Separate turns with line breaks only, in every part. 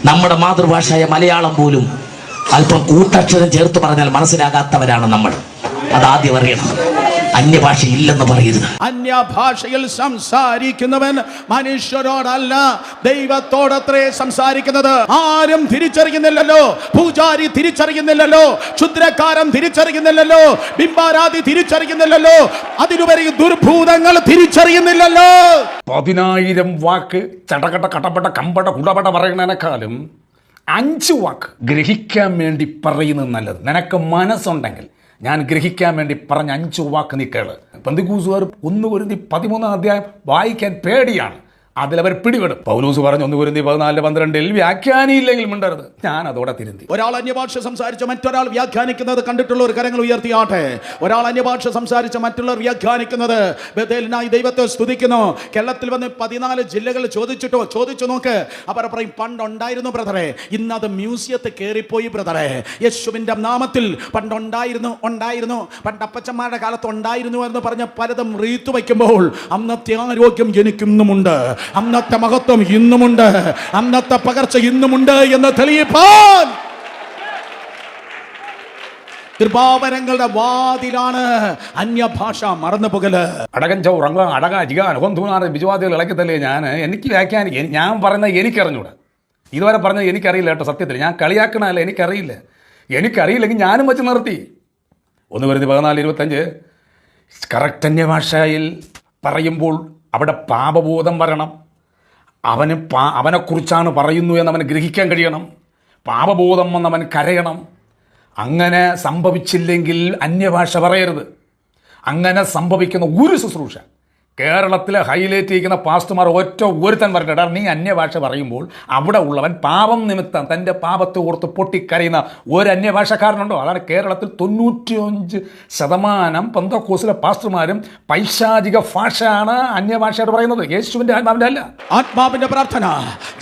നമ്മുടെ മാതൃഭാഷയായ മലയാളം പോലും അല്പം കൂട്ടക്ഷരം ചേർത്ത് പറഞ്ഞാൽ മനസ്സിലാകാത്തവരാണ് നമ്മൾ. അതാദ്യം അറിയണം. അന്യഭാഷ ഇല്ലെന്ന് പറയരുത്.
അന്യഭാഷയിൽ സംസാരിക്കുന്നവൻ മനുഷ്യരോടല്ല, ദൈവത്തോടത്രേ സംസാരിക്കുന്നത്. ആരും തിരിച്ചറിയുന്നില്ലല്ലോ, പൂജാരി തിരിച്ചറിയുന്നില്ലല്ലോ, ക്ഷുദ്രക്കാരൻ തിരിച്ചറിയുന്നില്ലല്ലോ, ബിംബാരാധി തിരിച്ചറിയുന്നില്ലല്ലോ, അതിലുപരി ദുർഭൂതങ്ങൾ തിരിച്ചറിയുന്നില്ലല്ലോ.
10,000 വാക്ക് ചടകട്ട കട്ടപ്പെട്ട കമ്പട കുടപട പറയുന്നതിനേക്കാളും 5 വാക്ക് ഗ്രഹിക്കാൻ വേണ്ടി പറയുന്നത് നല്ലത്. നിനക്ക് മനസ്സുണ്ടെങ്കിൽ ഞാൻ ഗ്രഹിക്കാൻ വേണ്ടി പറഞ്ഞ 5 വാക്ക് നീ കേള്. പെന്തക്കോസ്തുകാർ 1 കൊരിന്ത്യർ 13 അധ്യായം വായിക്കാൻ പേടിയാണ്. അതിലവർ പിടിപെടും. പൗലോസ് പറഞ്ഞു 1 കൊരിന്ത്യർ 14-12 വ്യാഖ്യാനിയില്ലെങ്കിൽ മിണ്ടരുത്. ഞാൻ അതോടെ തിരുത്തി.
ഒരാൾ അന്യഭാഷ സംസാരിച്ച് മറ്റൊരാൾ വ്യാഖ്യാനിക്കുന്നത് കണ്ടിട്ടുള്ളവർ കരങ്ങൾ ഉയർത്തിയാട്ടെ. ഒരാൾ അന്യഭാഷ സംസാരിച്ച് മറ്റുള്ളവർ വ്യാഖ്യാനിക്കുന്നത് ബേഥേലിനായി ദൈവത്തെ സ്തുതിക്കുന്നു. കേരളത്തിൽ വന്ന് 14 ജില്ലകൾ ചോദിച്ചു നോക്ക്. അവർ പറയും പണ്ടുണ്ടായിരുന്നു ബ്രദറെ, ഇന്നത് മ്യൂസിയത്തിൽ കയറിപ്പോയി ബ്രദറെ. യേശുവിന്റെ നാമത്തിൽ പണ്ടുണ്ടായിരുന്നു, പണ്ട് അപ്പച്ചന്മാരുടെ കാലത്ത് ഉണ്ടായിരുന്നു എന്ന് പറഞ്ഞ് പലതും റീത്തു വയ്ക്കുമ്പോൾ അന്നത്തെ ആരോഗ്യം എനിക്കുന്നുമുണ്ട്, അന്നത്തെ മഹത്വം ഇന്നുമുണ്ട്, അന്നത്തെ പകർച്ച ഇന്നുമുണ്ട് എന്ന് തെളിയിപ്പാൻ കൃപാവരങ്ങളുടെ വാതിലാണ് അന്യഭാഷ മറന്നുപോകല്.
ബിജുവാദികൾ ഇളക്കത്തല്ലേ എനിക്ക് വ്യാഖ്യാനിക്കും. ഞാൻ പറയുന്നത് എനിക്കറിഞ്ഞൂടാ. ഇതുവരെ പറഞ്ഞത് എനിക്കറിയില്ല കേട്ടോ. സത്യത്തിൽ ഞാൻ കളിയാക്കണല്ല, എനിക്കറിയില്ലെങ്കിൽ ഞാനും വെച്ച് നിർത്തി. 1 കൊരിന്ത്യർ 14-25 കറക്റ്റ് അന്യഭാഷയിൽ പറയുമ്പോൾ അവിടെ പാപബോധം വരണം. അവനെക്കുറിച്ചാണ് പറയുന്നു എന്നവന് ഗ്രഹിക്കാൻ കഴിയണം. പാപബോധം വന്നവൻ കരയണം. അങ്ങനെ സംഭവിച്ചില്ലെങ്കിൽ അന്യഭാഷ പറയരുത്. അങ്ങനെ സംഭവിക്കുന്ന ഒരു ശുശ്രൂഷ കേരളത്തിലെ ഹൈലൈറ്റ് ചെയ്യുന്ന പാസ്റ്റർമാർ ഒരുത്തൻ പറഞ്ഞിട്ട്, നീ അന്യഭാഷ പറയുമ്പോൾ അവിടെ ഉള്ളവൻ പാപം നിമിത്തം തൻ്റെ പാപത്തെ ഓർത്ത് പൊട്ടിക്കരയുന്ന ഒരു അന്യഭാഷക്കാരനുണ്ടോ? അതാണ് കേരളത്തിൽ 95% പെന്തക്കോസ്തിലെ പാസ്റ്റർമാരും പൈശാചിക ഭാഷയാണ് അന്യഭാഷയായിട്ട് പറയുന്നത്. യേശുവിൻ്റെ ആത്മാവിൻ്റെ അല്ല.
ആത്മാവിന്റെ പ്രാർത്ഥന,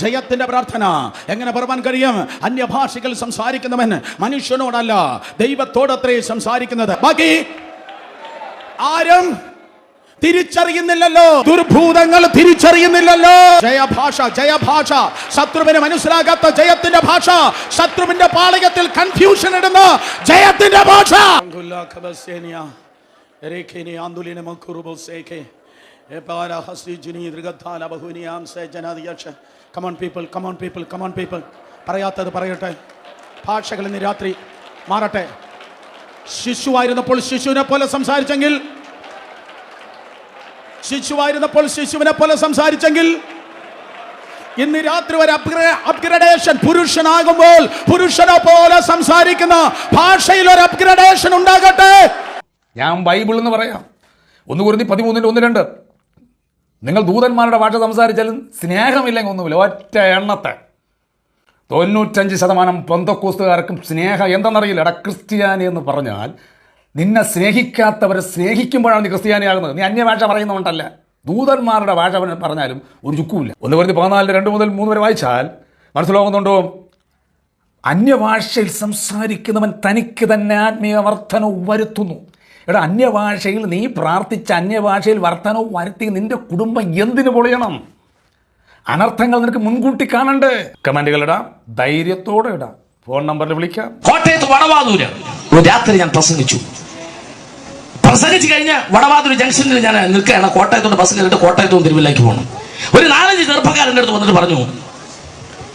ജയത്തിന്റെ പ്രാർത്ഥന എങ്ങനെ പറയാൻ കഴിയും? അന്യഭാഷകൾ സംസാരിക്കുന്നവൻ മനുഷ്യനോടല്ല, ദൈവത്തോടത്രേ സംസാരിക്കുന്നത്. ബാക്കി ആരും തിരിച്ചറിയുന്നില്ലല്ലോ, ദുർഭൂതങ്ങൾ തിരിച്ചറിയുന്നില്ലല്ലോ. ജയഭാഷ, ശത്രുവിന് മനസ്സിലാകാത്ത ജയത്തിന്റെ ഭാഷ, ശത്രുവിന്റെ പാളയത്തിൽ കൺഫ്യൂഷൻ ഇടുന്ന ജയത്തിന്റെ ഭാഷ. പറയാത്തത് പറയട്ടെ. ഭാഷകൾ ഇന്ന് രാത്രി മാറട്ടെ. ശിശുവായിരുന്നപ്പോൾ ശിശുവിനെ പോലെ സംസാരിച്ചെങ്കിൽ, ശിശുവിനെ പോലെ സംസാരിച്ചെങ്കിൽ ഇന്ന് രാത്രി ഒരു അപ്ഗ്രഡേഷൻ. പുരുഷനാകുമ്പോൾ പുരുഷനെ പോലെ സംസാരിക്കുന്ന ഭാഷയിൽ ഒരു അപ്ഗ്രഡേഷൻ ഉണ്ടാകട്ടെ.
ഞാൻ ബൈബിൾ എന്ന് പറയാം. 1 കൊരിന്ത്യർ 13-1-2 നിങ്ങൾ ദൂതന്മാരുടെ ഭാഷ സംസാരിച്ചാലും സ്നേഹമില്ലെങ്കിൽ ഒന്നുമില്ല. ഒറ്റ എണ്ണത്തെ 95% പെന്തക്കോസ്തുകാർക്കും സ്നേഹം എന്തെന്നറിയില്ല. ക്രിസ്ത്യാനി എന്ന് പറഞ്ഞാൽ നിന്നെ സ്നേഹിക്കാത്തവരെ സ്നേഹിക്കുമ്പോഴാണ് നീ ക്രിസ്ത്യാനിയാകുന്നത്. നീ അന്യഭാഷ പറയുന്നതുകൊണ്ടല്ല. ദൂതന്മാരുടെ ഭാഷ പറഞ്ഞാലും ഒരു ചുക്കുമില്ല. 1 കൊരിന്ത്യർ 14-2-3 വരെ വായിച്ചാൽ മനസ്സിലാകുന്നുണ്ടോ? അന്യഭാഷയിൽ സംസാരിക്കുന്നവൻ തനിക്ക് തന്നെ ആത്മീയ വർധനവും വരുത്തുന്നു. അന്യഭാഷയിൽ നീ പ്രാർത്ഥിച്ച അന്യഭാഷയിൽ വർധനവും വരുത്തി നിന്റെ കുടുംബം എന്തിനു പൊളിയണം? അനർത്ഥങ്ങൾ നിനക്ക് മുൻകൂട്ടി കാണണ്ടേ? കമന്റുകൾ ഇടാം, ധൈര്യത്തോടെ ഇടാം, ഫോൺ നമ്പറിൽ വിളിക്കാം.
കോട്ടയത്ത് വടവാതൂര് ഒരു രാത്രി ഞാൻ പ്രസംഗിച്ചു കഴിഞ്ഞ് വടവാതൂർ ജംഗ്ഷനിൽ ഞാൻ നിൽക്കുകയാണ്. കോട്ടയത്തോട് ബസ് കയറിയിട്ട് കോട്ടയത്തും തിരുവല്ലയ്ക്ക് പോകണം. ഒരു 4-5 ചെറുപ്പക്കാരൻ്റെ അടുത്ത് വന്നിട്ട് പറഞ്ഞു,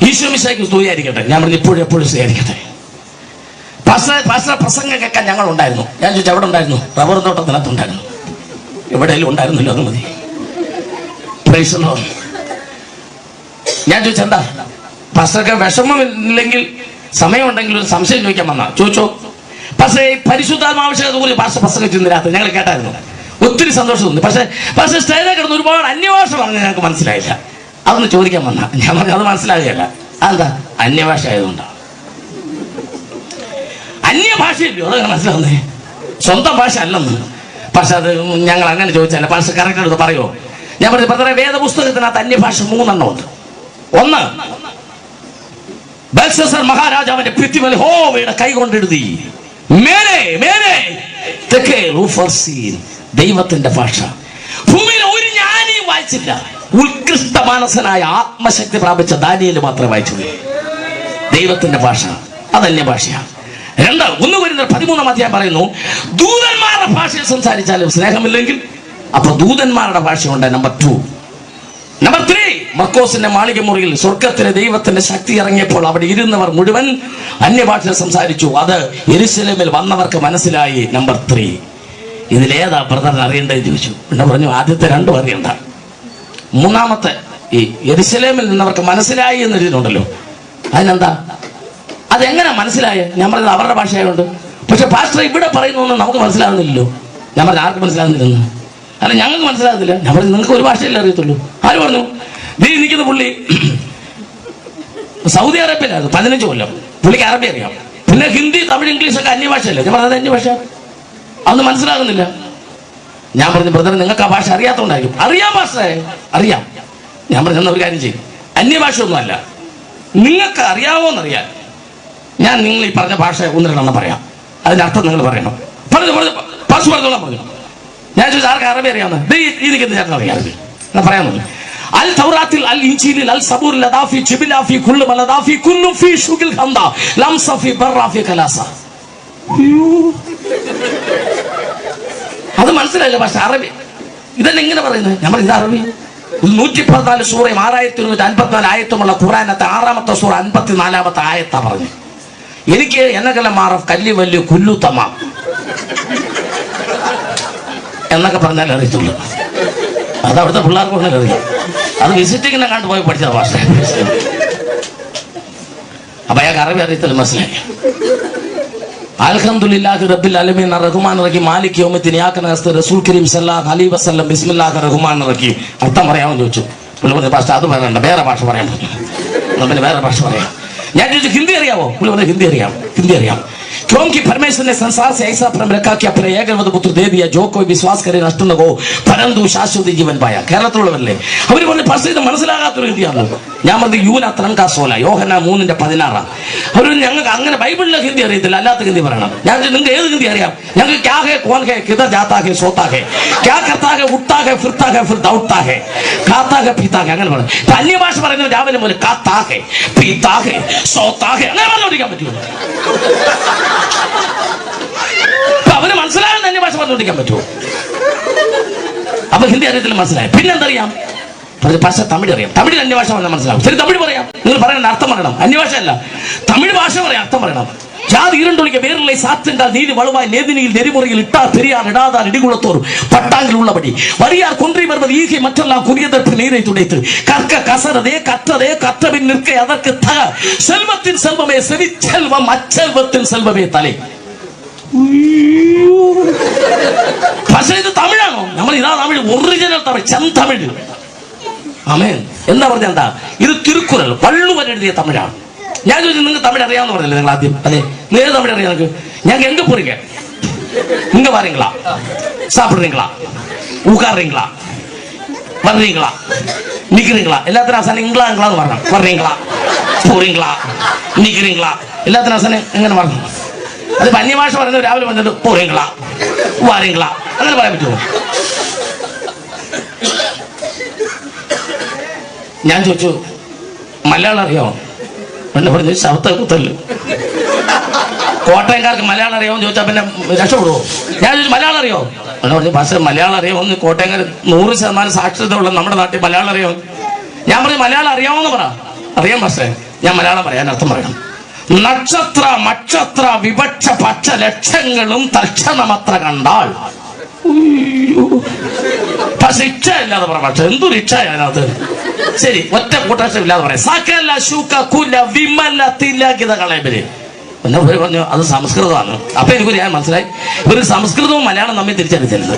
ഈശോ മിശിഹായ്ക്ക് സ്തുതിയായിരിക്കട്ടെ. ഞാൻ പറഞ്ഞു എപ്പോഴും സ്തുതിയായിരിക്കട്ടെ. പ്രസംഗം കേൾക്കാൻ ഞങ്ങൾ ഉണ്ടായിരുന്നു. ഞാൻ ചോദിച്ചു എവിടെ ഉണ്ടായിരുന്നു? റബ്ബർ തോട്ടത്തിനകത്തുണ്ടായിരുന്നു. എവിടെയെങ്കിലും ഉണ്ടായിരുന്നല്ലോ, അത് മതി. ഞാൻ ചോദിച്ചെന്താ പാസ്റ്റർക്ക് വിഷമമില്ലെങ്കിൽ സമയമുണ്ടെങ്കിൽ ഒരു സംശയം ചോദിക്കാൻ വന്നാ. ചോദിച്ചോ. പക്ഷേ പരിശുദ്ധാത്മാവശ്യകത കൂടി പാസ്റ്റർ പ്രസംഗിച്ചിരുന്ന രാത്രി ഞങ്ങൾ കേട്ടായിരുന്നു. ഒത്തിരി സന്തോഷം തോന്നി. പക്ഷേ സ്റ്റേജിൽ കിടന്ന് ഒരുപാട് അന്യഭാഷ പറഞ്ഞ് ഞങ്ങൾക്ക് മനസ്സിലായില്ല. അതൊന്ന് ചോദിക്കാൻ വന്നാ. ഞാൻ പറഞ്ഞു അത് മനസ്സിലാകുകയല്ല. അതെന്താ? അന്യഭാഷ ആയതുകൊണ്ടാണ്. അന്യഭാഷയില്ലയോ? അതങ്ങനെ മനസ്സിലാവുന്നേ. സ്വന്തം ഭാഷ അല്ലെന്ന്. പക്ഷെ അത് ഞങ്ങൾ അങ്ങനെ ചോദിച്ചല്ല. പാസ്റ്റർ കറക്റ്റ് എടുത്ത് പറയുമോ? ഞാൻ പറഞ്ഞു പത്രേ വേദപുസ്തകത്തിനകത്ത് അന്യഭാഷ 3 ഉണ്ട്. 1 ബൽശസ്സർ മഹാരാജാവിന്റെ ഭിത്തിമേൽ യഹോവയുടെ കൈ കൊണ്ടെഴുതി ദൈവത്തിന്റെ ഭാഷ. ഭൂമിയിൽ ഒരു ജ്ഞാനിയും വായിച്ചില്ല. ഉത്കൃഷ്ട മാനസനായ ആത്മശക്തി പ്രാപിച്ച ദാനിയേൽ മാത്രമേ വായിച്ചുള്ളൂ. ദൈവത്തിന്റെ ഭാഷ അത് അന്യഭാഷയാണ്. 1 കൊരിന്ത്യർ 13 അധ്യായം പറയുന്നു, ദൂതന്മാരുടെ ഭാഷയിൽ സംസാരിച്ചാലും സ്നേഹമില്ലെങ്കിൽ അപ്പൊ ദൂതന്മാരുടെ ഭാഷയുണ്ട്. നമ്പർ 3 മർക്കോസിന്റെ മാളിക മുറിയിൽ സ്വർഗത്തിലെ ദൈവത്തിന്റെ ശക്തി ഇറങ്ങിയപ്പോൾ അവിടെ ഇരുന്നവർ മുഴുവൻ അന്യഭാഷ സംസാരിച്ചു. അത് യെരൂശലേമിൽ വന്നവർക്ക് മനസ്സിലായി. നമ്പർ 3 ഇതിലേതാ ബ്രദർ അറിയേണ്ടത് ചോദിച്ചു. പിന്നെ പറഞ്ഞു ആദ്യത്തെ 2 അറിയണ്ട, മൂന്നാമത്തെ ഈ യെരൂശലേമിൽ നിന്നവർക്ക് മനസ്സിലായി എന്ന് എഴുതിയിട്ടുണ്ടല്ലോ, അതിനെന്താ, അതെങ്ങനെ മനസ്സിലായ? ഞാൻ പറഞ്ഞത് അവരുടെ ഭാഷയായതുകൊണ്ട്. പക്ഷെ പാസ്റ്റർ ഇവിടെ പറയുന്നൊന്നും നമുക്ക് മനസ്സിലാകുന്നില്ലല്ലോ. ഞാൻ പറഞ്ഞ ആർക്ക് മനസ്സിലാകുന്നില്ലെന്ന്? അല്ല ഞങ്ങൾക്ക് മനസ്സിലാകുന്നില്ല. ഞാൻ പറഞ്ഞു നിങ്ങൾക്ക് ഒരു ഭാഷയല്ലേ അറിയത്തുള്ളൂ. ആര് പറഞ്ഞു? നീ നിൽക്കുന്ന പുള്ളി സൗദി അറേബ്യയിലായിരുന്നു 15 കൊല്ലം. പുള്ളിക്ക് അറബി അറിയാം. പിന്നെ ഹിന്ദി, തമിഴ്, ഇംഗ്ലീഷ് ഒക്കെ അന്യഭാഷയല്ലേ. ഞാൻ പറഞ്ഞത് അന്യഭാഷ, അതൊന്നും മനസ്സിലാകുന്നില്ല. ഞാൻ പറഞ്ഞു ബ്രദർ നിങ്ങൾക്ക് ആ ഭാഷ അറിയാത്തതുകൊണ്ടായിരിക്കും. അറിയാം പാസ്റ്ററെ, അറിയാം. ഞാൻ പറഞ്ഞ ഒരു കാര്യം ചെയ്യും, അന്യഭാഷ ഒന്നും അല്ല, നിങ്ങൾക്ക് അറിയാമോന്നറിയാൻ ഞാൻ നിങ്ങൾ ഈ പറഞ്ഞ ഭാഷ 1-2 പറയാം, അതിന്റെ അർത്ഥം നിങ്ങൾ പറയണം. പറഞ്ഞു. ഞാൻ ചോദിച്ചു ആർക്ക് അറബി അറിയാവുന്ന? ഈ നിൽക്കുന്ന ചേട്ടൻ അറിയാം, പറയാൻ അൽ തൗറാത്തിൽ, അൽ ഇൻജീലിൽ, അൽ സബൂറിൽ, അദാഫി ജിബിലാഫി കുല്ലു മലദാഫി കുല്ലു ഫീ ഷുഗിൽ ഹംദ ലംസഫി ബറാഫി കലാസ. അത് മനസ്സിലായില്ല പക്ഷെ അറബി. ഇതന്നെ ഇങ്ങനെ പറയുന്നത്. ഞാൻ പറഞ്ഞു ഇത് അറബി. 114 സൂറയും 6154 ആയത്തുമുള്ള ഖുർആനത്തെ 6ാമത്തെ സൂറ 54ാമത്തെ ആയത്താ പറഞ്ഞു. എനിക്ക് എന്നൊക്കെല്ലാം മാറഫ് കല്ലി വല്യ കുല്ലു തമാം എന്നൊക്കെ പറഞ്ഞാൽ അറിയത്തുള്ളൂ. അത് അവിടുത്തെ പിള്ളേർക്ക് പറഞ്ഞാൽ അറിയാം. അത് വിസിറ്റിങ്ങിനെ കണ്ടു പോയി പഠിച്ച ഭാഷ. അപ്പൊ അയാൾക്ക് അറബി അറിയത്തില്ല, മനസ്സിലായി. അൽഹംദുലില്ലാഹി റബ്ബിൽ ആലമീൻ റഹ്മാൻ റഹീം മാലിക് യൗമിദ്ദീൻ ഇയ്യാക നസ്തഈൻ റസൂൽ കരീം സല്ലല്ലാഹു അലൈഹി വസല്ലം ബിസ്മില്ലാഹിർ റഹ്മാനിർ റഹീം. അർത്ഥം പറയാമെന്ന് ചോദിച്ചു. പുള്ളി പറഞ്ഞു ഭാഷ അത് പറയണ്ട, വേറെ ഭാഷ പറയാൻ പറ്റും. പിന്നെ വേറെ ഭാഷ പറയാം. ഞാൻ ചോദിച്ചു ഹിന്ദി അറിയാവോ? പുള്ളി പറഞ്ഞു ഹിന്ദി അറിയാം. क्योंकि परमेश्वर ने संसार से ऐसा प्रेम रखा कि अपने एकलवद पुत्र दे दिया, जो कोई विश्वास करे नष्ट न हो परंतु शाश्वत जीवन पाया. കേരളത്തിലുള്ളവരല്ലേ അവർ പറഞ്ഞു പക്ഷേ ഇത് മനസ്സിലാകാത്തൊരു ഹിന്ദിയാണല്ലോ. ഞാൻ പറഞ്ഞു യൂന 3:16 യോഹന്നാൻ 3:16. അവർ ഞങ്ങൾക്ക് അങ്ങനെ ബൈബിളിലെ ഹിന്ദി അറിയത്തില്ല, അല്ലാത്ത ഹിന്ദി പറയണം. ഞാൻ നിങ്ങൾക്ക് ഏത് ഹിന്ദി അറിയാം? ഞങ്ങൾക്ക് ക്യാ ഹേ കോൻ ഹേ കിധർ ജാതാ ഹേ സോതാ ഹേ ക്യാ കർത്താ ഹേ ഉട്ടാ ഹേ ഫിർതാ ഹേ ഫിർ ദൗട്ടാ ഹേ ഖാതാ ഹേ പീതാ ഹേ അങ്ങനെ പറഞ്ഞു. അന്യഭാഷ പറയുന്നത് രാവിലെ മുതൽ കാത്താ ഹേ പീതാ ഹേ സോതാ ഹേ അങ്ങനെ പറഞ്ഞുകൊണ്ടിരിക്കാൻ പറ്റുമോ? അവന് മനസ്സിലാകുന്ന അന്യഭാഷ പറഞ്ഞുകൊണ്ടിരിക്കാൻ പറ്റുമോ? അപ്പൊ ഹിന്ദി അറിയത്തില്ല, മനസ്സിലായി. പിന്നെന്തറിയാം? പക്ഷെ തമിഴ് അറിയാം. തമിഴിൽ അന്യഭാഷ പറഞ്ഞാൽ മനസ്സിലാവും. ശരി തമിഴ് പറയാം, നിങ്ങൾ പറയുന്ന അർത്ഥം പറയണം. അന്യഭാഷ അല്ല, തമിഴ് ഭാഷ പറയാം, അർത്ഥം പറയണം. ஜாதி இரண்டொழிக்க வேரில்லை சாத்தென்றால் நீதி வலுவாய் நேதினியில் நெறிமுறையில் இட்டார் பெரியார் இடாதார் இடிகுளத்தோர் பட்டாங்கில் உள்ளபடி வரியார் கொன்றை வருவது ஈகை மற்றெல்லாம் குறியதற்கு நீரை துடைத்து கற்க கசரதே கற்றதே கற்றபின் நிற்க அதற்கு தக செல்வத்தின் செல்வமே செவி செல்வம் அச்செல்வத்தின் செல்வமே தலை. പക്ഷേ ഇത് തമിഴാണോ? നമ്മൾ ഇതാ തമിഴ്, ഒറിജിനൽ തമിഴ്, ചെന്തമിഴ്. ആമേൻ. എന്താ പറഞ്ഞ എന്താ? ഇത് തിരുക്കുറൽ വള്ളുവൻ എഴുതിയ തമിഴാണ്. ഞാൻ ചോദിച്ചു നിങ്ങൾക്ക് തമിഴ് അറിയാമെന്ന് പറഞ്ഞില്ലേ നിങ്ങൾ ആദ്യം? അതെ, നിങ്ങൾ തമിഴ് അറിയാം. നിങ്ങൾക്ക് ഞങ്ങൾക്ക് എങ്ക പോறீங்க? இங்க வரீங்களா? சாப்பிடுறீங்களா? உட்கார்றீங்களா? வர்றீங்களா? நிக்கிறீங்களா? எல்லாத்திനും അവസാനം ഇംഗ്ലാന്ന് പറഞ്ഞു. വர்றீங்களா? പോறீங்களா? നിக்கிறீங்களா? എല്ലാത്തിനും അവസാനം എങ്ങനെ പറഞ്ഞു? അത് അന്യഭാഷ പറയുന്നത് രാവിലെ വന്നിട്ട് പോറീങ്ങളാ വാരീങ്ങളാ അങ്ങനെ പറയാൻ പറ്റുമോ? ഞാൻ ചോദിച്ചു മലയാളം അറിയാമോ? എന്നെ പറഞ്ഞു ശബ്ദ കുത്തല്. കോട്ടയംകാർക്ക് മലയാളം അറിയാമെന്ന് ചോദിച്ചാൽ പിന്നെ രക്ഷപ്പെടുവോ? ഞാൻ ചോദിച്ചു മലയാളം അറിയോ? എന്നെ പറഞ്ഞു പക്ഷേ മലയാളം അറിയാമെന്ന് കോട്ടയംകാർ 100% സാക്ഷരത ഉള്ള നമ്മുടെ നാട്ടിൽ മലയാളം അറിയാമോ? ഞാൻ പറഞ്ഞു മലയാളം അറിയാമെന്ന് പറ. അറിയാം പക്ഷേ ഞാൻ മലയാളം പറയാൻ അർത്ഥം പറയണം. നക്ഷത്ര നക്ഷത്ര വിപക്ഷ പക്ഷ ലക്ഷങ്ങളും തക്ഷണമത്ര കണ്ടാൽ പക്ഷെ ഇച്ഛ ഇല്ലാതെ പറ. പക്ഷെ എന്തൊരു ഇച്ഛ അതിനകത്ത്. ശരി, ഒറ്റ കൂട്ടക്ഷം ഇല്ലാതെ പറയാം. സകല ശുക കുല വിമല തിലകിത കളയബര്. പിന്നെ ഇവർ പറഞ്ഞു അത് സംസ്കൃതമാണ്. അപ്പൊ എനിക്ക് ഞാൻ മനസ്സിലായി ഇവർ സംസ്കൃതവും മലയാളം നമ്മെ തിരിച്ചറിയുന്നത്.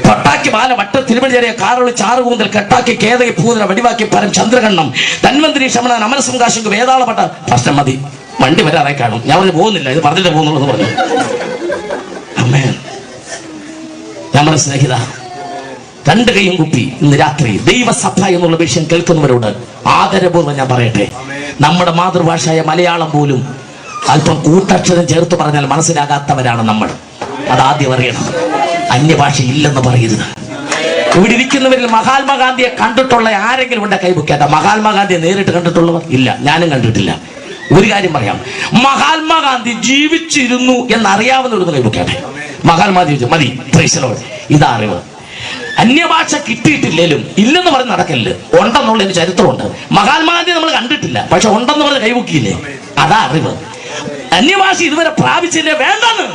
പട്ടാക്കി ബാല വട്ട തിരുവടിചേരിയ കാറൊളി ചാറുകൂന്തൽ കെട്ടാക്കി കേതകി പൂതന വടിവാക്കി പരം ചന്ദ്രകണ്ണം തന്വന്തിരി ശമണ അമരസംകാശിക്ക് വേതാളപ്പെട്ട പ്രശ്നം മതി. വണ്ടി വരാറായി കാണും. ഞാൻ പറഞ്ഞു പോകുന്നില്ല, ഇത് പറഞ്ഞിട്ട് പോകുന്നുള്ളൂ എന്ന് പറഞ്ഞു. അമ്മേ നമ്മുടെ സ്നേഹിത, 2 കൈയും കുപ്പി ഇന്ന് രാത്രി ദൈവസഭ എന്നുള്ള വിഷയം കേൾക്കുന്നവരോട് ആദരപൂർവ്വം ഞാൻ പറയട്ടെ, നമ്മുടെ മാതൃഭാഷയായ മലയാളം പോലും അല്പം കൂട്ടക്ഷരം ചേർത്ത് പറഞ്ഞാൽ മനസ്സിലാകാത്തവരാണ് നമ്മൾ. അതാദ്യം അറിയണം. അന്യഭാഷ ഇല്ലെന്ന് പറയരുത്. ഇവിടെ ഇരിക്കുന്നവരിൽ മഹാത്മാഗാന്ധിയെ കണ്ടിട്ടുള്ള ആരെങ്കിലും ഉണ്ട്? കൈബുക്കാത്ത. മഹാത്മാഗാന്ധിയെ നേരിട്ട് കണ്ടിട്ടുള്ളവർ ഇല്ല, ഞാനും കണ്ടിട്ടില്ല. ഒരു കാര്യം പറയാം, മഹാത്മാഗാന്ധി ജീവിച്ചിരുന്നു എന്നറിയാവുന്ന ഒരു കൈവയ്ക്കട്ടെ. മഹാത്മാഗാന്ധി മതി, ഇതാ അറിവ്. അന്യഭാഷ കിട്ടിയിട്ടില്ലേലും ഇല്ലെന്ന് പറഞ്ഞ് നടക്കല്ല്, ഉണ്ടെന്നുള്ളതിന് ചരിത്രമുണ്ട്. മഹാത്മാഗാന്ധി നമ്മൾ കണ്ടിട്ടില്ല, പക്ഷെ ഉണ്ടെന്ന് പറഞ്ഞ് കൈവക്കിയില്ലേ, അതാ അറിവ്. അന്യഭാഷ ഇതുവരെ പ്രാപിച്ചില്ലേ, വേണ്ടെന്ന്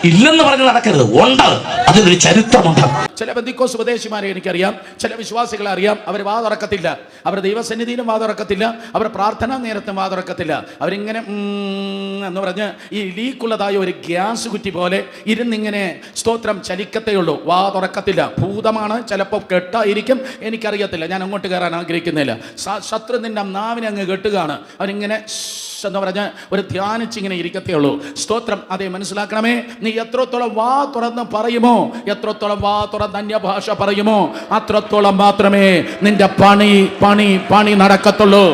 ഇല്ലെന്ന് പറഞ്ഞ് നടക്കരുത്, ഉണ്ട്, അതിനൊരു ചരിത്രമുണ്ട്.
ചില ബന്ധുക്കോസ് ഉപദേശിമാരെ എനിക്കറിയാം, ചില വിശ്വാസികളെ അറിയാം. അവർ വാതുറക്കത്തില്ല, അവർ ദൈവസന്നിധിയിലും വാതുറക്കത്തില്ല, അവർ പ്രാർത്ഥനാ നേരത്തും വാതുറക്കത്തില്ല. അവരിങ്ങനെ എന്ന് പറഞ്ഞ് ഈ ലീക്കുള്ളതായ ഒരു ഗ്യാസ് കുറ്റി പോലെ ഇരുന്നിങ്ങനെ സ്തോത്രം ചലിക്കത്തേ ഉള്ളൂ, വാതുറക്കത്തില്ല. ഭൂതമാണ്, ചിലപ്പോൾ കെട്ടായിരിക്കും, എനിക്കറിയത്തില്ല, ഞാൻ അങ്ങോട്ട് കയറാൻ ആഗ്രഹിക്കുന്നില്ല. ശത്രു നിന്റെ നാവിനെ അങ്ങ് കെട്ടുകയാണ്. അവരിങ്ങനെ എന്ന് പറഞ്ഞ് ഒരു ധ്യാനിച്ചിങ്ങനെ ഇരിക്കത്തേ ഉള്ളൂ. സ്തോത്രം. അതേ മനസ്സിലാക്കണമേ, നീ എത്രത്തോളം വാ തുറന്ന് പറയുമോ, എത്രത്തോളം വാ തുറന്ന് അന്യഭാഷ പറയുമോ, അത്രത്തോളം മാത്രമേ നിന്റെ പണി നടക്കത്തുള്ളൂ.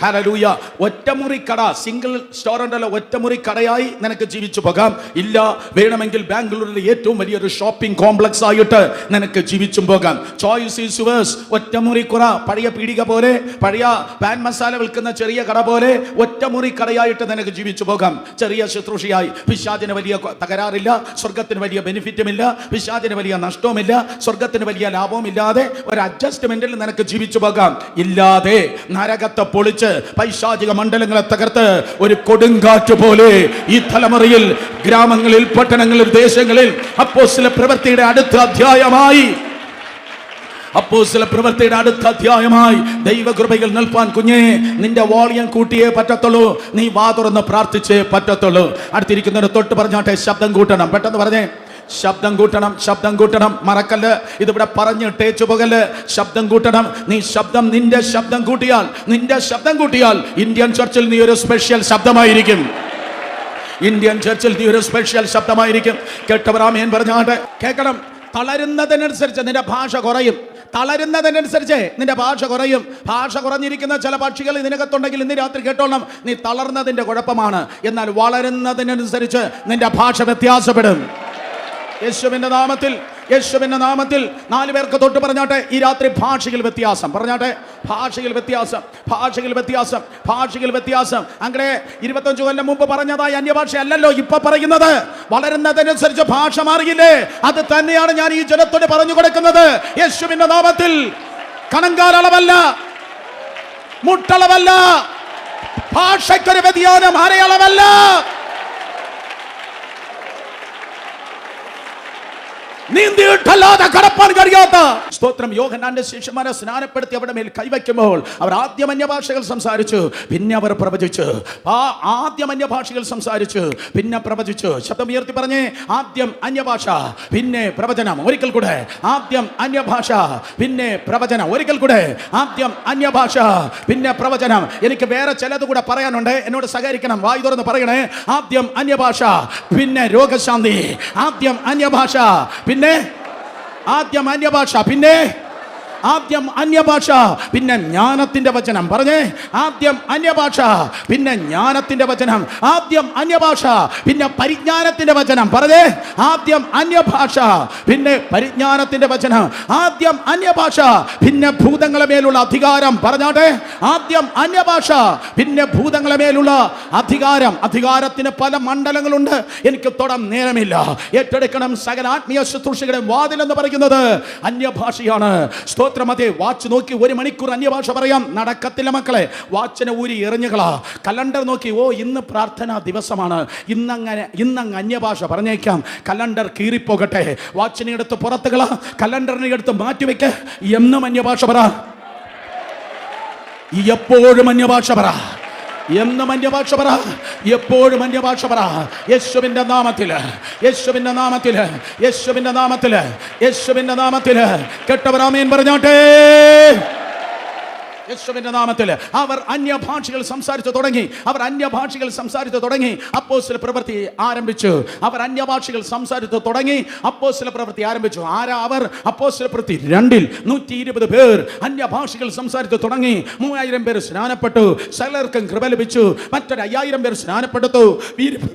ഹല്ലേലൂയ. ഒറ്റമുറി കട, സിംഗിൾ സ്റ്റോറൻ്റല്ല, ഒറ്റമുറി കടയായി നിനക്ക് ജീവിച്ചു പോകാം. ഇല്ല, വേണമെങ്കിൽ ബാംഗ്ലൂരിലെ ഏറ്റവും വലിയൊരു ഷോപ്പിംഗ് കോംപ്ലക്സ് ആയിട്ട് നിനക്ക് ജീവിച്ചും പോകാം. Choice is yours. ഒറ്റമുറി കുറ, പഴയ പീടിക പോലെ, പഴയ പാൻ മസാല വിൽക്കുന്ന ചെറിയ കട പോലെ ഒറ്റമുറി കടയായിട്ട് നിനക്ക് ജീവിച്ചു പോകാം. ചെറിയ ശുശ്രൂഷയായി. പിശാചിന് വലിയ തകരാറില്ല, സ്വർഗത്തിന് വലിയ ബെനിഫിറ്റുമില്ല, പിശാചിന് വലിയ നഷ്ടവുമില്ല, സ്വർഗത്തിന് വലിയ ലാഭവും ഇല്ലാതെ ഒരു അഡ്ജസ്റ്റ്മെന്റിൽ നിനക്ക് ജീവിച്ചു പോകാം. ഇല്ലാതെ നരകത്തെ പൊളിച്ച് പൈശാചിക മണ്ഡലങ്ങളെ തകർത്ത് ഒരു കൊടുങ്കാറ്റ് പോലെ ഈ തലമുറയിൽ, ഗ്രാമങ്ങളിൽ, പട്ടണങ്ങളിൽ, ദേശങ്ങളിൽ അപ്പോസ്തല പ്രവൃത്തിയുടെ അടുത്ത അധ്യായമായി ദൈവകൃപയിൽ നിൽപ്പാൻ കുഞ്ഞേ, നിന്റെ വോളിയം കൂട്ടിയേ പറ്റത്തുള്ളൂ, നീ വാ തുറന്ന് പ്രാർത്ഥിച്ചേ പറ്റത്തുള്ളൂ. അടുത്തിരിക്കുന്നവരെ തൊട്ട് പറഞ്ഞാട്ടെ, ശബ്ദം കൂട്ടണം. പെട്ടെന്ന് പറഞ്ഞേ, ശബ്ദം കൂട്ടണം. മറക്കല്ല്, ഇതിവിടെ പറഞ്ഞ് ടേച്ചു പോകല്. ശബ്ദം കൂട്ടണം. നിന്റെ ശബ്ദം കൂട്ടിയാൽ ഇന്ത്യൻ ചർച്ചിൽ നീ ഒരു സ്പെഷ്യൽ ശബ്ദമായിരിക്കും. കേട്ടവർ ആമേൻ പറഞ്ഞാട്ടെ. കേൾക്കണം. തളരുന്നതിനനുസരിച്ച് നിന്റെ ഭാഷ കുറയും. ഭാഷ കുറഞ്ഞിരിക്കുന്ന ചില പക്ഷികൾ ഇതിനകത്തുണ്ടെങ്കിൽ ഇന്ന് രാത്രി കേട്ടോളണം, നീ തളർന്നതിന്റെ കുഴപ്പമാണ്. എന്നാൽ വളരുന്നതിനനുസരിച്ച് നിന്റെ ഭാഷ വ്യത്യാസപ്പെടും. യേശുവിന്റെ നാമത്തിൽ 4 പേർക്ക് തൊട്ട് പറഞ്ഞാട്ടെ, ഈ രാത്രി ഭാഷയിൽ വ്യത്യാസം. പറഞ്ഞാട്ടെ, ഭാഷയിൽ വ്യത്യാസം. അങ്ങനെ 25 കൊല്ലം മുമ്പ് പറഞ്ഞതായി അന്യഭാഷ അല്ലല്ലോ ഇപ്പൊ പറയുന്നത്. വളരുന്നതിനനുസരിച്ച് ഭാഷ മാറിയില്ലേ, അത് തന്നെയാണ് ഞാൻ ഈ ജനത്തോട് പറഞ്ഞു കൊടുക്കുന്നത്. യേശുവിന്റെ നാമത്തിൽ കണങ്കാലളവല്ല, മുട്ടളവല്ല, ഭാഷയ്ക്കൊരു വ്യതിയാനം അരയളവല്ല. നീന്തിയിട്ടല്ലാതെ കടപ്പാൻ കഴിയാത്ത സ്തോത്രം. യോഹന്നാന്റെ ശിഷ്യന്മാരെ സ്നാനപ്പെടുത്തി അവരുടെ മേൽ കൈവയ്ക്കുമ്പോൾ അവർ ആദ്യം അന്യഭാഷകൾ സംസാരിച്ചു, പിന്നെ അവർ പ്രവചിച്ചു. ആദ്യം അന്യഭാഷകൾ സംസാരിച്ചു, പിന്നെ പ്രവചിച്ചു. ശബ്ദം ഉയർത്തി പറഞ്ഞേ, ആദ്യം അന്യഭാഷ, പിന്നെ പ്രവചനം. ഒരിക്കൽ കൂടെ, ആദ്യം അന്യഭാഷ, പിന്നെ പ്രവചനം. ഒരിക്കൽ കൂടെ, ആദ്യം അന്യഭാഷ, പിന്നെ പ്രവചനം. എനിക്ക് വേറെ ചിലത് കൂടെ പറയാനുണ്ട്, എന്നോട് സഹകരിക്കണം, വായി തുറന്ന് പറയണേ. ആദ്യം അന്യഭാഷ, പിന്നെ രോഗശാന്തി. ആദ്യം അന്യഭാഷ, പിന്നെ ആദ്യം അന്യഭാഷ, പിന്നെ ജ്ഞാനത്തിന്റെ വചനം. പറഞ്ഞേ, ആദ്യം അന്യഭാഷ, പിന്നെ ജ്ഞാനത്തിന്റെ വചനം. ആദ്യം അന്യഭാഷ, പിന്നെ പരിജ്ഞാനത്തിന്റെ വചനം. പറഞ്ഞേ, ആദ്യം അന്യഭാഷ, പിന്നെ പരിജ്ഞാനത്തിന്റെ വചനം. ആദ്യം അന്യഭാഷ, പിന്നെ ഭൂതങ്ങളെ മേലുള്ള അധികാരം. പറഞ്ഞാട്ടെ, ആദ്യം അന്യഭാഷ, പിന്നെ ഭൂതങ്ങളെ മേലുള്ള അധികാരം. അധികാരത്തിന് പല മണ്ഡലങ്ങളുണ്ട്, എനിക്ക് തൊടാൻ നേരമില്ല. ഏറ്റെടുക്കണം. സകല ആത്മീയ ശുശ്രൂഷകളുടെ വാതിൽ എന്ന് പറയുന്നത് അന്യഭാഷയാണ്. അതെ, വാച്ച് നോക്കി 1 മണിക്കൂർ അന്യഭാഷ പറയാം, നടക്കത്തില്ല മക്കളെ. വാച്ചിനെ ഊരി എറിഞ്ഞുകളാ. കലണ്ടർ നോക്കി, ഇന്ന് പ്രാർത്ഥനാ ദിവസമാണ്, ഇന്നങ്ങ് അന്യഭാഷ പറഞ്ഞേക്കാം. കലണ്ടർ കീറിപ്പോകട്ടെ. വാച്ചിനെ എടുത്ത് പുറത്തുകളാ, കലണ്ടറിനെ എടുത്ത് മാറ്റിവെക്ക്. എന്നും അന്യഭാഷ പറ, എപ്പോഴും അന്യഭാഷ പറ, എന്നും അന്യഭാഷ പറ, എപ്പോഴും അന്യഭാഷ പറ. യേശുവിന്റെ നാമത്തിൽ കേട്ടവർ ആമേൻ പറഞ്ഞാട്ടെ. യേശുവിന്റെ നാമത്തിൽ അവർ അന്യഭാഷകൾ സംസാരിച്ചു തുടങ്ങി. അപ്പോസ്തല പ്രവൃത്തി ആരംഭിച്ചു. ആരാ അവർ? അപ്പോസ്തല പ്രവൃത്തി 2 120 പേർ അന്യഭാഷകൾ സംസാരിച്ചു തുടങ്ങി. 3000 പേർ സ്നാനപ്പെട്ടു. സകലർക്കും കൃപ ലഭിച്ചു. മറ്റൊരു 5000 പേർ സ്നാനപ്പെട്ടു.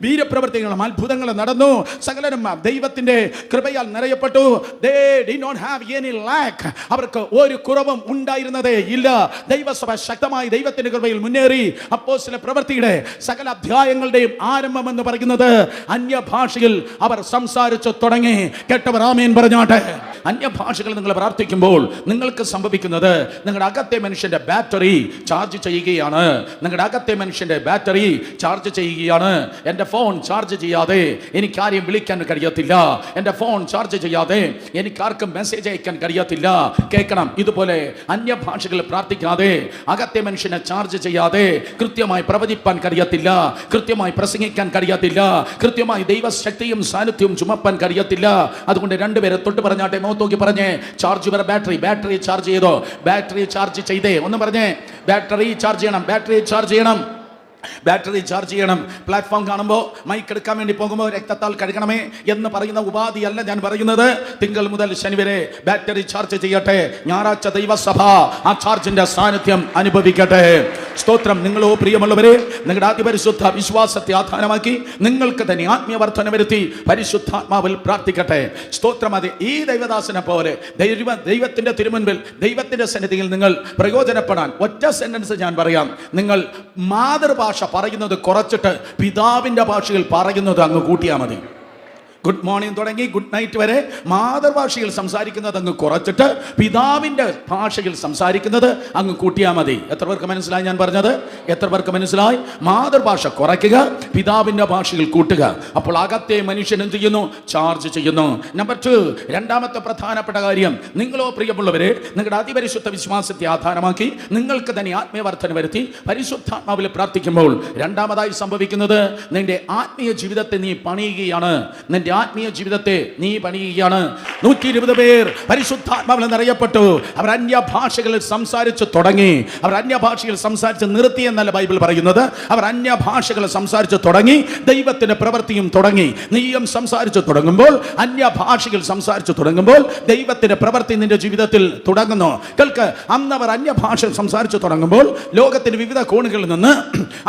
വീരപ്രവൃത്തികളും അത്ഭുതങ്ങളും നടന്നു. സകലരും ദൈവത്തിന്റെ കൃപയാൽ നിറയപ്പെട്ടു. They did not have any lack. അവർക്ക് ഒരു കുറവും ഉണ്ടായിരുന്നതേ ഇല്ല. ദൈവസഭ ശക്തമായി ദൈവത്തിന്റെ കൃപയിൽ മുന്നേറി. അപ്പോസ്തല പ്രവൃത്തിയുടെ സകല അധ്യായങ്ങളുടെയും ആരംഭം എന്ന് പറയുന്നത് അന്യഭാഷയിൽ അവർ സംസാരിച്ചു തുടങ്ങി. കേട്ടവർ ആമേൻ പറഞ്ഞാട്ടെ. അന്യഭാഷകൾ നിങ്ങൾ പ്രാർത്ഥിക്കുമ്പോൾ നിങ്ങൾക്ക് സംഭവിക്കുന്നത് നിങ്ങളുടെ അകത്തെ മനുഷ്യന്റെ ബാറ്ററി ചാർജ് ചെയ്യുകയാണ്. നിങ്ങളുടെ അകത്തെ മനുഷ്യന്റെ ബാറ്ററി ചാർജ് ചെയ്യുകയാണ്. എൻ്റെ ഫോൺ ചാർജ് ചെയ്യാതെ എനിക്ക് ആരെയും വിളിക്കാൻ കഴിയത്തില്ല. എൻ്റെ ഫോൺ ചാർജ് ചെയ്യാതെ എനിക്ക് ആർക്കും മെസ്സേജ് അയക്കാൻ കഴിയത്തില്ല. കേൾക്കണം, ഇതുപോലെ അന്യഭാഷകൾ പ്രാർത്ഥിക്കാതെ അകത്തെ മനുഷ്യനെ ചാർജ് ചെയ്യാതെ കൃത്യമായി പ്രവചിപ്പാൻ കഴിയത്തില്ല, കൃത്യമായി പ്രസംഗിക്കാൻ കഴിയത്തില്ല, കൃത്യമായി ദൈവശക്തിയും സാന്നിധ്യവും ചുമപ്പാൻ കഴിയത്തില്ല. അതുകൊണ്ട് രണ്ടുപേരെ തൊട്ട് പറഞ്ഞാട്ടെ, നോക്കി പറഞ്ഞേ, ചാർജ് യുവർ ബാറ്ററി ചാർജ് ചെയ്തോ, ബാറ്ററി ചാർജ് ചെയ്തേ. ഒന്ന് പറഞ്ഞേ, ബാറ്ററി ചാർജ് ചെയ്യണം, ബാറ്ററി ചാർജ് ചെയ്യണം, ബാറ്ററി ചാർജ് ചെയ്യണം. പ്ലാറ്റ്ഫോം കാണുമ്പോൾ മൈക്ക് എടുക്കാൻ വേണ്ടി പോകുമ്പോൾ രക്തത്താൽ കഴുകണമേ എന്ന് പറയുന്ന ഉപാധിയല്ല ഞാൻ പറയുന്നത്. തിങ്കൾ മുതൽ ശനി വരെ ബാറ്ററി ചാർജ് ചെയ്യട്ടെ. ഞായറാഴ്ച ദൈവസഭ ആ ചാർജിന്റെ സാന്നിധ്യം അനുഭവിക്കട്ടെ. സ്തോത്രം. നിങ്ങളോ പ്രിയമുള്ളവരെ, നിങ്ങളുടെ അതിപരിശുദ്ധ വിശ്വാസത്തെ ആധാരമാക്കി നിങ്ങൾക്ക് തന്നെ ആത്മീയ വർധന വരുത്തി പരിശുദ്ധാത്മാവിൽ പ്രാർത്ഥിക്കട്ടെ. സ്തോത്രം. അത് ഈ ദൈവദാസനെ പോലെ ദൈവത്തിന്റെ തിരുമുൻപിൽ ദൈവത്തിന്റെ സന്നിധിയിൽ നിങ്ങൾ പ്രയോജനപ്പെടാൻ ഒറ്റ സെന്റൻസ് ഞാൻ പറയാം. നിങ്ങൾ മാതൃഭാഷ പറയുന്നത് കുറച്ചിട്ട് പിതാവിന്റെ ഭാഷയിൽ പറയുന്നത് അങ്ങ് കൂട്ടിയാൽ മതി. ഗുഡ് മോർണിംഗ് തുടങ്ങി ഗുഡ് നൈറ്റ് വരെ മാതൃഭാഷയിൽ സംസാരിക്കുന്നത് അങ്ങ് കുറച്ചിട്ട് പിതാവിന്റെ ഭാഷയിൽ സംസാരിക്കുന്നത് അങ്ങ് കൂട്ടിയാൽ മതി. എത്ര പേർക്ക് മനസ്സിലായി ഞാൻ പറഞ്ഞത്? എത്ര പേർക്ക് മനസ്സിലായി? മാതൃഭാഷ കുറയ്ക്കുക, പിതാവിന്റെ ഭാഷയിൽ കൂട്ടുക. അപ്പോൾ അകത്തെ മനുഷ്യൻ എന്ത് ചെയ്യുന്നു? ചാർജ് ചെയ്യുന്നു. നമ്പർ 2, രണ്ടാമത്തെ പ്രധാനപ്പെട്ട കാര്യം, നിങ്ങളോ പ്രിയമുള്ളവരെ നിങ്ങളുടെ അതിപരിശുദ്ധ വിശ്വാസത്തെ ആധാരമാക്കി നിങ്ങൾക്ക് തന്നെ ആത്മീയവർദ്ധന വരുത്തി പരിശുദ്ധാത്മാവിൽ പ്രാർത്ഥിക്കുമ്പോൾ രണ്ടാമതായി സംഭവിക്കുന്നത് നിന്റെ ആത്മീയ ജീവിതത്തെ നീ പണിയുകയാണ്. നിന്റെ ആത്മീയ ജീവിതത്തെ നീ പണിയുകയാണ്. 120 പേർ പരിശുദ്ധാത്മാവിൽ നിറയപ്പെട്ടു. അവർ അന്യഭാഷകളിൽ സംസാരിച്ചു തുടങ്ങി. അവർ അന്യഭാഷയിൽ സംസാരിച്ച് നിർത്തി എന്നല്ല ബൈബിൾ പറയുന്നത്. അവർ അന്യഭാഷകളിൽ സംസാരിച്ചു തുടങ്ങി. ദൈവത്തിന്റെ പ്രവൃത്തിയും തുടങ്ങി. നീയും സംസാരിച്ചു തുടങ്ങുമ്പോൾ, അന്യഭാഷയിൽ സംസാരിച്ചു തുടങ്ങുമ്പോൾ ദൈവത്തിന്റെ പ്രവൃത്തി നിന്റെ ജീവിതത്തിൽ തുടങ്ങുന്നു. കേൾക്ക്, അന്ന് അവർ അന്യഭാഷ സംസാരിച്ചു തുടങ്ങുമ്പോൾ ലോകത്തിന്റെ വിവിധ കോണുകളിൽ നിന്ന്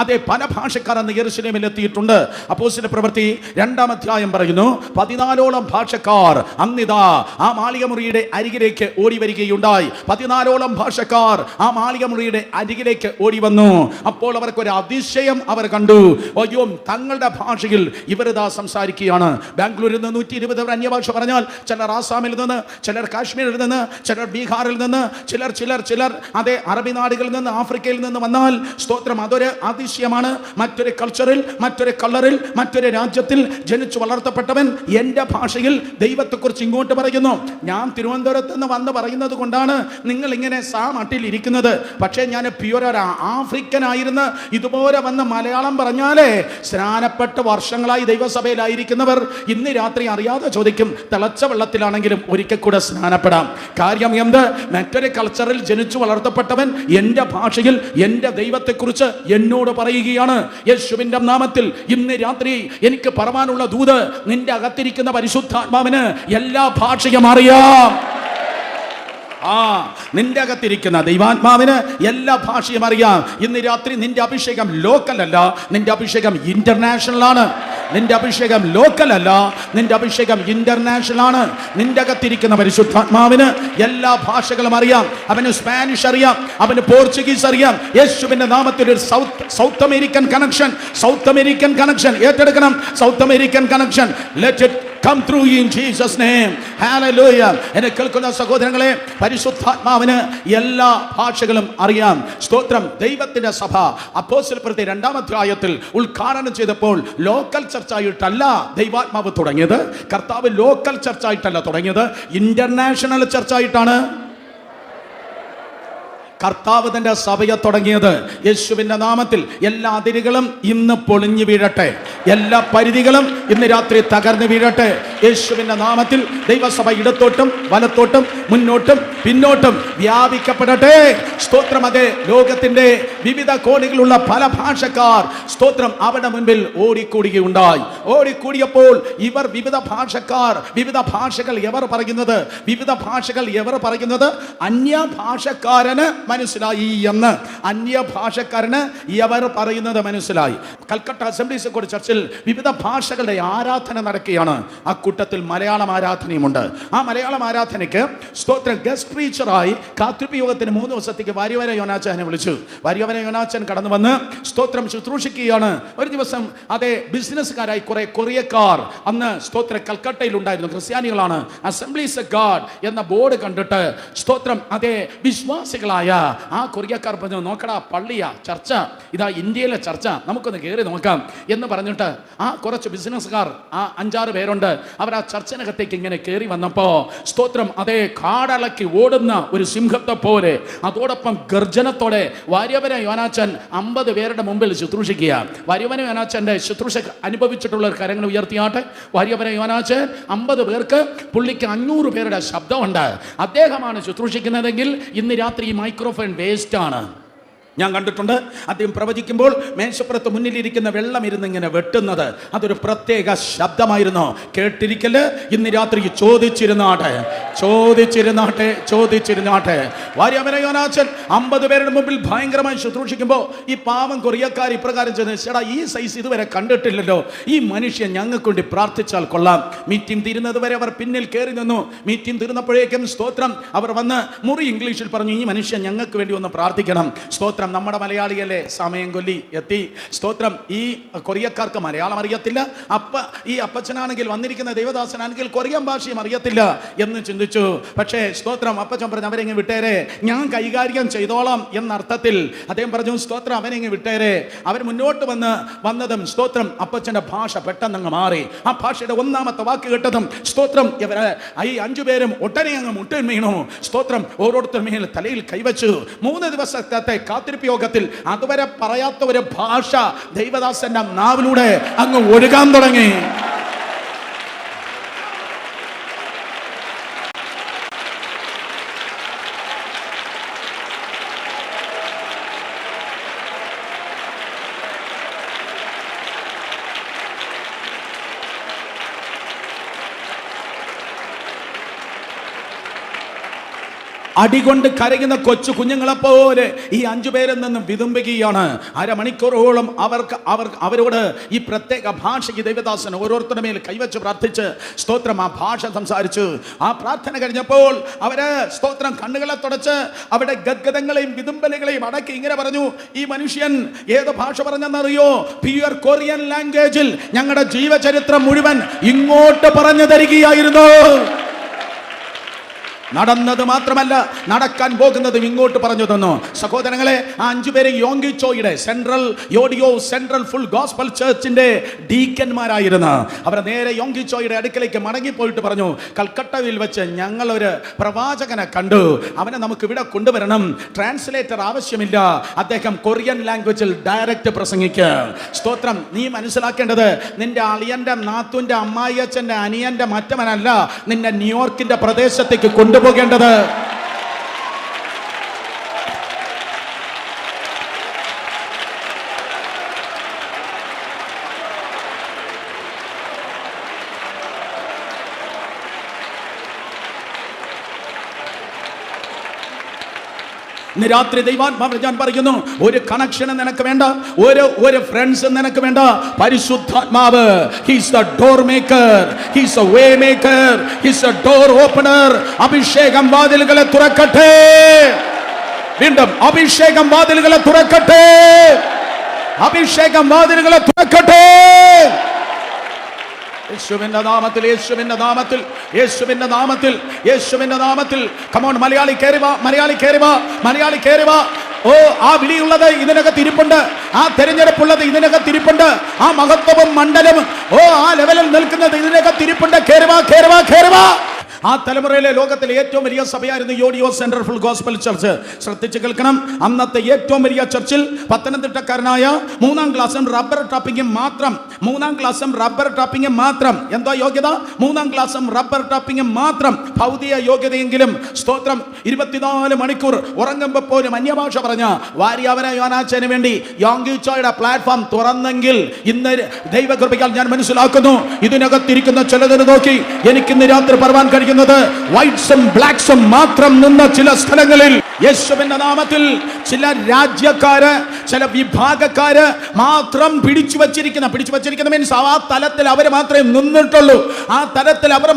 അതേ പല ഭാഷക്കാർ അന്ന് യെരുശലേമിൽ എത്തിയിട്ടുണ്ട്. അപ്പോസ്തല പ്രവൃത്തി 2-ാം അധ്യായം പറയുന്നു, 14ഓളം ഭാഷക്കാർ അന്നിതാ ആ മാളികമുറിയുടെ അരികിലേക്ക് ഓടി വരികയുണ്ടായി. 14ഓളം ഭാഷക്കാർ ആ മാളികമുറിയുടെ അരികിലേക്ക് ഓടി വന്നു. അപ്പോൾ അവർക്കൊരു അതിശയം അവർ കണ്ടു. അയ്യോ, തങ്ങളുടെ ഭാഷയിൽ ഇവരിതാ സംസാരിക്കുകയാണ്. ബാംഗ്ലൂരിൽ നിന്ന് 120 അന്യഭാഷ പറഞ്ഞാൽ ചിലർ ആസാമിൽ നിന്ന്, ചിലർ കാശ്മീരിൽ നിന്ന്, ചിലർ ബീഹാറിൽ നിന്ന്, ചിലർ അതേ അറബി നാടുകളിൽ നിന്ന്, ആഫ്രിക്കയിൽ നിന്ന് വന്നാൽ സ്തോത്രം, അതൊരു അതിശയമാണ്. മറ്റൊരു കൾച്ചറിൽ, മറ്റൊരു കളറിൽ, മറ്റൊരു രാജ്യത്തിൽ ജനിച്ചു വളർത്തപ്പെട്ടവൻ എന്റെ ഭാഷയിൽ ദൈവത്തെക്കുറിച്ച് ഇങ്ങോട്ട് പറയുന്നു. ഞാൻ തിരുവനന്തപുരത്ത് നിന്ന് വന്ന് പറയുന്നത് കൊണ്ടാണ് നിങ്ങൾ ഇങ്ങനെ സാമട്ടിൽ ഇരിക്കുന്നത്. പക്ഷേ ഞാൻ പ്യൂർ ആഫ്രിക്കൻ ആയിരുന്ന ഇതുപോലെ വന്ന് മലയാളം പറഞ്ഞാലേ സ്നാനപ്പെട്ട് വർഷങ്ങളായി ദൈവസഭയിലായിരിക്കുന്നവർ ഇന്ന് രാത്രി അറിയാതെ ചോദിക്കും, തിളച്ച വെള്ളത്തിലാണെങ്കിലും ഒരിക്കൽ കൂടെ സ്നാനപ്പെടാം. കാര്യം എന്ത്? മറ്റൊരു കൾച്ചറിൽ ജനിച്ചു വളർത്തപ്പെട്ടവൻ എന്റെ ഭാഷയിൽ എന്റെ ദൈവത്തെക്കുറിച്ച് എന്നോട് പറയുകയാണ്. യേശുവിന്റെ നാമത്തിൽ ഇന്ന് രാത്രി എനിക്ക് പറവാനുള്ള ദൂത്, നിന്റെ അകത്തിരിക്കുന്ന പരിശുദ്ധാത്മാവിന് എല്ലാ ഭാഷയും അറിയാം. നിന്റെ അകത്തിരിക്കുന്ന ദൈവാത്മാവിന് എല്ലാ ഭാഷയും അറിയാം. ഇന്ന് രാത്രി നിന്റെ അഭിഷേകം ലോക്കൽ അല്ല, നിന്റെ അഭിഷേകം ഇന്റർനാഷണൽ ആണ്. നിന്റെ അഭിഷേകം ലോക്കൽ അല്ല, നിന്റെ അഭിഷേകം ഇന്റർനാഷണൽ ആണ്. നിന്റെ അകത്തിരിക്കുന്ന പരിശുദ്ധാത്മാവിന് എല്ലാ ഭാഷകളും അറിയാം. അവന് സ്പാനിഷ് അറിയാം, അവന് പോർച്ചുഗീസ് അറിയാം. യേശുവിന്റെ നാമത്തിൽ ഒരു സൗത്ത് അമേരിക്കൻ കണക്ഷൻ ഏറ്റെടുക്കണം. South American connection, let it come through in Jesus name. Hallelujah. എന്നെ കേൾക്കുന്ന സഹോദരങ്ങളെ, പരിശുദ്ധാത്മാവിന് എല്ലാ ഭാഷകളും അറിയാം. സ്തോത്രം. ദൈവത്തിന്റെ സഭ അപ്പോസ്തല പ്രവൃത്തി 2-ാം അധ്യായത്തിൽ ഉദ്ഘാടനം ചെയ്തപ്പോൾ ലോക്കൽ ചർച്ചായിട്ടല്ല ദൈവാത്മാവ് തുടങ്ങിയത്. കർത്താവ് ലോക്കൽ ചർച്ചായിട്ടല്ല തുടങ്ങിയത്, ഇന്റർനാഷണൽ ചർച്ചായിട്ടാണ് കർത്താവ് തന്റെ സഭയെ തുടങ്ങിയത്. യേശുവിന്റെ നാമത്തിൽ എല്ലാ അതിരുകളും ഇന്ന് പൊളിഞ്ഞു വീഴട്ടെ, എല്ലാ പരിധികളും ഇന്ന് രാത്രി തകർന്നു വീഴട്ടെ. യേശുവിന്റെ നാമത്തിൽ ദൈവസഭ ഇടത്തോട്ടും വലത്തോട്ടും മുന്നോട്ടും പിന്നോട്ടും വ്യാപിക്കപ്പെടട്ടെ. സ്തോത്രം. അതെ, ലോകത്തിന്റെ വിവിധ കോണുകളിലുള്ള പല ഭാഷക്കാർ സ്തോത്രം അവരുടെ മുൻപിൽ ഓടിക്കൂടിയുണ്ടായി. ഓടിക്കൂടിയപ്പോൾ ഇവർ വിവിധ ഭാഷകൾ എവർ പറയുന്നത് അന്യഭാഷക്കാരന് മനസ്സിലായി എന്ന്. അന്യഭാഷക്കാരന് ഇവർ പറയുന്നത് മനസ്സിലായി. കൽക്കട്ട അസംബ്ലീസ് ഓഫ് ഗോഡ് ചർച്ചിൽ വിവിധ ഭാഷകളുടെ ആരാധന നടക്കുകയാണ്. ആ കൂട്ടത്തിൽ മലയാളം ആരാധനയുമുണ്ട്. ആ മലയാളം ആരാധനയ്ക്ക് സ്തോത്രം ഗസ്റ്റ് പ്രീച്ചറായി കാത്തിരിപ്പ് യോഗത്തിന് 3 ദിവസത്തേക്ക് വാര്യവര യോനാച്ചാനെ വിളിച്ചു. വാര്യവര യോനാച്ചൻ കടന്നു വന്ന് സ്തോത്രം ശുശ്രൂഷിക്കുകയാണ്. ഒരു ദിവസം അതേ ബിസിനസ്സുകാരായി കുറെ കൊറിയക്കാർ അന്ന് സ്തോത്രം കൽക്കട്ടയിൽ ഉണ്ടായിരുന്നു, ക്രിസ്ത്യാനികളാണ്. അസംബ്ലീസ് ഓഫ് ഗാഡ് എന്ന ബോർഡ് കണ്ടിട്ട് സ്തോത്രം അതേ വിശ്വാസികളായ ആ കൊറിയക്കാർ പറഞ്ഞു, നോക്കടാ പള്ളിയാ, ചർച്ച ഇതാ ഇന്ത്യയിലെ ചർച്ച, നമുക്കൊന്ന് കയറി നോക്കാം എന്ന് പറഞ്ഞിട്ട് ആ കുറച്ച് ബിസിനസ്സുകാർ, ആ 5-6 പേരുണ്ട്, അവർ ആ ചർച്ചിനകത്തേക്ക് ഇങ്ങനെ കയറി വന്നപ്പോ സ്തോത്രം അതേ കാടളക്കി ഓടുന്ന ഒരു സിംഹത്തെ പോലെ അതോടൊപ്പം ഗർജനത്തോടെ വാര്യവര യോനാച്ചൻ 50 പേരുടെ മുമ്പിൽ ശുശ്രൂഷിക്കുക. വാര്യവര യോനാച്ചന്റെ ശുശ്രൂഷ അനുഭവിച്ചിട്ടുള്ള കരങ്ങൾ ഉയർത്തിയാട്ടെ. വാര്യവര യോനാച്ചൻ 50 പേർക്ക്, പുള്ളിക്ക് 500 പേരുടെ ശബ്ദമുണ്ട്. അദ്ദേഹമാണ് ശുശ്രൂഷിക്കുന്നതെങ്കിൽ ഇന്ന് രാത്രി ഈ മൈക്രോഫോൺ വേസ്റ്റ് ആണ്. ഞാൻ കണ്ടിട്ടുണ്ട് അദ്ദേഹം പ്രവചിക്കുമ്പോൾ മേശപ്പുറത്ത് മുന്നിലിരിക്കുന്ന വെള്ളം ഇരുന്നിങ്ങനെ വെട്ടുന്നത്, അതൊരു പ്രത്യേക ശബ്ദമായിരുന്നു. കേട്ടിരിക്കല് ഇന്ന് രാത്രി ചോദിച്ചിരുന്നാട്ടെ. വാര്യവര യോനാച്ചൻ 50 പേരുടെ മുമ്പിൽ ഭയങ്കരമായി ശുശ്രൂഷിക്കുമ്പോൾ ഈ പാവം കൊറിയക്കാർ ഇപ്രകാരം ചെന്ന്, ചേട്ടാ ഈ സൈസ് ഇതുവരെ കണ്ടിട്ടില്ലല്ലോ, ഈ മനുഷ്യൻ ഞങ്ങൾക്ക് വേണ്ടി പ്രാർത്ഥിച്ചാൽ കൊള്ളാം. മീറ്റിംഗ് തീരുന്നത് വരെ അവർ പിന്നിൽ കയറി നിന്നു. മീറ്റിംഗ് തീർന്നപ്പോഴേക്കും സ്തോത്രം അവർ വന്ന് മുറി ഇംഗ്ലീഷിൽ പറഞ്ഞു, ഈ മനുഷ്യൻ ഞങ്ങൾക്ക് വേണ്ടി ഒന്ന് പ്രാർത്ഥിക്കണം. സ്തോത്രം നമ്മുടെ മലയാളിയല്ലേ, സമയം കൊല്ലി എത്തി. സ്തോത്രം ഈ കൊറിയക്കാർക്ക് മലയാളം അറിയത്തില്ല. ഈ അപ്പച്ചനാണെങ്കിൽ വന്നിരിക്കുന്ന ദൈവദാസനാണെങ്കിൽ കൊറിയൻ ഭാഷയും അറിയത്തില്ല എന്ന് ചിന്തിച്ചു. പക്ഷേ സ്തോത്രം അപ്പച്ചൻ പറഞ്ഞു, അവരെങ്ങ് വിട്ടേരെ, ഞാൻ കൈകാര്യം ചെയ്തോളാം എന്നർത്ഥത്തിൽ അദ്ദേഹം പറഞ്ഞു, സ്തോത്രം അവനെങ്ങ് വിട്ടേരെ. അവർ മുന്നോട്ട് വന്നതും സ്തോത്രം അപ്പച്ചന്റെ ഭാഷ പെട്ടെന്നങ്ങ് മാറി. ആ ഭാഷയുടെ 1-ാമത്തെ വാക്ക് കേട്ടതും സ്തോത്രം ഈ 5 പേരും ഒട്ടനെ അങ്ങ് മുട്ടൻ വീണു. സ്തോത്രം ഓരോരുത്തർ മേൽ തലയിൽ കൈവച്ചു. 3 ദിവസത്തെ കാത്തിരിപ്പ് യോഗത്തിൽ അതുവരെ പറയാത്ത ഒരു ഭാഷ ദൈവദാസന്റെ നാവിലൂടെ അങ്ങ് ഒഴുകാൻ തുടങ്ങി. അടികൊണ്ട് കരയുന്ന കൊച്ചു കുഞ്ഞുങ്ങളെ പോലെ ഈ 5 പേരിൽ നിന്നും വിതുമ്പുകയാണ്. അരമണിക്കൂറോളം അവരോട് ഈ പ്രത്യേക ഭാഷയ്ക്ക് ദൈവദാസൻ ഓരോരുത്തരുടെ മേൽ കൈവച്ച് പ്രാർത്ഥിച്ച് സ്തോത്രം ആ ഭാഷ സംസാരിച്ചു. ആ പ്രാർത്ഥന കഴിഞ്ഞപ്പോൾ അവര് സ്തോത്രം കണ്ണുകളെ തുടച്ച് അവിടെ ഗദ്ഗതങ്ങളെയും വിതുമ്പലുകളെയും അടക്കി ഇങ്ങനെ പറഞ്ഞു, ഈ മനുഷ്യൻ ഏത് ഭാഷ പറഞ്ഞെന്നറിയോ? പ്യുവർ കൊറിയൻ ലാംഗ്വേജിൽ ഞങ്ങളുടെ ജീവചരിത്രം മുഴുവൻ ഇങ്ങോട്ട് പറഞ്ഞു തരികയായിരുന്നു. നടന്നത് മാത്രമല്ല, നടക്കാൻ പോകുന്നതും ഇങ്ങോട്ട് പറഞ്ഞു തന്നു. സഹോദരങ്ങളെ, ആ 5 പേര് യോങ്കിച്ചോയുടെ സെൻട്രൽ ഫുൾ ഗോസ്പൽ ചർച്ചിന്റെ ഡീക്കന്മാരായിരുന്നു. അവർ നേരെ യോങ്കിച്ചോയുടെ അടുക്കലേക്ക് മടങ്ങിപ്പോയിട്ട് പറഞ്ഞു, കൽക്കട്ടയിൽ വെച്ച് ഞങ്ങളൊരു പ്രവാചകനെ കണ്ടു, അവനെ നമുക്ക് ഇവിടെ കൊണ്ടുവരണം. ട്രാൻസ്ലേറ്റർ ആവശ്യമില്ല, അദ്ദേഹം കൊറിയൻ ലാംഗ്വേജിൽ ഡയറക്റ്റ് പ്രസംഗിക്കുക. സ്തോത്രം, നീ മനസ്സിലാക്കേണ്ടത് നിന്റെ അളിയന്റെ നാത്തുന്റെ അമ്മായിയച്ഛന്റെ അനിയന്റെ മറ്റവനല്ല നിന്നെ ന്യൂയോർക്കിന്റെ പ്രദേശത്തേക്ക് കൊണ്ടുപോകേണ്ടത്. ഇന്ന് രാത്രി ദൈവാത്മാവ് ഞാൻ പറയുന്നു, ഒരു കണക്ഷൻ നിനക്ക് വേണ്ട, ഒരു ഫ്രണ്ട്സ് നിനക്ക് വേണ്ട. പരിശുദ്ധാത്മാവ്, he's the door maker, he's a way maker, he's A door opener. അഭിഷേകം വാതിലുകളെ തുറക്കട്ടെ. വീണ്ടും അഭിഷേകം വാതിലുകളെ തുറക്കട്ടെ. അഭിഷേകം വാതിലുകളെ തുറക്കട്ടെ. യേശുവിന്റെ നാമത്തിൽ, യേശുവിന്റെ നാമത്തിൽ, യേശുവിന്റെ നാമത്തിൽ, യേശുവിന്റെ നാമത്തിൽ. കമോൺ മലയാളി കേറി വാ, മലയാളി കേറി വാ, മലയാളി കേറി വാ. ഓ, ആ വിളിയുള്ളത് ഇതിനകത്ത് ഇരിപ്പുണ്ട്, ആ തെരഞ്ഞെടുപ്പുള്ളത് ഇതിനകത്ത് ഇരിപ്പുണ്ട്, ആ മഹത്വവും മണ്ഡലവും ആ ലെവലിൽ നിൽക്കുന്നത് ഇതിനകത്ത് ഇരിപ്പുണ്ട്. കേറി വാ, കേറി വാ, കേറി വാ. ആ തലമുറയിലെ ലോകത്തിലെ ഏറ്റവും വലിയ സഭയായിരുന്നു യോഡിയോ സെൻട്രൽ ഫുൾ ഗോസ്പൽ ചർച്ച്. ശ്രദ്ധിച്ച് കേൾക്കണം, അന്നത്തെ ഏറ്റവും വലിയ ചർച്ചിൽ പത്തനംതിട്ടക്കാരനായ 3-ാം ക്ലാസ്സും റബ്ബർ ടാപ്പിംഗും മാത്രം, 3-ാം ക്ലാസ്സും റബ്ബർ ടാപ്പിംഗും മാത്രം. എന്താ യോഗ്യത? 3-ാം ക്ലാസ്സും റബ്ബർ ടാപ്പിംഗും മാത്രം ഭൗതിക യോഗ്യതയെങ്കിലും. സ്തോത്രം, 24 മണിക്കൂർ ഉറങ്ങുമ്പോൾ പോലും അന്യഭാഷ പറഞ്ഞ വാര്യവര യോനാച്ചന് വേണ്ടി യോങ്കിച്ചോയുടെ പ്ലാറ്റ്ഫോം തുറന്നെങ്കിൽ ഇന്ന് ദൈവകൃപയാൽ ഞാൻ മനസ്സിലാക്കുന്നു, ഇതിനകത്തിരിക്കുന്ന ചിലതിന് നോക്കി എനിക്കിന്ന് രാത്രി പറവാൻ കഴിയും, പറയുന്നത് വൈറ്റ്സും ബ്ലാക്സും മാത്രം നിന്ന ചില സ്ഥലങ്ങളിൽ യേശുവിന്റെ നാമത്തിൽ ചില രാജ്യക്കാര്, ചില വിഭാഗക്കാര് മാത്രം പിടിച്ചു വച്ചിരിക്കുന്ന മീൻസ് ആ തലത്തിൽ അവർ മാത്രമേ നിന്നിട്ടുള്ളൂ, ആ തലത്തിൽ അവർ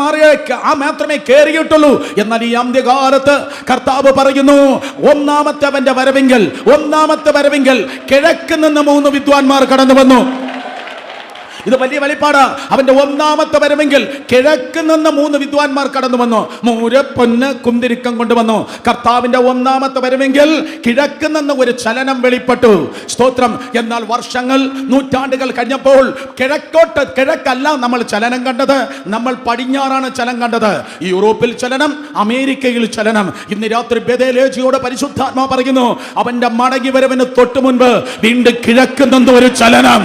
മാത്രമേ കയറിയിട്ടുള്ളൂ. എന്നാൽ ഈ അന്ത്യകാലത്ത് കർത്താവ് പറയുന്നു, ഒന്നാമത്തെ വരവെങ്കിൽ കിഴക്ക് നിന്ന് 3 വിദ്വാൻമാർ കടന്നു വന്നു. ഇത് വലിയ വെളിപ്പാട്. അവന്റെ ഒന്നാമത്തെ വരവെങ്കിൽ കിഴക്ക് നിന്ന് 3 വിദ്വാൻമാർ കടന്നു വന്നു. 3 പൊന്ന് കുന്തിരിക്കം കൊണ്ടുവന്നു. കർത്താവിന്റെ ഒന്നാമത്തെ വരവെങ്കിൽ കിഴക്ക് നിന്ന് ഒരു ചലനം വെളിപ്പെട്ടു. സ്തോത്രം. എന്നാൽ വർഷങ്ങൾ, നൂറ്റാണ്ടുകൾ കഴിഞ്ഞപ്പോൾ കിഴക്കല്ല നമ്മൾ ചലനം കണ്ടത്, നമ്മൾ പടിഞ്ഞാറാണ് ചലനം കണ്ടത്. യൂറോപ്പിൽ ചലനം, അമേരിക്കയിൽ ചലനം. ഇന്ന് രാത്രി ബേഥേലേജിയോട് പരിശുദ്ധാത്മാ പറയുന്നു, അവന്റെ മടങ്ങി വരവിന് തൊട്ടു മുൻപ് വീണ്ടും കിഴക്ക് നിന്ന് ഒരു ചലനം.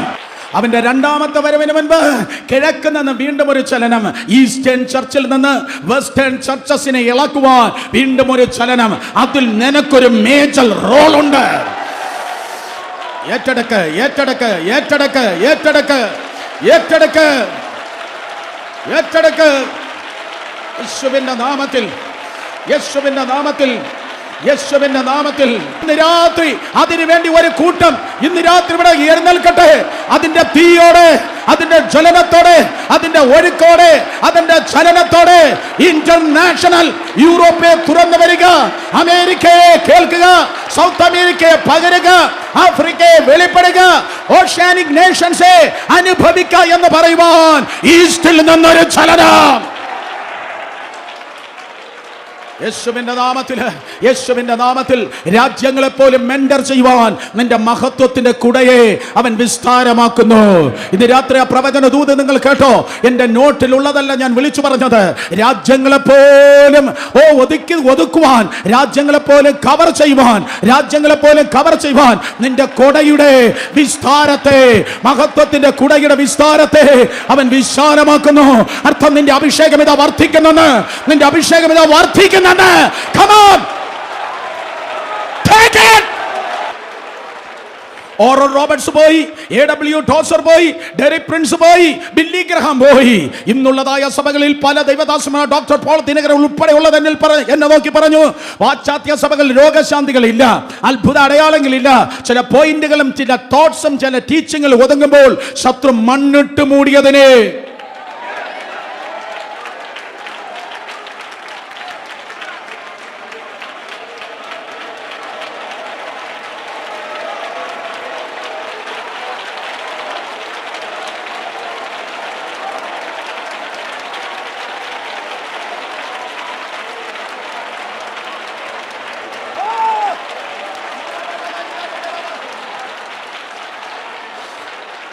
അവന്റെ രണ്ടാമത്തെ വരവിന് മുൻപ് കിഴക്ക് നിന്ന് വീണ്ടും ഒരു ചലനം. ഈസ്റ്റേൺ ചർച്ചിൽ നിന്ന് വെസ്റ്റേൺ ചർച്ചസിനെ ഇളക്കുവാൻ വീണ്ടും ഒരു ചലനം. അതിൽ നിനക്കൊരു മേജർ റോൾ ഉണ്ട്. ഏറ്റെടുക്ക്, ഏറ്റെടുക്ക്, ഏറ്റെടുക്ക്, ഏറ്റെടുക്ക്, ഏറ്റെടുക്ക്, ഏറ്റെടുക്ക്. യേശുവിന്റെ നാമത്തിൽ, യേശുവിന്റെ നാമത്തിൽ, യേശുവിന്റെ നാമത്തിൽ ഇന്ന് രാത്രി അതിനു വേണ്ടി ഒരു കൂട്ടം ഇന്ന് രാത്രി ഇവിടെ എഴുന്നേൽക്കട്ടെ. അതിന്റെ തീയോടെ, അതിന്റെ ജ്വലനത്തോടെ, അതിന്റെ ഒഴുക്കോടെ, അതിന്റെ ചലനത്തോടെ ഇന്റർനാഷണൽ യൂറോപ്പെ തുറന്നു വരിക, അമേരിക്കയെ കേൾക്കുക, സൗത്ത് അമേരിക്കയെ പകരുക, ആഫ്രിക്കയെ വെളിപ്പെടുക, ഓഷ്യാനിക് നേഷൻസെ അനുഭവിക്കുക എന്ന് പറയുവാൻ ഈസ്റ്റിൽ നിന്നൊരു ചലനം. യേശുവിന്റെ നാമത്തിൽ രാജ്യങ്ങളെ പോലും മെന്റർ ചെയ്യുവാൻ നിന്റെ മഹത്വത്തിന്റെ കുടയെ അവൻ വിസ്താരമാക്കുന്നു. ഇന്ന് രാത്രി ആ പ്രവചന ദൂത് നിങ്ങൾ കേട്ടോ? എന്റെ നോട്ടിലുള്ളതല്ല ഞാൻ വിളിച്ചു പറഞ്ഞത്. രാജ്യങ്ങളെ പോലും ഒതുക്കുവാൻ, രാജ്യങ്ങളെ പോലും കവർ ചെയ്യുവാൻ നിന്റെ കുടയുടെ വിസ്താരത്തെ, മഹത്വത്തിന്റെ കുടയുടെ വിസ്താരത്തെ അവൻ വിശാലമാക്കുന്നു. അർത്ഥം നിന്റെ അഭിഷേകം ഇതാ വർദ്ധിക്കുന്നെന്ന്, നിന്റെ അഭിഷേകം ഇതാ വർദ്ധിക്കുന്നു. Come on, take it. Oral Roberts പോയി, A.W. ടോസർ പോയി, ഡെറിക് പ്രിൻസ് പോയി, ബില്ലി ഗ്രഹാം പോയി. ഇന്നുള്ളതായ സഭകളിൽ പല ദൈവദാസന്മാർ, ഡോക്ടർ പോൾ ദിനകരൻ ഉൾപ്പെടെയുള്ളത് എന്നെ നോക്കി പറഞ്ഞു, പാശ്ചാത്യ സഭകളിൽ രോഗശാന്തികളില്ല, അത്ഭുത അടയാളങ്ങളില്ല. ചില പോയിന്റുകളും ചില തോട്ട്സും ചില ടീച്ചിങ്ങുകൾ ഒതുങ്ങുമ്പോൾ ശത്രു മണ്ണിട്ട് മൂടിയതിനെ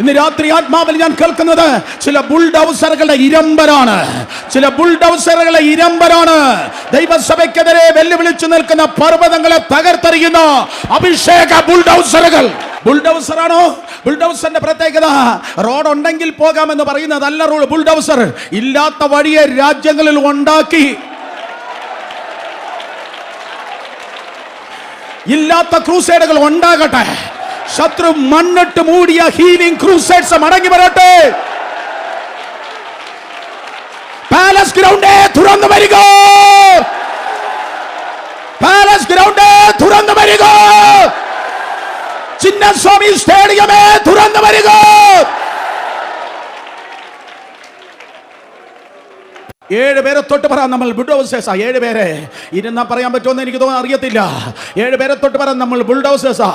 ഇന്ന് രാത്രി ആത്മാവിൽ ഞാൻ കേൾക്കുന്നത് ചില ബുൾഡൗസറുകളുടെ ഇരമ്പരാണ്. ദൈവസഭയ്ക്കെതിരെ വെല്ലുവിളിച്ചു നിൽക്കുന്ന പർവ്വതങ്ങളെ തകർത്തെറിയുന്ന അഭിഷേക ബുൾഡൗസറുകൾ. ബുൾഡൗസറാണോ? ബുൾഡൗസറിന്റെ പ്രത്യേകത റോഡ് ഉണ്ടെങ്കിൽ പോകാമെന്ന് പറയുന്നതല്ല. ബുൾഡൗസർ ഇല്ലാത്ത വഴിയെ രാജ്യങ്ങളിൽ ഉണ്ടാക്കി, ഇല്ലാത്ത ക്രൂസേഡുകൾ ഉണ്ടാകട്ടെ. ശത്രു മണ്ണിട്ട് മൂടിയ ഹീലിംഗ് ക്രൂസേഡ്സ് മടങ്ങി വരട്ടെ. പാലസ് ഗ്രൗണ്ടേ തുറന്നു വരിക, പാലസ് ഗ്രൗണ്ടേ തുറന്നു വരിക, ചിന്നസ്വാമി സ്റ്റേഡിയമേ തുറന്നു വരിക. 7 പേരെ തൊട്ട് പറ, നമ്മൾ ബുൾഡോസേഴ്സാ. 7 പേരെ ഇരുന്നാ പറയാൻ പറ്റുമെന്ന് എനിക്ക് തോന്നുന്നു, അറിയത്തില്ല. 7 പേരെ തൊട്ട് പറ, നമ്മൾ ബുൾഡോസേഴ്സാ.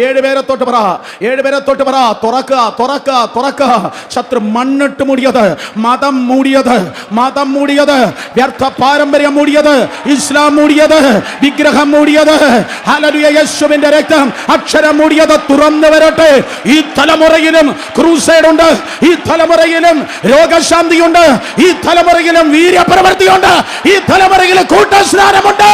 7 പേരെ തൊട്ട് പറ, 7 പേരെ തൊട്ട് പറ. തുറക്കുക. ശത്രു മണ്ണിട്ട് മൂടിയത്, മതം മൂടിയത്, വ്യർത്ഥ പാരമ്പര്യം മൂടിയത്, ഇസ്ലാം മൂടിയത്, വിഗ്രഹം മൂടിയത്, ഹല്ലേലൂയ, യേശുവിന്റെ രക്തം, അക്ഷരം മൂടിയത് തുറന്നു വരട്ടെ. ഈ തലമുറയിലും ക്രൂസേഡ് ഉണ്ട്, ഈ തലമുറയിലും രോഗശാന്തിയുണ്ട്, ഈ തലമുറയിലും വീര്യപ്രവൃത്തിയുണ്ട്, ഈ തലമുറയിലും കൂട്ടസ്നാനമുണ്ട്.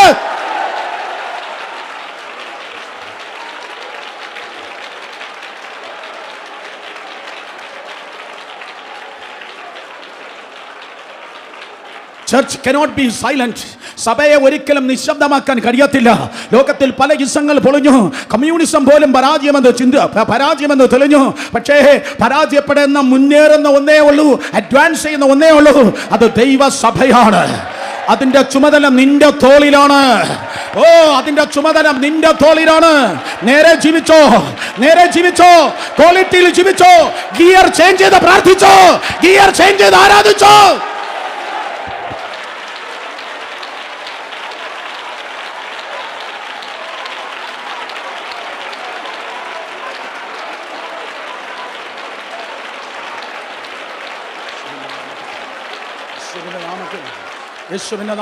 Church cannot be silent. സഭയെ ഒരിക്കലും നിശബ്ദമാക്കാൻ കഴിയത്തില്ല. ലോകത്തിൽ പല യുദ്ധങ്ങൾ പൊളിഞ്ഞു, കമ്മ്യൂണിസം പോലും പരാജയമെന്ന് തെളിഞ്ഞു. പക്ഷേ പരാജയപ്പെടുന്ന മുന്നേറുന്ന ഒന്നേ ഉള്ളൂ, അഡ്വാൻസ് ചെയ്യുന്ന ഒന്നേ ഉള്ളൂ, അത് ദൈവസഭയാണ്. അതിന്റെ ചുമതല നിന്റെ തോളിലാണ്. ഓ, അതിന്റെ ചുമതല നിന്റെ തോളിലാണ്. നേരെ ജീവിച്ചോ, നേരെ ജീവിച്ചോ, ക്വാളിറ്റിയിൽ ജീവിച്ചോ, ഗിയർ ചേഞ്ച് ചെയ്ത് പ്രാർത്ഥിച്ചോ, ഗിയർ ചേഞ്ച് ചെയ്ത് ആരാധിച്ചോ. യേശുവിന്റെ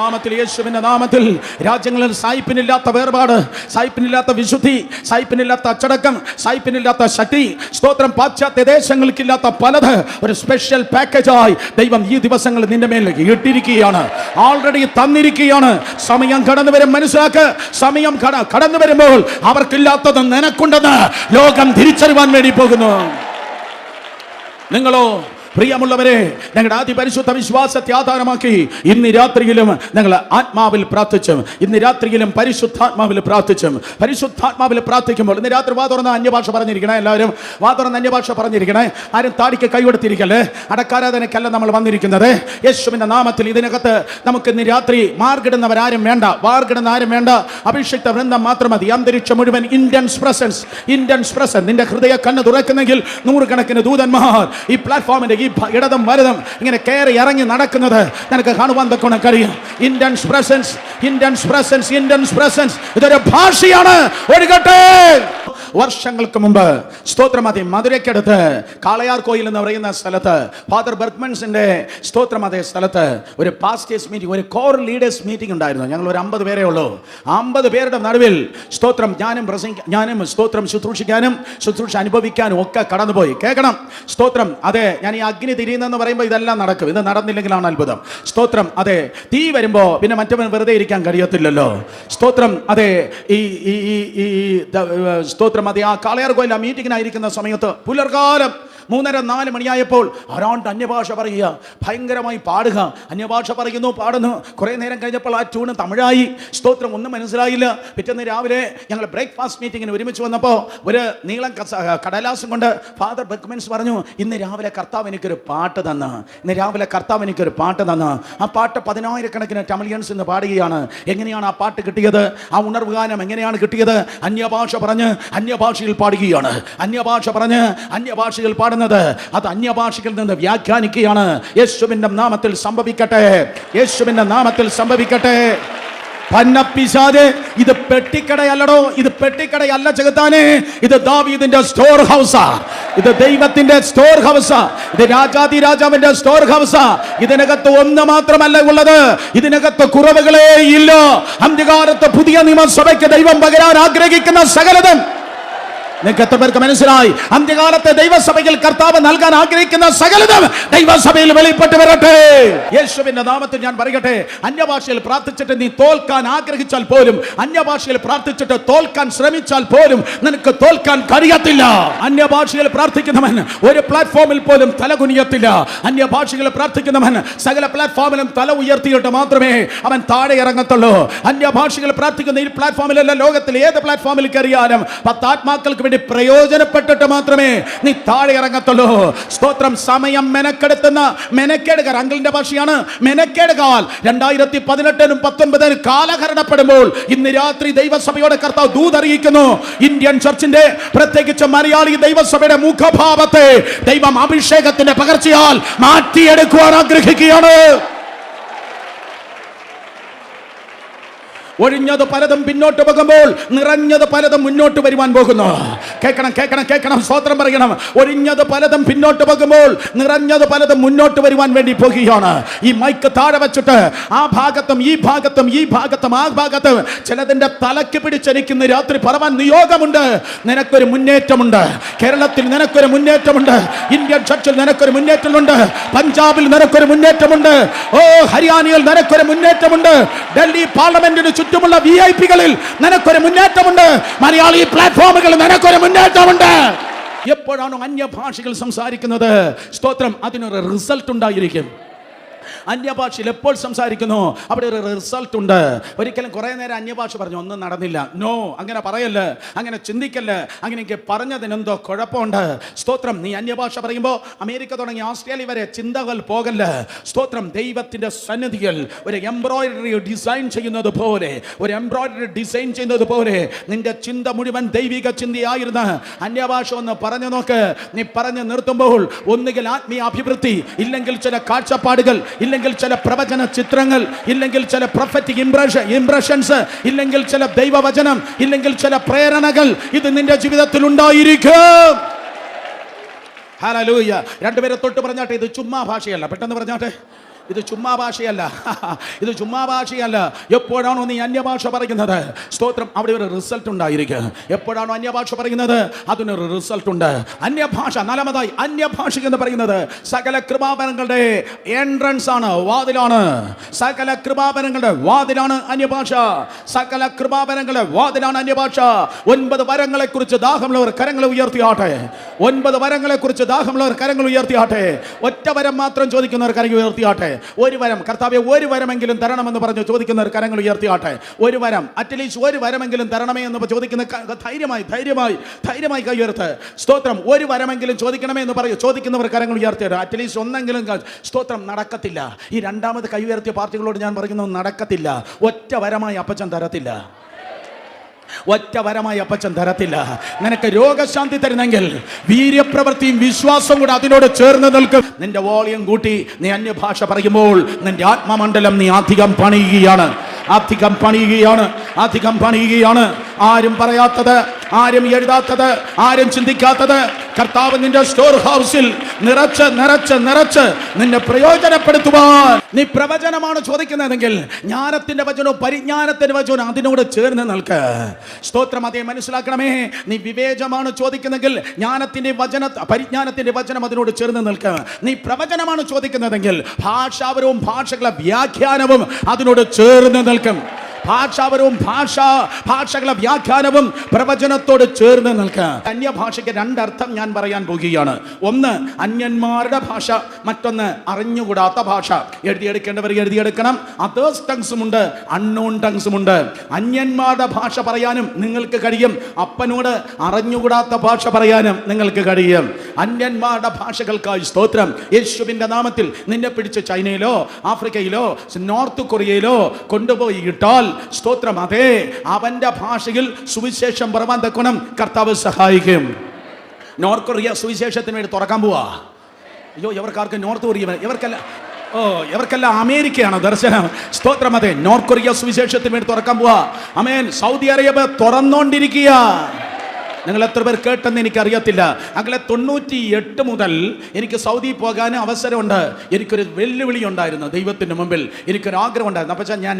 നാമത്തിൽ രാജ്യങ്ങളിൽ സായിപ്പിനില്ലാത്ത വേർപാട്, സായിപ്പിനില്ലാത്ത വിശുദ്ധി, സായിപ്പിനില്ലാത്ത അച്ചടക്കം, സായിപ്പിനില്ലാത്ത ശക്തി, സ്തോത്രം, പാശ്ചാത്യ ദേശങ്ങൾക്കില്ലാത്ത പലത് ഒരു സ്പെഷ്യൽ പാക്കേജായി ദൈവം ഈ ദിവസങ്ങൾ നിന്റെ മേലേക്ക് ഇട്ടിരിക്കുകയാണ്, ഓൾറെഡി തന്നിരിക്കുകയാണ്. സമയം കടന്നു വരും, മനസ്സിലാക്ക്. സമയം കടന്നു വരുമ്പോൾ അവർക്കില്ലാത്തത് നിനക്കുണ്ടെന്ന് ലോകം തിരിച്ചറിവാൻ വേണ്ടി പോകുന്നു. നിങ്ങളോ പ്രിയമുള്ളവരെ, ഞങ്ങളുടെ അതിപരിശുദ്ധ വിശ്വാസത്തെ ആധാരമാക്കി ഇന്ന് രാത്രിയിലും ഞങ്ങൾ ആത്മാവിൽ പ്രാർത്ഥിച്ചും, ഇന്ന് രാത്രിയിലും പരിശുദ്ധാത്മാവിൽ പ്രാർത്ഥിക്കുമ്പോൾ ഇന്ന് രാത്രി വാ തുറന്ന അന്യഭാഷ പറഞ്ഞിരിക്കണേ. എല്ലാവരും വാ തുറന്ന അന്യഭാഷ പറഞ്ഞിരിക്കണേ. ആരും താടിക്ക് കൈകൊടുത്തിരിക്കല്ലേ. അടക്കാരാധനയ്ക്കല്ല നമ്മൾ വന്നിരിക്കുന്നത്. യേശുവിന്റെ നാമത്തിൽ ഇതിനകത്ത് നമുക്ക് ഇന്ന് രാത്രി മാർഗിടുന്നവരാരും വേണ്ട, വാർഗിടുന്ന ആരും വേണ്ട. അഭിഷിക്ത വൃന്ദം മാത്രം മതി. അന്തരീക്ഷം മുഴുവൻ ഇന്റൻസ് പ്രസൻസ്. നിന്റെ ഹൃദയ കണ്ണ് തുറക്കുന്നെങ്കിൽ നൂറുകണക്കിന് ദൂതന്മാർ ഈ പ്ലാറ്റ്ഫോമിന്റെ ഈ ഇടതും വലതും ഇങ്ങനെ കയറി ഇറങ്ങി നടക്കുന്നത് നിനക്ക് കാണുവാൻ തക്കോണം കഴിയും. Intense presence. ഇതൊരു ഭാഷയാണ്. ഒഴുകട്ടെ. വർഷങ്ങൾക്ക് മുമ്പ് സ്തോത്രം, അതേ മധുരയ്ക്കടുത്ത് കാളയാർ കോയിൽ എന്ന് പറയുന്ന സ്ഥലത്ത് ഫാദർ ബർഗ്മൻസിന്റെ സ്തോത്രം, അതേ സ്ഥലത്ത് ഒരു പാസ്റ്റേഴ്സ് മീറ്റിംഗ്, ഒരു കോർ ലീഡേഴ്സ് മീറ്റിംഗ് ഉണ്ടായിരുന്നു. ഞങ്ങൾ ഒരു 50 പേരേ ഉള്ളൂ. 50 പേരുടെ നടുവിൽ സ്തോത്രം ഞാനും സ്തോത്രം ശുശ്രൂഷിക്കാനും ശുശ്രൂഷ അനുഭവിക്കാനും ഒക്കെ കടന്നുപോയി. കേൾക്കണം. സ്തോത്രം, അതെ, ഞാൻ ഈ അഗ്നി തിരിയുന്നെന്ന് പറയുമ്പോൾ ഇതെല്ലാം നടക്കും. ഇത് നടന്നില്ലെങ്കിലാണ് അത്ഭുതം. സ്തോത്രം, അതെ, തീ വരുമ്പോ പിന്നെ മറ്റവൻ വെറുതെ ഇരിക്കാൻ കഴിയത്തില്ലല്ലോ. സ്തോത്രം, അതെ, ഈ സ്തോത്രം, അതെ, ആ കാളയാർ കോയിൽ ആ മീറ്റിംഗിനായിരിക്കുന്ന സമയത്ത് പുലർകാലം 3:30-4 മണിയായപ്പോൾ ആരാണ്ട് അന്യഭാഷ പറയുക, ഭയങ്കരമായി പാടുക. അന്യഭാഷ പാടുന്നു. കുറേ നേരം കഴിഞ്ഞപ്പോൾ ആ ട്യൂണ് തമിഴായി. സ്തോത്രം, ഒന്നും മനസ്സിലായില്ല. പിറ്റേന്ന് രാവിലെ ഞങ്ങൾ ബ്രേക്ക്ഫാസ്റ്റ് മീറ്റിങ്ങിന് ഒരുമിച്ച് വന്നപ്പോൾ ഒരു നീളം കടലാസം കൊണ്ട് ഫാദർ ബർഗ്മൻസ് പറഞ്ഞു, ഇന്ന് രാവിലെ കർത്താവ് എനിക്കൊരു പാട്ട് തന്നു. ആ പാട്ട് 10,000-കണക്കിന് തമിഴിയൻസ് ഇന്ന് പാടുകയാണ്. എങ്ങനെയാണ് ആ പാട്ട് കിട്ടിയത്? ആ ഉണർവ് ഗാനം എങ്ങനെയാണ് കിട്ടിയത്? അന്യഭാഷ പറഞ്ഞ് അന്യഭാഷയിൽ പാടുകയാണ്. അന്യഭാഷയിൽ പാടുന്നത് അത് അന്യഭാഷയിൽ നിന്ന് വ്യാഖ്യാനിക്കുകയാണ്. യേശുവിന്റെ നാമത്തിൽ സംഭവിക്കട്ടെ. പന്നപ്പിശാചേ, ഇത് പെട്ടിക്കടയല്ലടോ, ഇത് പെട്ടിക്കടയല്ല ചെകുത്താനെ. ഇത് ദാവീദിന്റെ സ്റ്റോർ ഹൗസാ, ഇത് ദൈവത്തിന്റെ സ്റ്റോർ ഹൗസാ, ഇത് രാജാതിരാജാവിന്റെ സ്റ്റോർ ഹൗസാ. ഇതിനകത്ത് ഒന്ന് മാത്രമല്ല ഉള്ളത്, ഇതിനകത്ത് കുറവുകളേ ഇല്ല. അന്ത്യകാലത്ത് പുതിയ നിയമസഭയ്ക്ക് ദൈവം പകരാൻ ആഗ്രഹിക്കുന്ന സകലതും നിങ്ങൾക്ക് എത്ര പേർക്ക് മനസ്സിലായി? അന്ത്യകാലത്തെ ദൈവസഭയിൽ കർത്താവ് നൽകാൻ ആഗ്രഹിക്കുന്ന സകലതും ദൈവസഭയിൽ വെളിപ്പെട്ട് വരട്ടെ. യേശുവിന്റെ നാമത്തിൽ ഞാൻ പറയട്ടെ, അന്യഭാഷയിൽ പ്രാർത്ഥിച്ചിട്ട് നീ തോൽക്കാൻ ആഗ്രഹിച്ചാൽ പോലും, അന്യഭാഷയിൽ പ്രാർത്ഥിച്ചിട്ട് തോൽക്കാൻ ശ്രമിച്ചാൽ പോലും നിനക്ക് തോൽക്കാൻ കഴിയത്തില്ല. അന്യഭാഷയിൽ പ്രാർത്ഥിക്കുന്നവൻ ഒരു പ്ലാറ്റ്ഫോമിൽ പോലും തല കുനിയത്തില്ല. അന്യഭാഷയിൽ പ്രാർത്ഥിക്കുന്നവൻ സകല പ്ലാറ്റ്ഫോമിലും തല ഉയർത്തിയിട്ട് മാത്രമേ അവൻ താഴെ ഇറങ്ങത്തുള്ളൂ. അന്യഭാഷയിൽ പ്രാർത്ഥിക്കുന്ന ഈ പ്ലാറ്റ്ഫോമിലല്ല, ലോകത്തിൽ ഏത് പ്ലാറ്റ്ഫോമിൽ കയറിയാലും 10 ആത്മാക്കൾക്ക് പ്രയോജനപ്പെട്ടിട്ട് മാത്രമേ നീ താഴെ ഇറങ്ങത്തുള്ളൂ. സ്തോത്രം, സമയം മെനക്കെടുകാർ, അങ്കിളിന്റെ ഭാഷയാണ് മെനക്കെടുകാൽ. 2018-നും 2019 കാലഹരണപ്പെടുമ്പോൾ ഇന്ന് രാത്രി ദൈവസഭയോടെ കർത്താവ് ദൂതറിയിക്കുന്നു, ഇന്ത്യൻ ചർച്ചിന്റെ, പ്രത്യേകിച്ച് മലയാളി ദൈവസഭയുടെ മുഖഭാവത്തെ ദൈവം അഭിഷേകത്തിന്റെ പകർച്ചയാൽ മാറ്റിയെടുക്കുവാൻ ആഗ്രഹിക്കുകയാണ്. ഒഴിഞ്ഞത് പലതും പിന്നോട്ട് പോകുമ്പോൾ നിറഞ്ഞത് പലതും മുന്നോട്ട് വരുവാൻ പോകുന്നു. കേൾക്കണം, സ്തോത്രം പറയണം. ഒഴിഞ്ഞത് പലതും പിന്നോട്ട് പോകുമ്പോൾ നിറഞ്ഞത് പലതും മുന്നോട്ട് വരുവാൻ വേണ്ടി പോകുകയാണ്. ഈ മൈക്ക് താഴെ വെച്ചിട്ട് ആ ഭാഗത്തും ഈ ഭാഗത്തും ആ ഭാഗത്തും ചിലതിന്റെ തലക്ക് പിടിച്ചെനിക്കുന്ന രാത്രി പറവാൻ നിയോഗമുണ്ട്. നിനക്കൊരു മുന്നേറ്റമുണ്ട്. കേരളത്തിൽ നിനക്കൊരു മുന്നേറ്റമുണ്ട്. ഇന്ത്യൻ ചർച്ചിൽ നിനക്കൊരു മുന്നേറ്റമുണ്ട്. പഞ്ചാബിൽ നിനക്കൊരു മുന്നേറ്റമുണ്ട്. ഹരിയാനയിൽ നിനക്കൊരു മുന്നേറ്റമുണ്ട്. ഡൽഹി പാർലമെന്റിന് ചുറ്റുമുള്ള വിഐപികളിൽ നിനക്കൊരു മുന്നേറ്റമുണ്ട്. മലയാളി പ്ലാറ്റ്ഫോമുകളിൽ നിനക്കൊരു മുന്നേറ്റമുണ്ട്. എപ്പോഴാണോ അന്യഭാഷകൾ സംസാരിക്കുന്നത്, സ്തോത്രം, അതിനൊരു റിസൾട്ട് ഉണ്ടായിരിക്കും. അന്യഭാഷയിൽ എപ്പോൾ സംസാരിക്കുന്നു അവിടെ ഒരു റിസൾട്ട് ഉണ്ട്. ഒരിക്കലും കുറേ നേരം അന്യഭാഷ പറഞ്ഞു ഒന്നും നടന്നില്ല. നോ, അങ്ങനെ പറയല്ല, അങ്ങനെ ചിന്തിക്കല്ല. അങ്ങനെയൊക്കെ പറഞ്ഞതിനെന്തോ കുഴപ്പമുണ്ട്. സ്തോത്രം. നീ അന്യഭാഷ പറയുമ്പോൾ അമേരിക്ക തുടങ്ങി ഓസ്ട്രേലിയ വരെ ചിന്തകൾ പോകല്ല. സ്തോത്രം. ദൈവത്തിന്റെ സന്നിധിയിൽ ഒരു എംബ്രോയിഡറി ഡിസൈൻ ചെയ്യുന്നത് പോലെ, നിന്റെ ചിന്ത മുഴുവൻ ദൈവിക ചിന്തയായിരുന്ന അന്യഭാഷ ഒന്ന് പറഞ്ഞു നോക്ക്. നീ പറഞ്ഞു നിർത്തുമ്പോൾ ഒന്നുകിൽ ആത്മീയ അഭിവൃദ്ധി, ഇല്ലെങ്കിൽ ചില കാഴ്ചപ്പാടുകൾ, ഇല്ലെങ്കിൽ ചില പ്രവചന ചിത്രങ്ങൾ, ഇല്ലെങ്കിൽ ചില പ്രൊഫറ്റിക് ഇംപ്രഷൻസ്, ഇല്ലെങ്കിൽ ചില ദൈവവചനം, ഇല്ലെങ്കിൽ ചില പ്രേരണകൾ ഇത് നിന്റെ ജീവിതത്തിൽ ഉണ്ടായിരിക്കും. ഹല്ലേലൂയ. രണ്ടുപേരെ തൊട്ട് പറഞ്ഞാട്ടെ, ഇത് ചുമ്മാ ഭാഷയല്ല. പെട്ടെന്ന് പറഞ്ഞാട്ടെ, ഇത് ചുമ്മാ ഭാഷയല്ല. ഇത് ചുമ്മാ ഭാഷയല്ല. എപ്പോഴാണോ നീ അന്യഭാഷ പറയുന്നത്, സ്തോത്രം, അവിടെ ഒരു റിസൾട്ട് ഉണ്ടായിരിക്കും. എപ്പോഴാണോ അന്യഭാഷ പറയുന്നത് അതിനൊരു റിസൾട്ട് ഉണ്ട്. അന്യഭാഷ, നാലാമതായി അന്യഭാഷ എന്ന് പറയുന്നത് സകല കൃപാവരങ്ങളുടെ എൻട്രൻസ് ആണ്, വാതിലാണ്. സകല കൃപാവരങ്ങളുടെ വാതിലാണ് അന്യഭാഷ. സകല കൃപാവരങ്ങളുടെ വാതിലാണ് അന്യഭാഷ. 9 വരങ്ങളെ കുറിച്ച് ദാഹമുള്ളവർ കരങ്ങൾ ഉയർത്തിയാട്ടെ. 9 വരങ്ങളെ കുറിച്ച് ദാഹമുള്ളവർ കരങ്ങൾ ഉയർത്തിയാട്ടെ. ഒറ്റ വരം മാത്രം ചോദിക്കുന്നവർ കരങ്ങൾ ഉയർത്തിയാട്ടെ. ഒരു വരം, കർത്താവേ ഒരു വരമെങ്കിലും തരണമെന്ന് പറഞ്ഞു ചോദിക്കുന്നവർ കരങ്ങൾ ഉയർത്തിയാട്ടെ. ഒരു വരം, അറ്റ്ലീസ്റ്റ് ഒരു വരമെങ്കിലും തരണമേ എന്ന് ചോദിക്കുന്ന ധൈര്യമായി കൈ ഉയർത്ത്. സ്തോത്രം. ഒരു വരമെങ്കിലും ചോദിക്കണമേ എന്ന് പറയൂ ചോദിക്കുന്നവർ കരങ്ങൾ ഉയർത്തിയാട്ടെ. അറ്റ്ലീസ്റ്റ് ഒന്നെങ്കിലും. സ്തോത്രം. നടക്കത്തില്ല. ഈ രണ്ടാമത് കൈ ഉയർത്തിയ പാർട്ടികളോട് ഞാൻ പറയുന്നത് നടക്കത്തില്ല. ഒറ്റ വരമായി അപ്പച്ചൻ തരത്തില്ല. ഒറ്റ വരമായി അപ്പച്ചൻ തരത്തില്ല. നിനക്ക് രോഗശാന്തി തരുന്നെങ്കിൽ വീര്യപ്രവൃത്തിയും വിശ്വാസവും കൂടെ അതിനോട് ചേർന്ന് നിൽക്കും. നിന്റെ വോളിയം കൂട്ടി നീ അന്യഭാഷ പറയുമ്പോൾ നിന്റെ ആത്മമണ്ഡലം നീ അധികം പണിയുകയാണ്. ആരും പറയാത്തത്, ആരും എഴുതാത്തത്, ആരും ചിന്തിക്കാത്തത് കർത്താവ് നിന്റെ സ്റ്റോർ ഹൗസിൽ നിറച്ച് നിറച്ച് നിറച്ച് നിന്നെ പ്രയോജനപ്പെടുത്തുവാൻ. നീ പ്രവചനമാണ് ചോദിക്കുന്നതെങ്കിൽ ജ്ഞാനത്തിന്റെ വചനവും പരിജ്ഞാനത്തിന്റെ വചനവും അതിനോട് ചേർന്ന് നിൽക്ക്. സ്തോത്രം. അതേ മനസ്സിലാക്കണമേ. നീ വിവേചനമാണ് ചോദിക്കുന്നെങ്കിൽ ജ്ഞാനത്തിന്റെ പരിജ്ഞാനത്തിന്റെ വചനം അതിനോട് ചേർന്ന് നിൽക്കുക. നീ പ്രവചനമാണ് ചോദിക്കുന്നതെങ്കിൽ ഭാഷാപരവും ഭാഷകളുടെ വ്യാഖ്യാനവും അതിനോട് ചേർന്ന് നിൽക്കും. ഭാഷകളുടെ വ്യാഖ്യാനവും പ്രവചനത്തോട് ചേർന്ന് നിൽക്കുക. അന്യഭാഷയ്ക്ക് രണ്ടർത്ഥം ഞാൻ പറയാൻ പോകുകയാണ്. ഒന്ന് അന്യന്മാരുടെ ഭാഷ, മറ്റൊന്ന് അറിഞ്ഞുകൂടാത്ത ഭാഷ. എഴുതിയെടുക്കേണ്ടവർ എഴുതിയെടുക്കണം. അതേഴ്സ് ടങ്സും ഉണ്ട്, അൺനോൺ ടങ്സും ഉണ്ട്. അന്യന്മാരുടെ ഭാഷ പറയാനും നിങ്ങൾക്ക് കഴിയും. അപ്പനോട് അറിഞ്ഞുകൂടാത്ത ഭാഷ പറയാനും നിങ്ങൾക്ക് കഴിയും. അന്യന്മാരുടെ ഭാഷകൾക്കായി സ്തോത്രം. യേശുവിന്റെ നാമത്തിൽ നിന്നെ പിടിച്ച് ചൈനയിലോ ആഫ്രിക്കയിലോ നോർത്ത് കൊറിയയിലോ കൊണ്ടുപോയി ഇട്ടാൽ സ്തോത്രം, അതെ, അവന്റെ ഭാഷയിൽ സുവിശേഷം പറവാൻ തക്കണം കർത്താവ് സഹായിക്കും. നോർത്ത് കൊറിയ സുവിശേഷത്തിന് വേണ്ടി തുറക്കാൻ പോവാ. അയ്യോ, എവർക്കാർക്ക് നോർത്ത് കൊറിയ? എവർക്കെല്ലാം അമേരിക്കയാണ് ദർശനം. സ്തോത്രം. അതെ, നോർത്ത് കൊറിയ സുവിശേഷത്തിന് വേണ്ടി തുറക്കാൻ പോവാ. അമേൻ. സൗദി അറേബ്യ തുറന്നോണ്ടിരിക്കുക. നിങ്ങൾ എത്ര പേർ കേട്ടെന്ന് എനിക്കറിയത്തില്ല. അങ്ങനെ 98 മുതൽ എനിക്ക് സൗദി പോകാൻ അവസരമുണ്ട്. എനിക്കൊരു വെല്ലുവിളി ഉണ്ടായിരുന്നു ദൈവത്തിൻ്റെ മുമ്പിൽ. എനിക്കൊരു ആഗ്രഹം ഉണ്ടായിരുന്നു. അപ്പോൾ ഞാൻ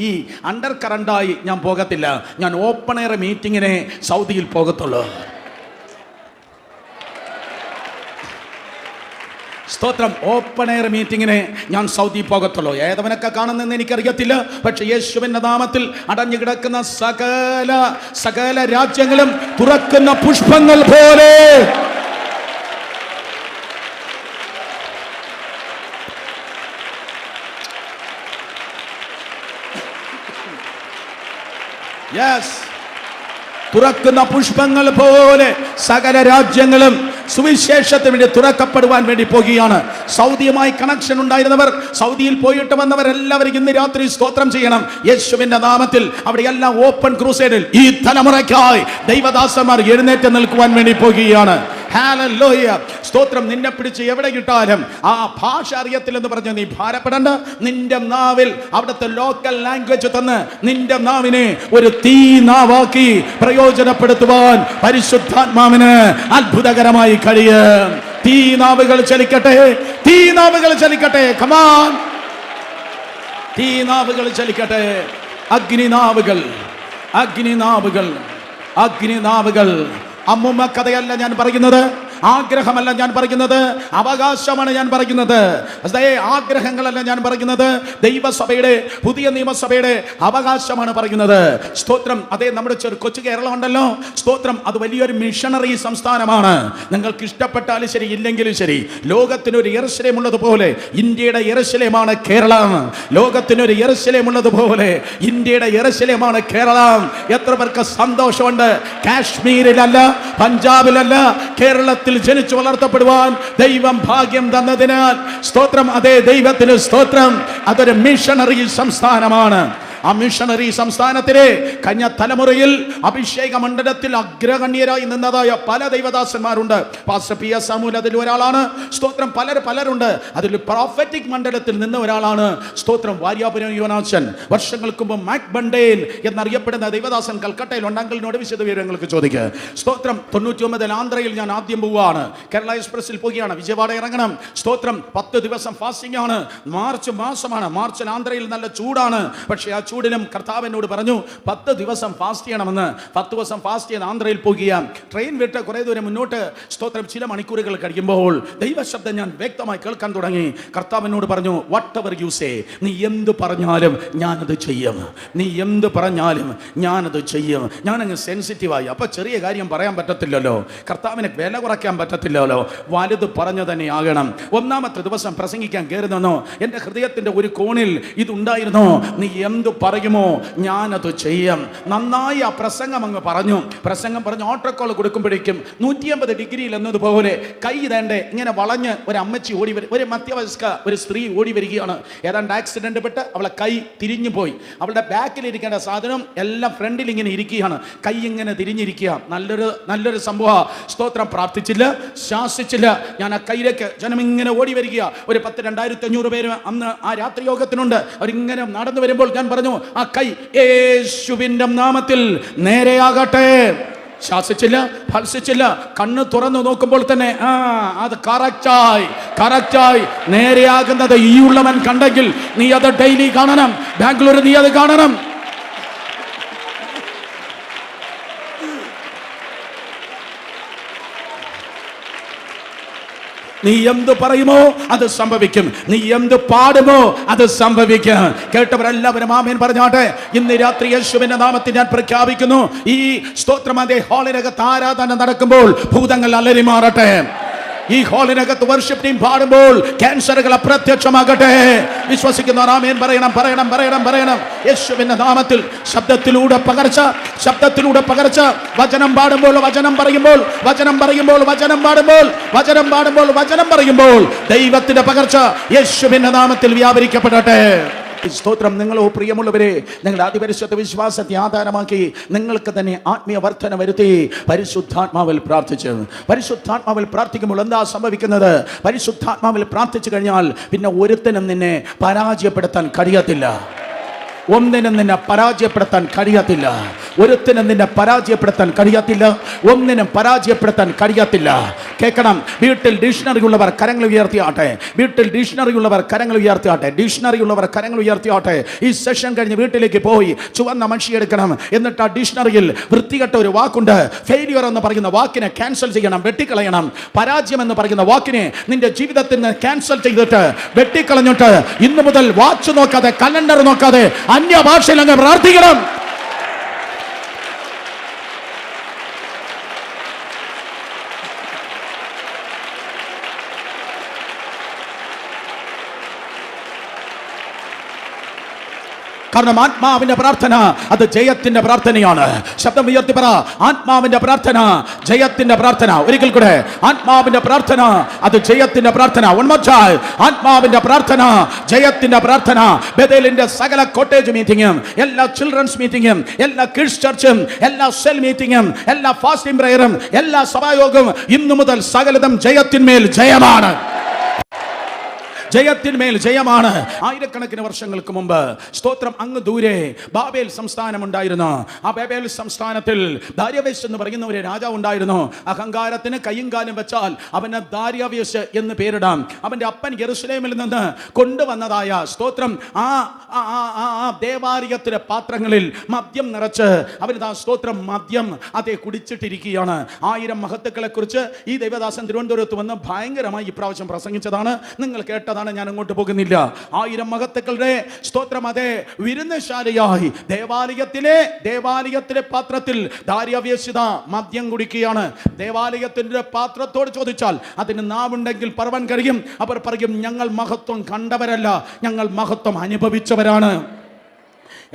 ഈ അണ്ടർ കറണ്ടായി ഞാൻ പോകത്തില്ല. ഞാൻ ഓപ്പൺ എയർ മീറ്റിങ്ങിനെ സൗദിയിൽ പോകത്തുള്ളൂ. സ്തോത്രം. ഓപ്പൺ എയർ മീറ്റിങ്ങിനെ ഞാൻ സൗദി പോകത്തുള്ളൂ. ഏതവനൊക്കെ കാണുന്നെന്ന് എനിക്കറിയത്തില്ല. പക്ഷെ യേശുവിന്റെ നാമത്തിൽ അടഞ്ഞു കിടക്കുന്ന സകല രാജ്യങ്ങളും തുറക്കുന്ന പുഷ്പങ്ങൾ പോലെ തുറക്കുന്ന പുഷ്പങ്ങൾ പോലെ സകല രാജ്യങ്ങളും സുവിശേഷത്തിന് വേണ്ടി തുറക്കപ്പെടുവാൻ വേണ്ടി പോകുകയാണ്. സൗദിയുമായി കണക്ഷൻ ഉണ്ടായിരുന്നവർ, സൗദിയിൽ പോയിട്ട് വന്നവരെല്ലാവരും ഇന്ന് രാത്രി സ്തോത്രം ചെയ്യണം യേശുവിന്റെ നാമത്തിൽ. അവിടെയെല്ലാം ഓപ്പൺ ക്രൂസേഡിൽ ഈ തലമുറയ്ക്കായി ദൈവദാസന്മാർ എഴുന്നേറ്റ് നിൽക്കുവാൻ വേണ്ടി പോകുകയാണ്. ഹല്ലേലൂയ. സ്തോത്രം. നിന്നെ പിടിച്ച് എവിടെ കിട്ടാലും ആ ഭാഷ അറിയത്തില്ലെന്ന് പറഞ്ഞ് നീ ഭാരപ്പെടണ്ട. നിന്റെ നാവിൽ അവിടുത്തെ ലോക്കൽ ലാംഗ്വേജ് തന്ന് നിന്റെ നാവിനെ ഒരു തീ നാവാക്കി പ്രയോജനപ്പെടുത്തുവാൻ പരിശുദ്ധാത്മാവിന് അത്ഭുതകരമായി കഴിയും. തീ നാവുകൾ ചലിക്കട്ടെ, തീ നാവുകൾ ചലിക്കട്ടെ. കമാൻ. തീ നാവുകൾ ചലിക്കട്ടെ. അഗ്നിനാവുകൾ, അഗ്നിനാവുകൾ, അഗ്നിനാവുകൾ. അമ്മുമ്മ കഥയല്ല ഞാൻ പറയുന്നത്. ആഗ്രഹമല്ല ഞാൻ പറയുന്നത്, അവകാശമാണ് ഞാൻ പറയുന്നത്. ആഗ്രഹങ്ങളല്ല ഞാൻ പറയുന്നത്, ദൈവസഭയുടെ പുതിയ നിയമസഭയുടെ അവകാശമാണ് പറയുന്നത്. സ്തോത്രം. അതേ, നമ്മുടെ കൊച്ചു കേരളം ഉണ്ടല്ലോ, സ്തോത്രം, അത് വലിയൊരു മിഷണറി സംസ്ഥാനമാണ്. നിങ്ങൾക്ക് ഇഷ്ടപ്പെട്ടാലും ശരി ഇല്ലെങ്കിലും ശരി, ലോകത്തിനൊരു യെരൂശലേം ഉള്ളതുപോലെ ഇന്ത്യയുടെ യെരൂശലേമാണ് കേരളം. ലോകത്തിനൊരു യെരൂശലേം ഉള്ളതുപോലെ ഇന്ത്യയുടെ യെരൂശലേമാണ് കേരളം. എത്ര പേർക്ക് സന്തോഷമുണ്ട്? കാശ്മീരിലല്ല, പഞ്ചാബിലല്ല, കേരളത്തിൽ ജനിച്ചു വളർത്തപ്പെടുവാൻ ദൈവം ഭാഗ്യം തന്നതിനാൽ സ്തോത്രം. അതേ, ദൈവത്തിന് സ്തോത്രം. അതൊരു മിഷണറി സംസ്ഥാനമാണ്. ആ മിഷണറി സംസ്ഥാനത്തിലെ കഴിഞ്ഞ തലമുറയിൽ അഭിഷേക മണ്ഡലത്തിൽ അഗ്രഗണ്യരായി നിന്നതായ പല ദൈവദാസന്മാരുണ്ട്. പാസ്റ്റർ പി എസ് സാമുൽ അതിൽ ഒരാളാണ്. സ്തോത്രം. പലരുണ്ട്. അതിൽ പ്രോഫറ്റിക് മണ്ഡലത്തിൽ നിന്ന ഒരാളാണ് സ്തോത്രം വാര്യാപുരം യുവനാച്ചൻ. വർഷങ്ങൾക്ക് മുമ്പ് മാക് ബണ്ടേൽ എന്നറിയപ്പെടുന്ന ദൈവദാസൻ കൽക്കട്ടയിൽ ഉണ്ടെങ്കിലിനോട് വിശദ വിവരങ്ങൾക്ക് ചോദിക്കുക. സ്തോത്രം. 99 ആന്ധ്രയിൽ ഞാൻ ആദ്യം പോവുകയാണ്. കേരള എക്സ്പ്രസിൽ പോവുകയാണ്. വിജയവാഡ ഇറങ്ങണം. സ്തോത്രം. 10 ദിവസം ഫാസ്റ്റിംഗ് ആണ്. മാർച്ച് മാസമാണ്. മാർച്ചിൽ ആന്ധ്രയിൽ നല്ല ചൂടാണ്. പക്ഷേ ആ ചൂടിലും കർത്താവിനോട് പറഞ്ഞു 10 ദിവസം ഫാസ്റ്റ് ചെയ്യണമെന്ന്. 10 ദിവസം ഫാസ്റ്റ് ചെയ്ത് ആന്ധ്രയിൽ പോകുകയാണ്. ട്രെയിൻ വിട്ട് കുറേ ദൂരം മുന്നോട്ട് സ്തോത്രം ചില മണിക്കൂറുകൾ കഴിയുമ്പോൾ ദൈവശബ്ദം ഞാൻ വ്യക്തമായി കേൾക്കാൻ തുടങ്ങി. കർത്താവിനോട് പറഞ്ഞു, വാട്ട് എവർ യു സേ, നീ എന്ത് പറഞ്ഞാലും ഞാനത് ചെയ്യും. നീ എന്ത് പറഞ്ഞാലും ഞാനത് ചെയ്യും. ഞാനങ്ങ് സെൻസിറ്റീവായി. അപ്പൊ ചെറിയ കാര്യം പറയാൻ പറ്റത്തില്ലല്ലോ, കർത്താവിനെ വില കുറയ്ക്കാൻ പറ്റത്തില്ലല്ലോ, വലുത് പറഞ്ഞു തന്നെ ആകണം. ഒന്നാമത്തെ ദിവസം പ്രസംഗിക്കാൻ കയറി നിന്നോ, എൻ്റെ ഹൃദയത്തിന്റെ ഒരു കോണിൽ ഇതുണ്ടായിരുന്നു. നീ എന്ത് പറയുമോ ഞാനത് ചെയ്യാം. നന്നായി ആ പ്രസംഗം അങ്ങ് പറഞ്ഞു. പ്രസംഗം പറഞ്ഞ് ഓട്ടോക്കോൾ കൊടുക്കുമ്പോഴേക്കും 150 ഡിഗ്രിയിൽ എന്നതുപോലെ കൈ തേണ്ടേ ഇങ്ങനെ വളഞ്ഞ് ഒരു അമ്മച്ചി ഓടി വരും. ഒരു മധ്യവയസ്ക ഒരു സ്ത്രീ ഓടി വരികയാണ്. ഏതാണ്ട് ആക്സിഡന്റ് പെട്ട് അവളെ കൈ തിരിഞ്ഞു പോയി. അവളുടെ ബാക്കിലിരിക്കേണ്ട സാധനം എല്ലാം ഫ്രണ്ടിൽ ഇങ്ങനെ ഇരിക്കുകയാണ്. കൈ ഇങ്ങനെ തിരിഞ്ഞിരിക്കുക. നല്ലൊരു സംഭവം. സ്തോത്രം. പ്രാർത്ഥിച്ചില്ല, ശാസിച്ചില്ല. ഞാൻ ആ കൈയിലേക്ക് ജനം ഇങ്ങനെ ഓടി വരിക. ഒരു 10,000-2,500 പേര് അന്ന് ആ രാത്രി യോഗത്തിനുണ്ട്. അവരിങ്ങനെ നടന്നു വരുമ്പോൾ ഞാൻ പറഞ്ഞു, ആ കൈ യേശുവിന്റെ നാമത്തിൽ നേരെയാകട്ടെ. ശാസിച്ചില്ല, ഫൽസിച്ചില്ല. കണ്ണ് തുറന്നു നോക്കുമ്പോൾ തന്നെ അത് കറക്റ്റായി നേരെയാകുന്നത് ഈ ഉള്ളവൻ കണ്ടെങ്കിൽ നീ അത് ഡെയിലി കാണണം. ബാംഗ്ലൂർ നീ അത് കാണണം. നീ എന്ത് പറയുമോ അത് സംഭവിക്കും. നീ എന്ത് പാടുമോ അത് സംഭവിക്കും. കേട്ടവരെല്ലാവരും ആമേൻ പറഞ്ഞാട്ടെ. ഇന്ന് രാത്രി യേശുവിന്റെ നാമത്തിൽ ഞാൻ പ്രഖ്യാപിക്കുന്നു, ഈ സ്തോത്രം അതേ ഹാളിനകത്ത് ആരാധന നടക്കുമ്പോൾ ഭൂതങ്ങൾ അലറി മാറട്ടെ. ഈ ഹാളിനകത്ത് വർഷിപ്പ് ടീം പാടുമ്പോൾ ക്യാൻസറുകൾ അപ്രത്യക്ഷമാകട്ടെ. വിശ്വസിക്കുന്നവർ ആമേൻ പറയണം. യേശുവിന്റെ നാമത്തിൽ ശബ്ദത്തിലൂടെ പകർച്ച. വചനം പാടുമ്പോൾ, വചനം പറയുമ്പോൾ ദൈവത്തിന്റെ പകർച്ച യേശുവിന്റെ നാമത്തിൽ വ്യാപരിക്കപ്പെടട്ടെ. സ്തോത്രം. നിങ്ങളോ പ്രിയമുള്ളവരെ, നിങ്ങളുടെ അതിപരിശുദ്ധ വിശ്വാസത്തെ ആധാരമാക്കി നിങ്ങൾക്ക് തന്നെ ആത്മീയ വർധന വരുത്തി പരിശുദ്ധാത്മാവിൽ പ്രാർത്ഥിക്കുമ്പോൾ എന്താ സംഭവിക്കുന്നത്? പരിശുദ്ധാത്മാവിൽ പ്രാർത്ഥിച്ചു കഴിഞ്ഞാൽ പിന്നെ ഒരുത്തനും നിന്നെ പരാജയപ്പെടുത്താൻ കഴിയത്തില്ല. ഒന്നിനും നിന്നെ പരാജയപ്പെടുത്താൻ കഴിയത്തില്ല. ഒരുത്തിനും നിന്നെ പരാജയപ്പെടുത്താൻ കഴിയത്തില്ല. ഒന്നിനും പരാജയപ്പെടുത്താൻ കഴിയത്തില്ല. കേൾക്കണം. വീട്ടിൽ ഡിക്ഷണറി ഉള്ളവർ കരങ്ങൾ ഉയർത്തിയാട്ടെ. ഈ സെഷൻ കഴിഞ്ഞ് വീട്ടിലേക്ക് പോയി ചുവന്ന മഷി എടുക്കണം. എന്നിട്ട് ആ ഡിക്ഷണറിയിൽ വൃത്തികെട്ട ഒരു വാക്കുണ്ട്. ഫെയിലിയർ എന്ന് പറയുന്ന വാക്കിനെ ക്യാൻസൽ ചെയ്യണം, വെട്ടിക്കളയണം. പരാജയം എന്ന് പറയുന്ന വാക്കിനെ നിന്റെ ജീവിതത്തിൽ നിന്ന് ക്യാൻസൽ ചെയ്തിട്ട് വെട്ടിക്കളഞ്ഞിട്ട് ഇന്നു മുതൽ വാച്ച് നോക്കാതെ, കലണ്ടർ നോക്കാതെ അന്യഭാഷയിൽ അങ്ങ് പ്രാർത്ഥിക്കണം. കാരണം ആത്മാവിന്റെ പ്രാർത്ഥന അത് ജയത്തിന്റെ പ്രാർത്ഥനയാണ്. ശബ്ദം ഉയർത്തി പറ, ആത്മാവിന്റെ പ്രാർത്ഥന ജയത്തിന്റെ പ്രാർത്ഥന. ഒരിക്കൽ കൂടെ, ആത്മാവിന്റെ പ്രാർത്ഥന അത് ജയത്തിന്റെ പ്രാർത്ഥന. ആത്മാവിന്റെ പ്രാർത്ഥന ജയത്തിന്റെ പ്രാർത്ഥന. ബേഥേലിന്റെ സകല കോട്ടേജ് മീറ്റിംഗും, എല്ലാ ചിൽഡ്രൻസ് മീറ്റിംഗും, എല്ലാ കിഡ്സ് ചർച്ചും, എല്ലാ സെൽ മീറ്റിംഗും, എല്ലാ ഫാസ്റ്റിംഗ് പ്രയറും, എല്ലാ സഭായോഗവും ഇന്നു മുതൽ സകലതും ജയത്തിന്മേൽ ജയമാണ്. ജയത്തിന്മേൽ ജയമാണ്. ആയിരക്കണക്കിന് വർഷങ്ങൾക്ക് മുമ്പ് സ്തോത്രം അങ്ങ് ദൂരെ ബാബേൽ സംസ്ഥാനം ഉണ്ടായിരുന്നു. ആ ബാബേൽ സംസ്ഥാനത്തിൽ ദാര്യാവേശ് എന്ന് പറയുന്ന ഒരു രാജാവ് ഉണ്ടായിരുന്നു. അഹങ്കാരത്തിന് കയ്യും കാലും വെച്ചാൽ അവന് ദാര്യാവേശ് എന്ന് പേരിടാം. അവന്റെ അപ്പൻ യെരൂശലേമിൽ നിന്ന് കൊണ്ടുവന്നതായ സ്തോത്രം ആ ദേവാലയത്തിലെ പാത്രങ്ങളിൽ മദ്യം നിറച്ച് അവന് സ്തോത്രം മദ്യം അതേ കുടിച്ചിട്ടിരിക്കുകയാണ്. 1000 മഹത്തുക്കളെ കുറിച്ച് ഈ ദൈവദാസൻ തിരുവനന്തപുരത്ത് വന്ന് ഭയങ്കരമായി ഇപ്രാവശ്യം പ്രസംഗിച്ചതാണ്. നിങ്ങൾ കേട്ടതാണ്, ഞാൻ അങ്ങോട്ട് പോകുന്നില്ല. 1000 മഹത്തുക്കളുടെ സ്തോത്രം അതേ വിരുന്നശാലയായി ദേവാലയത്തിലെ പാത്രത്തിൽ ദാര്യാവേശിത മദ്യം കുടിക്കുകയാണ്. ദേവാലയത്തിന്റെ പാത്രത്തോട് ചോദിച്ചാൽ അതിന് നാവുണ്ടെങ്കിൽ പറവാൻ കഴിയും. അവർ പറയും, ഞങ്ങൾ മഹത്വം കണ്ടവരല്ല, ഞങ്ങൾ മഹത്വം അനുഭവിച്ചവരാണ്.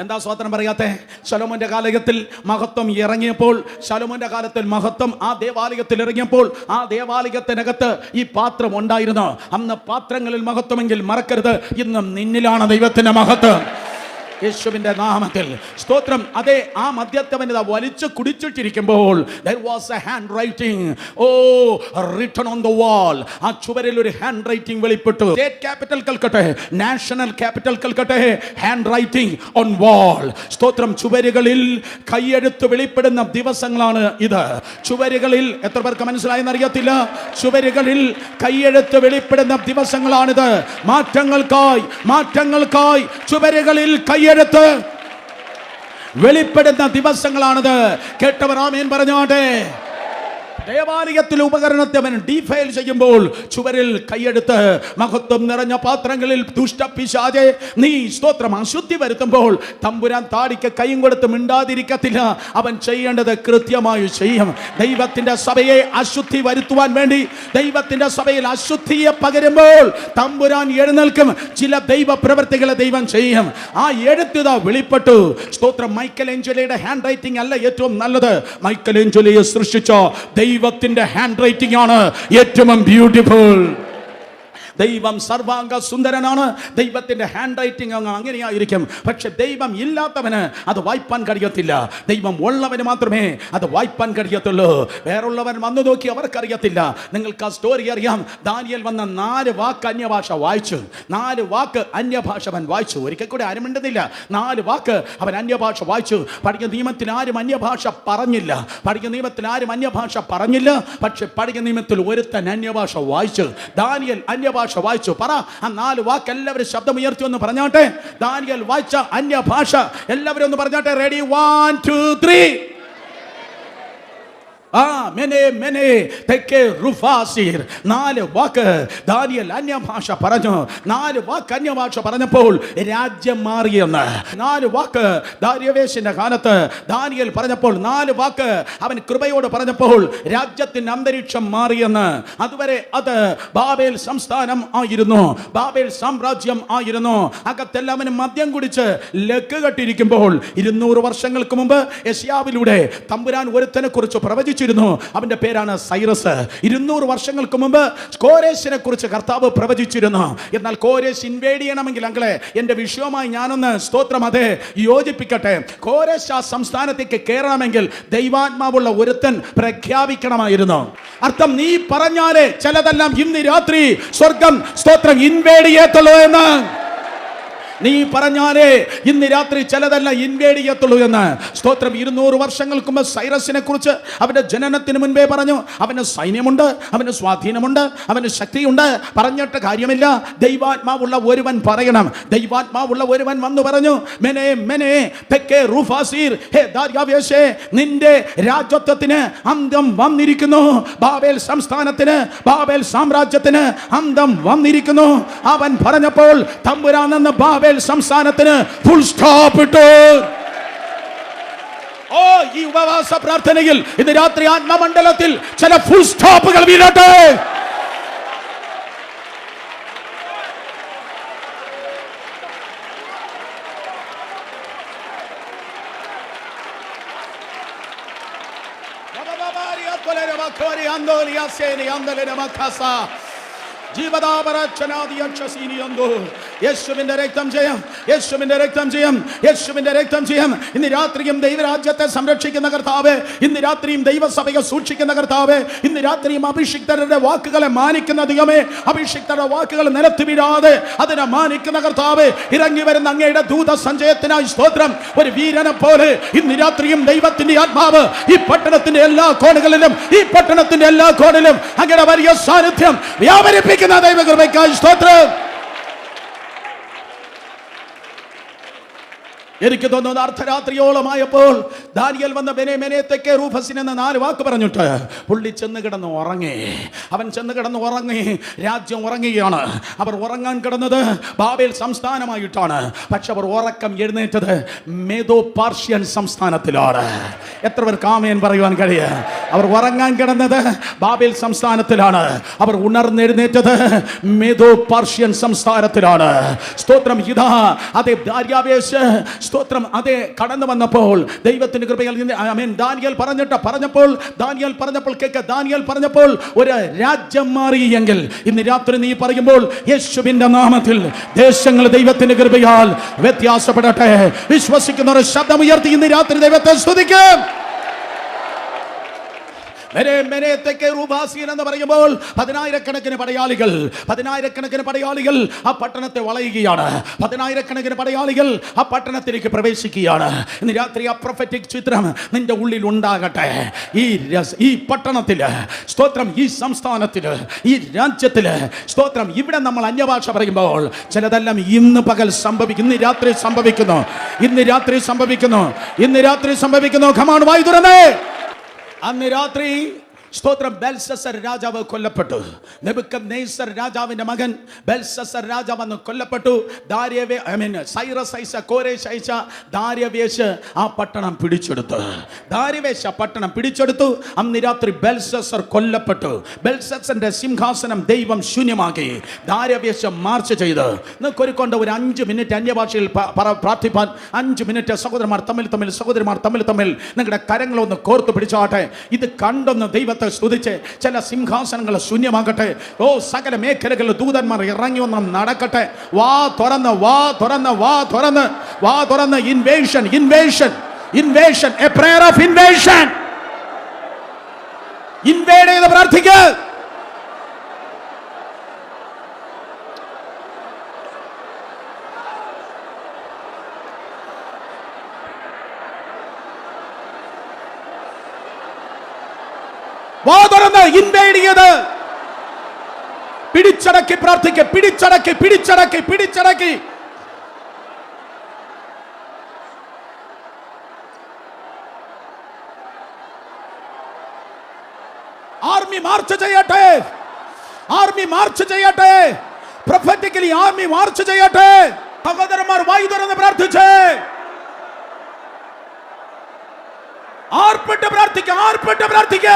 എന്താ സ്തോത്രം പറയാത്തെ? ശലോമോന്റെ കാലത്തിൽ മഹത്വം ഇറങ്ങിയപ്പോൾ, ശലോമോന്റെ കാലത്തിൽ മഹത്വം ആ ദേവാലയത്തിൽ ഇറങ്ങിയപ്പോൾ ആ ദേവാലയത്തിനകത്ത് ഈ പാത്രം ഉണ്ടായിരുന്നു. അന്ന് പാത്രങ്ങളിൽ മഹത്വമെങ്കിൽ മറക്കരുത്, ഇന്നും നിന്നിലാണ് ദൈവത്തിന്റെ മഹത്വം. യേശുവിന്റെ നാമത്തിൽ സ്തോത്രം. അതേ ആ മദ്യത്തവൻ വലിച്ചു കുടിച്ചിട്ടിരിക്കുമ്പോൾ there was a handwriting written on the wall. ആ ചുവരിൽ ഒരു ഹാൻഡ് റൈറ്റിംഗ് വെളിപ്പെട്ടു. State capital Calcutta, national capital Calcutta, hand writing on wall. സ്തോത്രം. ചുവരുകളിൽ കൈയെഴുത്ത് വെളിപ്പെടുന്ന ദിവസങ്ങളാണ് ഇത്. ചുവരുകളിൽ എത്ര പേർക്ക് മനസ്സിലായെന്ന് അറിയത്തില്ല. ചുവരുകളിൽ കൈയെഴുത്ത് വെളിപ്പെടുന്ന ദിവസങ്ങളാണിത്. മാറ്റങ്ങൾക്കായി ചുവരുകളിൽ കൈയെഴുത്ത് വെളിപ്പെടുന്ന ദിവസങ്ങളാണിത്. കേട്ടവർ ആമേൻ പറഞ്ഞോട്ടെ. ദേവാലയത്തിൽ ഉപകരണത്തെ അവൻ ഡീഫൈൽ ചെയ്യുമ്പോൾ ചുവരിൽ കൈയെടുത്ത് മഹത്വം നിറഞ്ഞ പാത്രങ്ങളിൽ ദുഷ്ടപിശാചേ നീ സ്തോത്രം അശുദ്ധി വരുത്തുമ്പോൾ തമ്പുരാൻ താടിക്ക് കൈയും കൊടുത്ത് മിണ്ടാതിരിക്കത്തില്ല. അവൻ ചെയ്യേണ്ടത് കൃത്യമായി ചെയ്യും. ദൈവത്തിന്റെ സഭയെ അശുദ്ധി വരുത്തുവാൻ വേണ്ടി ദൈവത്തിന്റെ സഭയിൽ അശുദ്ധിയെ പകരുമ്പോൾ തമ്പുരാൻ എഴുന്നേൽക്കും. ചില ദൈവ പ്രവൃത്തികളെ ദൈവം ചെയ്യും. ആ എഴുത്തുത വെളിപ്പെട്ടു. സ്തോത്രം. മൈക്കൽ ഏഞ്ചലോയുടെ ഹാൻഡ് റൈറ്റിംഗ് അല്ല ഏറ്റവും നല്ലത്. മൈക്കൽ ഏഞ്ചലോയെ സൃഷ്ടിച്ച ദൈവത്തിന്റെ ഹാൻഡ് റൈറ്റിംഗ് ആണ് ഏറ്റവും ബ്യൂട്ടിഫുൾ. ദൈവം സർവാംഗ സുന്ദരനാണ്. ദൈവത്തിന്റെ ഹാൻഡ് റൈറ്റിംഗ് അങ്ങനെയായിരിക്കും. പക്ഷെ ദൈവം ഇല്ലാത്തവന് അത് വായിപ്പാൻ കഴിയത്തില്ല. ദൈവം ഉള്ളവന് മാത്രമേ അത് വായിപ്പാൻ കഴിയത്തുള്ളൂ. വേറുള്ളവൻ വന്നു നോക്കി അവർക്കറിയത്തില്ല. നിങ്ങൾക്ക് ആ സ്റ്റോറി അറിയാം. ദാനിയേൽ വന്ന 4 വാക്ക് അന്യഭാഷ വായിച്ചു. 4 വാക്ക് അന്യഭാഷ അവൻ വായിച്ചു. ഒരിക്കൽ കൂടെ ആരും മിണ്ടുന്നില്ല. 4 വാക്ക് അവൻ അന്യഭാഷ വായിച്ചു. പഴയ നിയമത്തിൽ ആരും അന്യഭാഷ പറഞ്ഞില്ല. പക്ഷെ പഴയ നിയമത്തിൽ ഒരുത്തൻ അന്യഭാഷ വായിച്ചു. ദാനിയേൽ അന്യഭാഷ വായിച്ചു. പറ, ആ 4 വാക്ക് എല്ലാവരും ശബ്ദമുയർത്തി ഒന്ന് പറഞ്ഞാട്ടെ. ദാനിയേൽ വായിച്ച അന്യഭാഷ എല്ലാവരും ഒന്ന് പറഞ്ഞാട്ടെ. റെഡി, 1 2 3. നാല് വാക്ക് ദാനിയേൽ അന്യഭാഷ പറഞ്ഞു. 4 വാക്ക് അന്യഭാഷ പറഞ്ഞപ്പോൾ രാജ്യം മാറിയെന്ന്. 4 വാക്ക് ദാര്യാവേശിന്റെ കാലത്ത് ദാനിയേൽ പറഞ്ഞപ്പോൾ, 4 വാക്ക് അവൻ കൃപയോട് പറഞ്ഞപ്പോൾ രാജ്യത്തിന്റെ അന്തരീക്ഷം മാറിയെന്ന്. അതുവരെ അത് ബാബേൽ സംസ്ഥാനം ആയിരുന്നു, ബാബേൽ സാമ്രാജ്യം ആയിരുന്നു. അകത്തെല്ലാവനും മദ്യം കുടിച്ച് ലക്ക് കെട്ടിരിക്കുമ്പോൾ 200 വർഷങ്ങൾക്ക് മുമ്പ് യെശയ്യാവിലൂടെ തമ്പുരാൻ ഒരുത്തനെ കുറിച്ച് പ്രവചിച്ചിരുന്നു. അവന്റെ പേരാണ് സൈറസ്. 200 വർഷങ്ങൾക്ക് മുമ്പ് കോരേശിനെ കുറിച്ച് കർത്താവ് പ്രവചിച്ചിരുന്നു. എന്നാൽ കോരേശ് ഇൻവേഡ് ചെയ്യണമെങ്കിൽ അങ്ങളെ എന്റെ വിഷയവുമായി ഞാനൊന്ന് സ്തോത്രം അതെ യോജിപ്പിക്കട്ടെ. കോരേശ് ആ സംസ്ഥാനത്തേക്ക് കയറണമെങ്കിൽ ദൈവാത്മാവുള്ള ഒരുത്തൻ പ്രഖ്യാപിക്കണമായിരുന്നു. അർത്ഥം നീ പറഞ്ഞാലേ ചിലതെല്ലാം ഇന്ന് രാത്രി സ്വർഗം സ്തോത്രം ഇൻവേഡ് ചെയ്യത്തുള്ളൂ എന്ന്. നീ പറഞ്ഞാലേ ഇന്ന് രാത്രി ചിലതെല്ലാം ഇൻവേഡ് ചെയ്യത്തുള്ളൂ എന്ന്. സ്തോത്രം. 200 വർഷങ്ങൾക്ക് മുമ്പ് സൈറസിനെ കുറിച്ച് അവന്റെ ജനനത്തിന് മുൻപേ പറഞ്ഞു. അവന് സൈന്യമുണ്ട്, അവന് സ്വാധീനമുണ്ട്, അവന് ശക്തിയുണ്ട്. പറഞ്ഞിട്ട് കാര്യമില്ല. ദൈവാത്മാവുള്ള ഒരുവൻ പറയണം. ദൈവാത്മാവുള്ള ഒരുവൻ വന്നു പറഞ്ഞു, മെനെ മെനെ തെക്കേ റൂഫാസീർ, ഹേ ദാര്യാവേശേ, നിന്റെ രാജ്യത്വത്തിന് അന്തം വന്നിരിക്കുന്നു. ബാബേൽ സംസ്ഥാനത്തിന്, ബാബേൽ സാമ്രാജ്യത്തിന് അന്തം വന്നിരിക്കുന്നു. അവൻ പറഞ്ഞപ്പോൾ തമ്പുരാൻ എന്ന ബാബേൽ സംസ്ഥാനത്തിന് ഫുൾ സ്റ്റോപ്പ് ഇട്ടു. ഈ ഉപവാസ പ്രാർത്ഥനയിൽ ഇന്ന് രാത്രി ആത്മമണ്ഡലത്തിൽ ചില ഫുൾ സ്റ്റോപ്പുകൾ വീഴട്ടെ. യേശുവിന്റെ രക്തം ജയം, യേശുവിന്റെ രക്തം ജയം, യേശുവിന്റെ രക്തം ജയം. ഇന്ന് രാത്രിയും ദൈവരാജ്യത്തെ സംരക്ഷിക്കുന്ന കർത്താവേ, ഇന്ന് രാത്രിയും ദൈവസഭയെ സൂക്ഷിക്കുന്ന കർത്താവേ, ഇന്ന് രാത്രിയും അഭിഷിക്തരുടെ വാക്കുകളെ മാനിക്കുന്ന ദൈവമേ, അഭിഷിക്തരുടെ വാക്കുകൾ നിലത്ത് വീഴാതെ അതിനെ മാനിക്കുന്ന കർത്താവേ, ഇറങ്ങി വരുന്ന അങ്ങയുടെ ദൂത സഞ്ചയത്തിനായി സ്തോത്രം. ഒരു വീരനെ പോലെ ഇന്ന് രാത്രിയും ദൈവത്തിന്റെ ആത്മാവ് ഈ പട്ടണത്തിന്റെ എല്ലാ കോണുകളിലും, ഈ പട്ടണത്തിന്റെ എല്ലാ കോണിലും അങ്ങയുടെ വലിയ സാന്നിധ്യം വ്യാപരിപ്പിക്കുന്ന ദൈവകൃപയ്ക്കായി സ്തോത്രം. എനിക്ക് തോന്നുന്നു അർദ്ധരാത്രിയോളമായപ്പോൾ ദാനിയേൽ വന്ന ബെനേമെനേത്തേക്ക് റൂഫസിന് എന്ന 4 വാക്ക് പറഞ്ഞിട്ട് പുള്ളി ചെന്ന് കിടന്ന് ഉറങ്ങി. അവൻ ചെന്ന് കിടന്ന് ഉറങ്ങി. രാജ്യം ഉറങ്ങുകയാണ്. അവർ ഉറങ്ങാൻ കിടന്നത് ബാബേൽ സംസ്ഥാനമായിട്ടാണ്. പക്ഷെ അവർ ഉറക്കം എഴുന്നേറ്റത് മേദോ പാർഷ്യൻ സംസ്ഥാനത്തിലാണ്. എത്ര പേർക്ക് ആമേൻ പറയുവാൻ കഴിയുക? അവർ ഉറങ്ങാൻ കിടന്നത് ബാബേൽ സംസ്ഥാനത്തിലാണ്. അവർ ഉണർന്നെഴുന്നേറ്റത് മേദോ പാർഷ്യൻ സംസ്ഥാനത്തിലാണ്. സ്തോത്രം. ഇതാ അതേ ദാര്യാവേശ് സ്തോത്രം അതേ കടന്നു വന്നപ്പോൾ ദൈവത്തിന്റെ കൃപയിൽ ദാനിയേൽ പറഞ്ഞപ്പോൾ ഒരു രാജ്യം മാറി എങ്കിൽ ഇന്ന് രാത്രി നീ പറയുമ്പോൾ യേശുവിന്റെ നാമത്തിൽ ദേശങ്ങൾ ദൈവത്തിന്റെ കൃപയാൽ വ്യത്യാസപ്പെടട്ടെ. വിശ്വസിക്കുന്നവർ ശബ്ദമുയർത്തി ഇന്ന് രാത്രി ദൈവത്തെ സ്തുതിക്കും. എന്ന് പറയുമ്പോൾ പതിനായിരക്കണക്കിന് പടയാളികൾ ആ പട്ടണത്തെ വളയുകയാണ്. പതിനായിരക്കണക്കിന് പടയാളികൾ ആ പട്ടണത്തിലേക്ക് പ്രവേശിക്കുകയാണ്. ഇന്ന് രാത്രി ആ പ്രൊഫറ്റിക് ചിത്രം നിന്റെ ഉള്ളിൽ ഉണ്ടാകട്ടെ. ഈ പട്ടണത്തില് സ്തോത്രം, ഈ സംസ്ഥാനത്തില്, ഈ രാജ്യത്തില് സ്തോത്രം, ഇവിടെ നമ്മൾ അന്യഭാഷ പറയുമ്പോൾ ചിലതെല്ലാം ഇന്ന് പകൽ സംഭവിക്കും, ഇന്ന് രാത്രി സംഭവിക്കുന്നു. ഖമാൺ വായു തുറന്നേ. അന്ന് രാത്രി സ്തോത്രം ബെൽശസ്സർ രാജാവ് കൊല്ലപ്പെട്ടു. നെബൂഖദ്നേസർ രാജാവിന്റെ മകൻ ബെൽശസ്സർ രാജാവ് അന്ന് കൊല്ലപ്പെട്ടു. സൈറസ് അയച്ച, കോരേശ് അയച്ച ദാര്യാവേശ് ആ പട്ടണം പിടിച്ചെടുത്തു. അന്ന് രാത്രി ബെൽശസ്സർ കൊല്ലപ്പെട്ടു. ബെൽശസ്സറിന്റെ സിംഹാസനം ദൈവം ശൂന്യമാക്കി. ദാര്യാവേശ് മാർച്ച് ചെയ്ത് നിങ്ങൾക്കൊരുക്കൊണ്ട് ഒരു 5 മിനിറ്റ് അന്യഭാഷയിൽ പ്രാർത്ഥിപ്പാൻ 5 മിനിറ്റ് സഹോദരന്മാർ തമ്മിൽ നിങ്ങളുടെ കരങ്ങളൊന്ന് കോർത്തു പിടിച്ചാട്ടെ. ഇത് കണ്ടൊന്ന് ദൈവത്തെ സ്തുതിച്ച് ചില സിംഹാസനങ്ങൾ ശൂന്യമാകട്ടെ. സകല മേഖലകളിൽ ദൂതന്മാർ ഇറങ്ങി ഒന്ന് നടക്കട്ടെ. വാ തുറന്ന് invasion a prayer of invasion. Invade ചെയ്ത് പ്രാർത്ഥിക്കുക. ഇൻവൈഡ് ചെയ്ത് പിടിച്ചടക്കി പ്രാർത്ഥിക്കുക. പിടിച്ചടക്കി ആർമി മാർച്ച് ചെയ്യട്ടെ. പ്രൊഫറ്റിക്കലി ആർമി മാർച്ച് ചെയ്യട്ടെ. സഹോദരന്മാർ വായു തുറന്ന് പ്രാർത്ഥിച്ചേ. ആർപ്പിട്ട് പ്രാർത്ഥിക്കുക.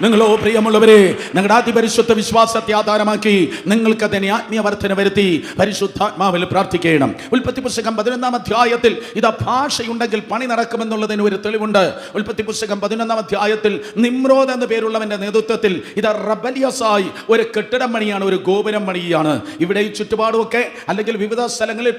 നിങ്ങളോ പ്രിയമുള്ളവരെ, നിങ്ങളുടെ അതിപരിശുദ്ധ വിശ്വാസത്തെ ആധാരമാക്കി നിങ്ങൾക്ക് അതിനെ ആത്മീയ വർധന വരുത്തി പരിശുദ്ധാത്മാവിൽ പ്രാർത്ഥിക്കണം. ഉൽപ്പത്തി പുസ്തകം 11-ാം അധ്യായത്തിൽ ഇതാ ഭാഷയുണ്ടെങ്കിൽ പണി നടക്കുമെന്നുള്ളതിന് ഒരു തെളിവുണ്ട്. ഉൽപ്പത്തി പുസ്തകം 11-ാം അധ്യായത്തിൽ നിമ്രോദ് എന്ന പേരുള്ളവന്റെ നേതൃത്വത്തിൽ ഇതാ റബലിയസായി ഒരു കെട്ടിടം പണിയാണ്, ഒരു ഗോപുരം പണിയാണ്. ഇവിടെ ഈ ചുറ്റുപാടുമൊക്കെ അല്ലെങ്കിൽ വിവിധ സ്ഥലങ്ങളിൽ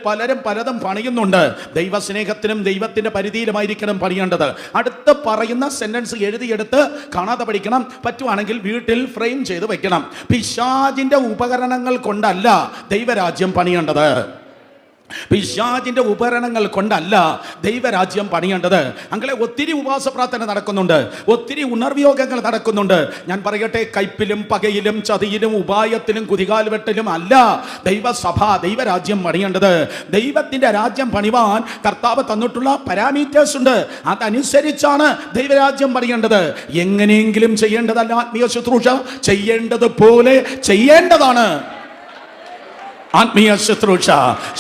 പലതും പണിയുന്നുണ്ട്. ദൈവസ്നേഹത്തിനും ദൈവത്തിന്റെ പരിധിയിലുമായിരിക്കണം പണിയേണ്ടത്. അടുത്ത് പറയുന്ന സെന്റൻസ് എഴുതിയെടുത്ത് കാണാതെ പഠിക്കണം. പറ്റുവാണെങ്കിൽ വീട്ടിൽ ഫ്രെയിം ചെയ്ത് വെക്കണം. പിശാചിന്റെ ഉപകരണങ്ങൾ കൊണ്ടല്ല ദൈവരാജ്യം പണിയേണ്ടത്. പിശാചിന്റെ ഉപകരണങ്ങൾ കൊണ്ടല്ല ദൈവരാജ്യം പണിയേണ്ടത്. അങ്ങനെ ഒത്തിരി ഉപവാസ പ്രാർത്ഥന നടക്കുന്നുണ്ട്, ഒത്തിരി ഉണർവ്യോഗങ്ങൾ നടക്കുന്നുണ്ട്. ഞാൻ പറയട്ടെ, കയ്പിലും പകയിലും ചതിയിലും ഉപായത്തിലും കുതികാൽവെട്ടിലും അല്ല ദൈവസഭ ദൈവരാജ്യം പണിയേണ്ടത്. ദൈവത്തിന്റെ രാജ്യം പണിവാൻ കർത്താവ് തന്നിട്ടുള്ള പാരാമീറ്റേഴ്സ് ഉണ്ട്. അതനുസരിച്ചാണ് ദൈവരാജ്യം പണിയേണ്ടത്. എങ്ങനെയെങ്കിലും ചെയ്യേണ്ടതല്ല. ആത്മീയ ശുശ്രൂഷ ചെയ്യേണ്ടതുപോലെ ചെയ്യേണ്ടതാണ്. ആത്മീയ ശുശ്രൂഷ.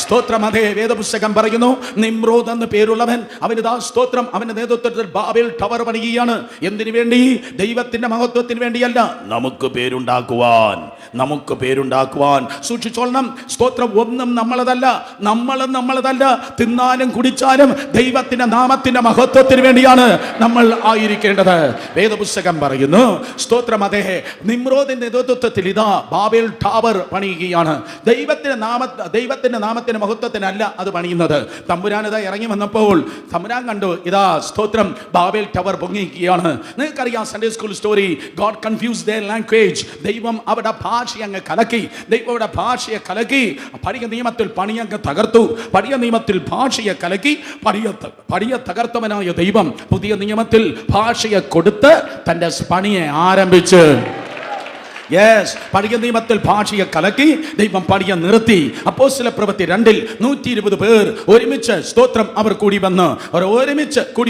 സ്തോത്രം. അതേ വേദപുസ്തകം പറയുന്നു, നിമ്രോദ് എന്ന് പേരുള്ളവൻ, അവനിതാ സ്തോത്രം, അവന്റെ നേതൃത്വത്തിൽ ബാബേൽ ടവർ പണിയുകയാണ്. എന്തിനു വേണ്ടി? ദൈവത്തിന്റെ മഹത്വത്തിന് വേണ്ടിയല്ല, നമുക്ക് പേരുണ്ടാക്കുവാൻ. നമുക്ക് പേരുണ്ടാക്കുവാൻ. സൂക്ഷിച്ചോളണം. സ്തോത്രം. ഒന്നും നമ്മളതല്ല, നമ്മളതല്ല. തിന്നാലും കുടിച്ചാലും ദൈവത്തിന്റെ നാമത്തിന്റെ മഹത്വത്തിന് വേണ്ടിയാണ് നമ്മൾ ആയിരിക്കേണ്ടത്. വേദപുസ്തകം പറയുന്നു, സ്തോത്രം, അതേ നിമ്രോദിന്റെ നേതൃത്വത്തിൽ ഇതാ ബാബേൽ ടവർ പണിയുകയാണ്. ദൈവത്തിന്റെ നാമത്തിന്റെ മഹത്വത്തിനല്ല അത് പണിയുന്നത്. തമ്പുരാൻ ഇതാ ഇറങ്ങി വന്നപ്പോൾ തമ്പുരാൻ കണ്ടു, ഇതാ സ്തോത്രം, ബാബേൽ ടവർ പൊങ്ങിയിരിക്കുകയാണ്. നിങ്ങൾക്കറിയാം Sunday school story, God confuse their language. ദൈവം അവരുടെ ഭാഷയെ അങ്ങ് കലക്കി. ദൈവയുടെ ഭാഷയെ കലക്കി. പഴയ നിയമത്തിൽ പണിയങ്ങ് തകർത്തു. പഴയ നിയമത്തിൽ ഭാഷയെ കലക്കി. പണിയെ തകർത്തവനായ ദൈവം പുതിയ നിയമത്തിൽ ഭാഷയെ കൊടുത്ത് തന്റെ പണിയെ ആരംഭിച്ച്. യെസ്, പഴയ നിയമത്തിൽ ഭാഷയെ കലക്കി, ദൈവം പണിയെ നിർത്തി. അപ്പോസ്തലപ്രവൃത്തി 2 120 പേർ ഒരുമിച്ച് സ്തോത്രം അവർ കൂടി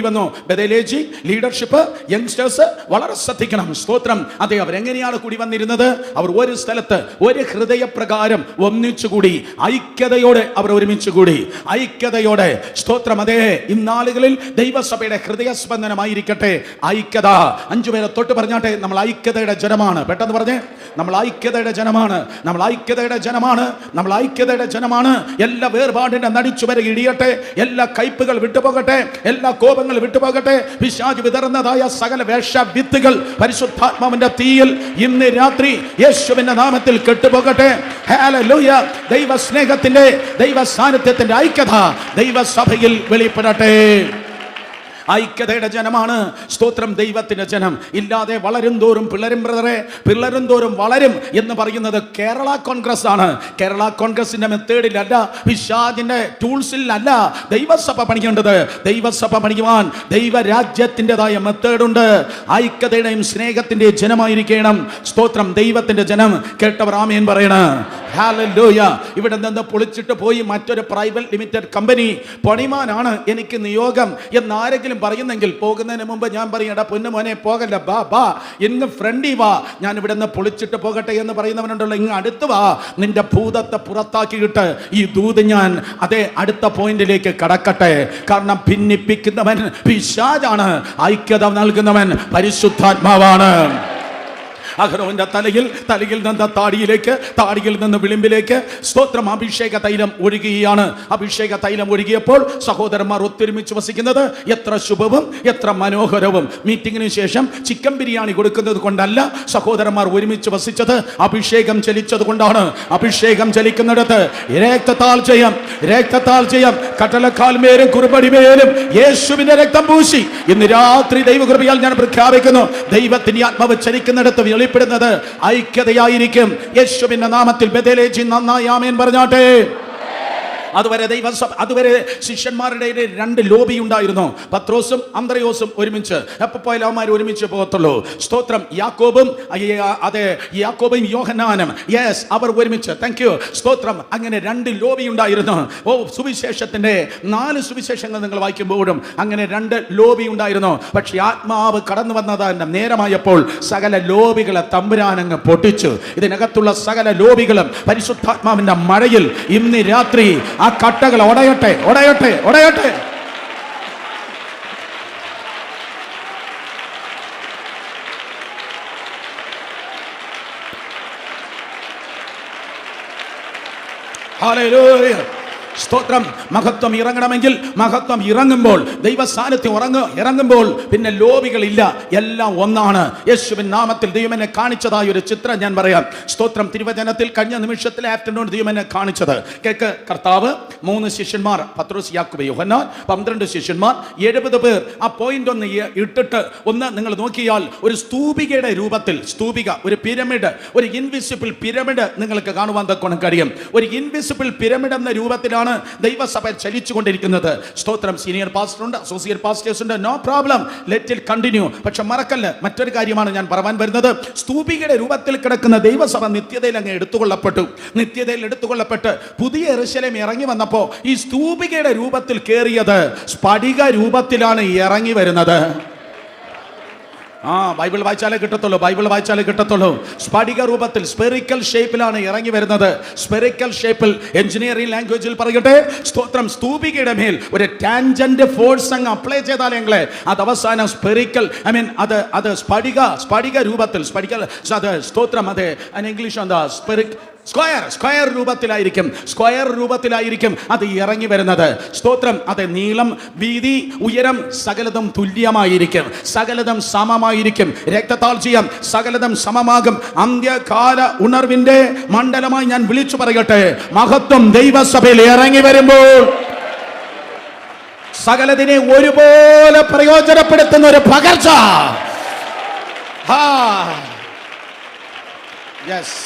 വന്നു. ബെഥേലേജി ലീഡർഷിപ്പ്, യങ്സ്റ്റേഴ്സ് വളരെ ശ്രദ്ധിക്കണം. സ്തോത്രം. അതെ, അവരെങ്ങനെയാണ് കൂടി വന്നിരുന്നത്? അവർ ഒരു സ്ഥലത്ത് ഒരു ഹൃദയപ്രകാരം ഒന്നിച്ചുകൂടി, ഐക്യതയോടെ അവർ ഒരുമിച്ച് കൂടി. ഐക്യതയോടെ. സ്തോത്രം. അതേ, ഇന്നാളുകളിൽ ദൈവസഭയുടെ ഹൃദയസ്പന്ദനമായിരിക്കട്ടെ ഐക്യത. 5 പേരെ തൊട്ട് പറഞ്ഞാട്ടെ, നമ്മൾ ഐക്യതയുടെ ജനമാണ്. പെട്ടെന്ന് പറഞ്ഞേ, നമ്മൾ ഐക്യതയുടെ ജനമാണ്. എല്ലാ വേർപാടിന്റെ നടിച്ചുവരെ ഇടിയട്ടെ. എല്ലാ കയ്പുകൾ വിട്ടുപോകട്ടെ. എല്ലാ കോപങ്ങൾ വിട്ടുപോകട്ടെ. പിശാച് വിതറുന്നതായ സകല വേഷവിത്തുകൾ പരിശുദ്ധാത്മാവിന്റെ തീയിൽ ഇന്ന് രാത്രി യേശുവിന്റെ നാമത്തിൽ കെട്ടുപോകട്ടെ. ഹല്ലേലൂയ. ദൈവ സ്നേഹത്തിന്റെ, ദൈവ സാന്നിധ്യത്തിന്റെ ഐക്യത ദൈവസഭയിൽ വെളിപ്പെടട്ടെ. ഐക്യതയുടെ ജനമാണ്. സ്തോത്രം. ദൈവത്തിന്റെ ജനം. ഇല്ലാതെ വളരും തോറും പിള്ളരും തോറും വളരും എന്ന് പറയുന്നത് കേരള കോൺഗ്രസ് ആണ്. കേരള കോൺഗ്രസിന്റെ മെത്തേഡിലല്ല, പിശാചിന്റെ ടൂൾസിലല്ല ദൈവസഭ പണിയേണ്ടത്. ദൈവസഭ പണിയുവാൻ ദൈവരാജ്യത്തിൻ്റെതായ മെത്തേഡുണ്ട്. ഐക്യതയുടെയും സ്നേഹത്തിന്റെയും ജനമായിരിക്കണം. സ്തോത്രം. ദൈവത്തിന്റെ ജനം. കേട്ടവർ ആമേൻ പറയണം. ഹല്ലേലൂയ. ഇവിടെ നിന്ന് പൊളിച്ചിട്ട് പോയി മറ്റൊരു പ്രൈവറ്റ് ലിമിറ്റഡ് കമ്പനി പണിമാനാണ് എനിക്ക് നിയോഗം എന്നാരെങ്കിലും പറയുന്നെങ്കിൽ പോകുന്നതിന് മുമ്പ് ഞാൻ പറയും, എടാ പൊന്നു മോനെ പോകല്ല, ബാ ഇന്ന് ഫ്രണ്ടി വാ, ഞാൻ ഇവിടെ നിന്ന് പൊളിച്ചിട്ട് പോകട്ടെ എന്ന് പറയുന്നവനുണ്ടല്ലോ, ഇങ്ങ് അടുത്ത് വാ, നിന്റെ ഭൂതത്തെ പുറത്താക്കിയിട്ട് ഈ ദൂത് ഞാൻ അതേ അടുത്ത പോയിന്റിലേക്ക് കടക്കട്ടെ. കാരണം ഭിന്നിപ്പിക്കുന്നവൻ പിശാചാണ്, ഐക്യത നൽകുന്നവൻ പരിശുദ്ധാത്മാവാണ്. അഹരോന്റെ തലയിൽ നിന്ന് താടിയിൽ നിന്ന് വിളിമ്പിലേക്ക് സ്തോത്രം അഭിഷേക തൈലം ഒഴുകുകയാണ്. അഭിഷേക തൈലം ഒഴുകിയപ്പോൾ സഹോദരന്മാർ ഒത്തൊരുമിച്ച് വസിക്കുന്നത് എത്ര ശുഭവും എത്ര മനോഹരവും. മീറ്റിംഗിന് ശേഷം ചിക്കൻ ബിരിയാണി കൊടുക്കുന്നത് കൊണ്ടല്ല സഹോദരന്മാർ ഒരുമിച്ച് വസിച്ചത്, അഭിഷേകം ചലിച്ചത് കൊണ്ടാണ്. അഭിഷേകം ചലിക്കുന്നിടത്ത് രക്തത്താൽ ചെയ്യാം കട്ടലക്കാൽ മേലും കുറുപടി മേലും യേശുവിന്റെ രക്തം പൂശി ഇന്ന് രാത്രി ദൈവകൃപയാൽ ഞാൻ പ്രഖ്യാപിക്കുന്നു, ദൈവത്തിന്റെ ആത്മാവ് ചലിക്കുന്നിടത്ത് വെളിപ്പെടുന്നത് ഐക്യതയായിരിക്കും. യേശുവിന്റെ നാമത്തിൽ ബെഥേലേജി നന്നായി ആമേൻ പറഞ്ഞാട്ടെ. അതുവരെ ശിഷ്യന്മാരുടെ 2 ലോബി ഉണ്ടായിരുന്നു. പത്രോസും അന്ത്രയോസും ഒരുമിച്ച് എപ്പോഴാമാർ ഒരുമിച്ച് പോകത്തുള്ളൂ. സ്തോത്രം. യാക്കോബും യോഹന്നാനും യെസ് അവർ ഒരുമിച്ച്. Thank you. സ്തോത്രം. അങ്ങനെ 2 ലോബി ഉണ്ടായിരുന്നു. സുവിശേഷത്തിന്റെ 4 സുവിശേഷങ്ങൾ നിങ്ങൾ വായിക്കുമ്പോഴും അങ്ങനെ 2 ലോബി ഉണ്ടായിരുന്നു. പക്ഷെ ആത്മാവ് കടന്നു വന്നതിന്റെ നേരമായപ്പോൾ സകല ലോബികളെ തമ്പുരാനങ്ങ് പൊട്ടിച്ചു. ഇതിനകത്തുള്ള സകല ലോബികളും പരിശുദ്ധാത്മാവിന്റെ മഴയിൽ ഇന്ന് രാത്രി ആ കട്ടകൾ ഒടയട്ടെ. ഹല്ലേലൂയ. സ്തോത്രം. മഹത്വം ഇറങ്ങണമെങ്കിൽ മഹത്വം ഇറങ്ങുമ്പോൾ, ദൈവ സാന്നിധ്യം ഇറങ്ങുമ്പോൾ പിന്നെ ലോബികളില്ല, എല്ലാം ഒന്നാണ്. യേശുവിൻ നാമത്തിൽ ദൈവം എന്നെ കാണിച്ചതായ ഒരു ചിത്രം ഞാൻ പറയാം. സ്തോത്രം. തിരുവചനത്തിൽ കഴിഞ്ഞ നിമിഷത്തിലെ ആഫ്റ്റർനൂൺ ദൈവം എന്നെ കാണിച്ചത് കേക്ക്. കർത്താവ് 3 ശിഷ്യന്മാർ, പത്രോസ് യാക്കോബ് യോഹന്നാൻ, 12 ശിഷ്യന്മാർ, 70 പേർ. ആ പോയിന്റ് ഒന്ന് ഇട്ടിട്ട് ഒന്ന് നിങ്ങൾ നോക്കിയാൽ ഒരു സ്തൂപികയുടെ രൂപത്തിൽ, ഒരു പിരമിഡ്, ഒരു ഇൻവിസിബിൾ പിരമിഡ് നിങ്ങൾക്ക് കാണുവാൻ തക്കോണം കഴിയും. ഒരു ഇൻവിസിബിൾ പിരമിഡ് എന്ന രൂപത്തിലാണ് ദൈവസഭ ചലിച്ചുകൊണ്ടിരിക്കുന്നത്. സ്തോത്രം. സീനിയർ പാസ്റ്റർ ഉണ്ട്, അസോസിയേറ്റ് പാസ്റ്റേഴ്സ് ഉണ്ട്, no problem, let it continue. പക്ഷെ മറക്കല്ല, മറ്റൊരു കാര്യമാണ് ഞാൻ പറയാൻ വരുന്നത്. സ്തൂപികയുടെ രൂപത്തിൽ കിടക്കുന്ന ദൈവസഭ നിത്യതയിൽ അങ്ങ് എടുത്തുകൊള്ളപ്പെട്ട് പുതിയ യെരൂശലേം ഇറങ്ങി വന്നപ്പോൾ ഈ സ്തൂപികയുടെ രൂപത്തിൽ കയറിയത് സ്ഫടിക രൂപത്തിലാണ് ഇറങ്ങി വരുന്നത്. ബൈബിൾ വായിച്ചാലേ കിട്ടത്തുള്ളൂ, ബൈബിൾ വായിച്ചാലേ കിട്ടത്തുള്ളൂ. സ്ഫടിക രൂപത്തിൽ സ്പെറിക്കൽ ഷേപ്പിലാണ് ഇറങ്ങി വരുന്നത്. സ്പെറിക്കൽ ഷേപ്പിൽ എഞ്ചിനീയറിംഗ് ലാംഗ്വേജിൽ പറയട്ടെ, സ്തോത്രം, സ്തൂപികയുടെ മേൽ ഒരു ടാൻജന്റ് ഫോഴ്സ് അങ്ങ് അപ്ലൈ ചെയ്താലെങ്കിലേ അത് അവസാനം സ്പെറിക്കൽ, അത് സ്ഫടിക രൂപത്തിൽ, അത് സ്തോത്രം, അത് ഇംഗ്ലീഷ് എന്താ, സ്ക്വയർ രൂപത്തിലായിരിക്കും അത് ഇറങ്ങി വരുന്നത്. സ്തോത്രം, അത് നീളം, വീതി, ഉയരം സകലതും തുല്യമായിരിക്കും, സകലതും സമമായിരിക്കും. രക്തതാൾജ്യം സകലതും സമമാകും. അന്ത്യകാല ഉണർവിന്റെ മണ്ഡലമായി ഞാൻ വിളിച്ചു പറയട്ടെ, മഹത്വം ദൈവസഭയിൽ ഇറങ്ങി വരുമ്പോൾ സകലതിനെ ഒരുപോലെ പ്രയോജനപ്പെടുത്തുന്ന ഒരു പകർച്ച. യെസ്,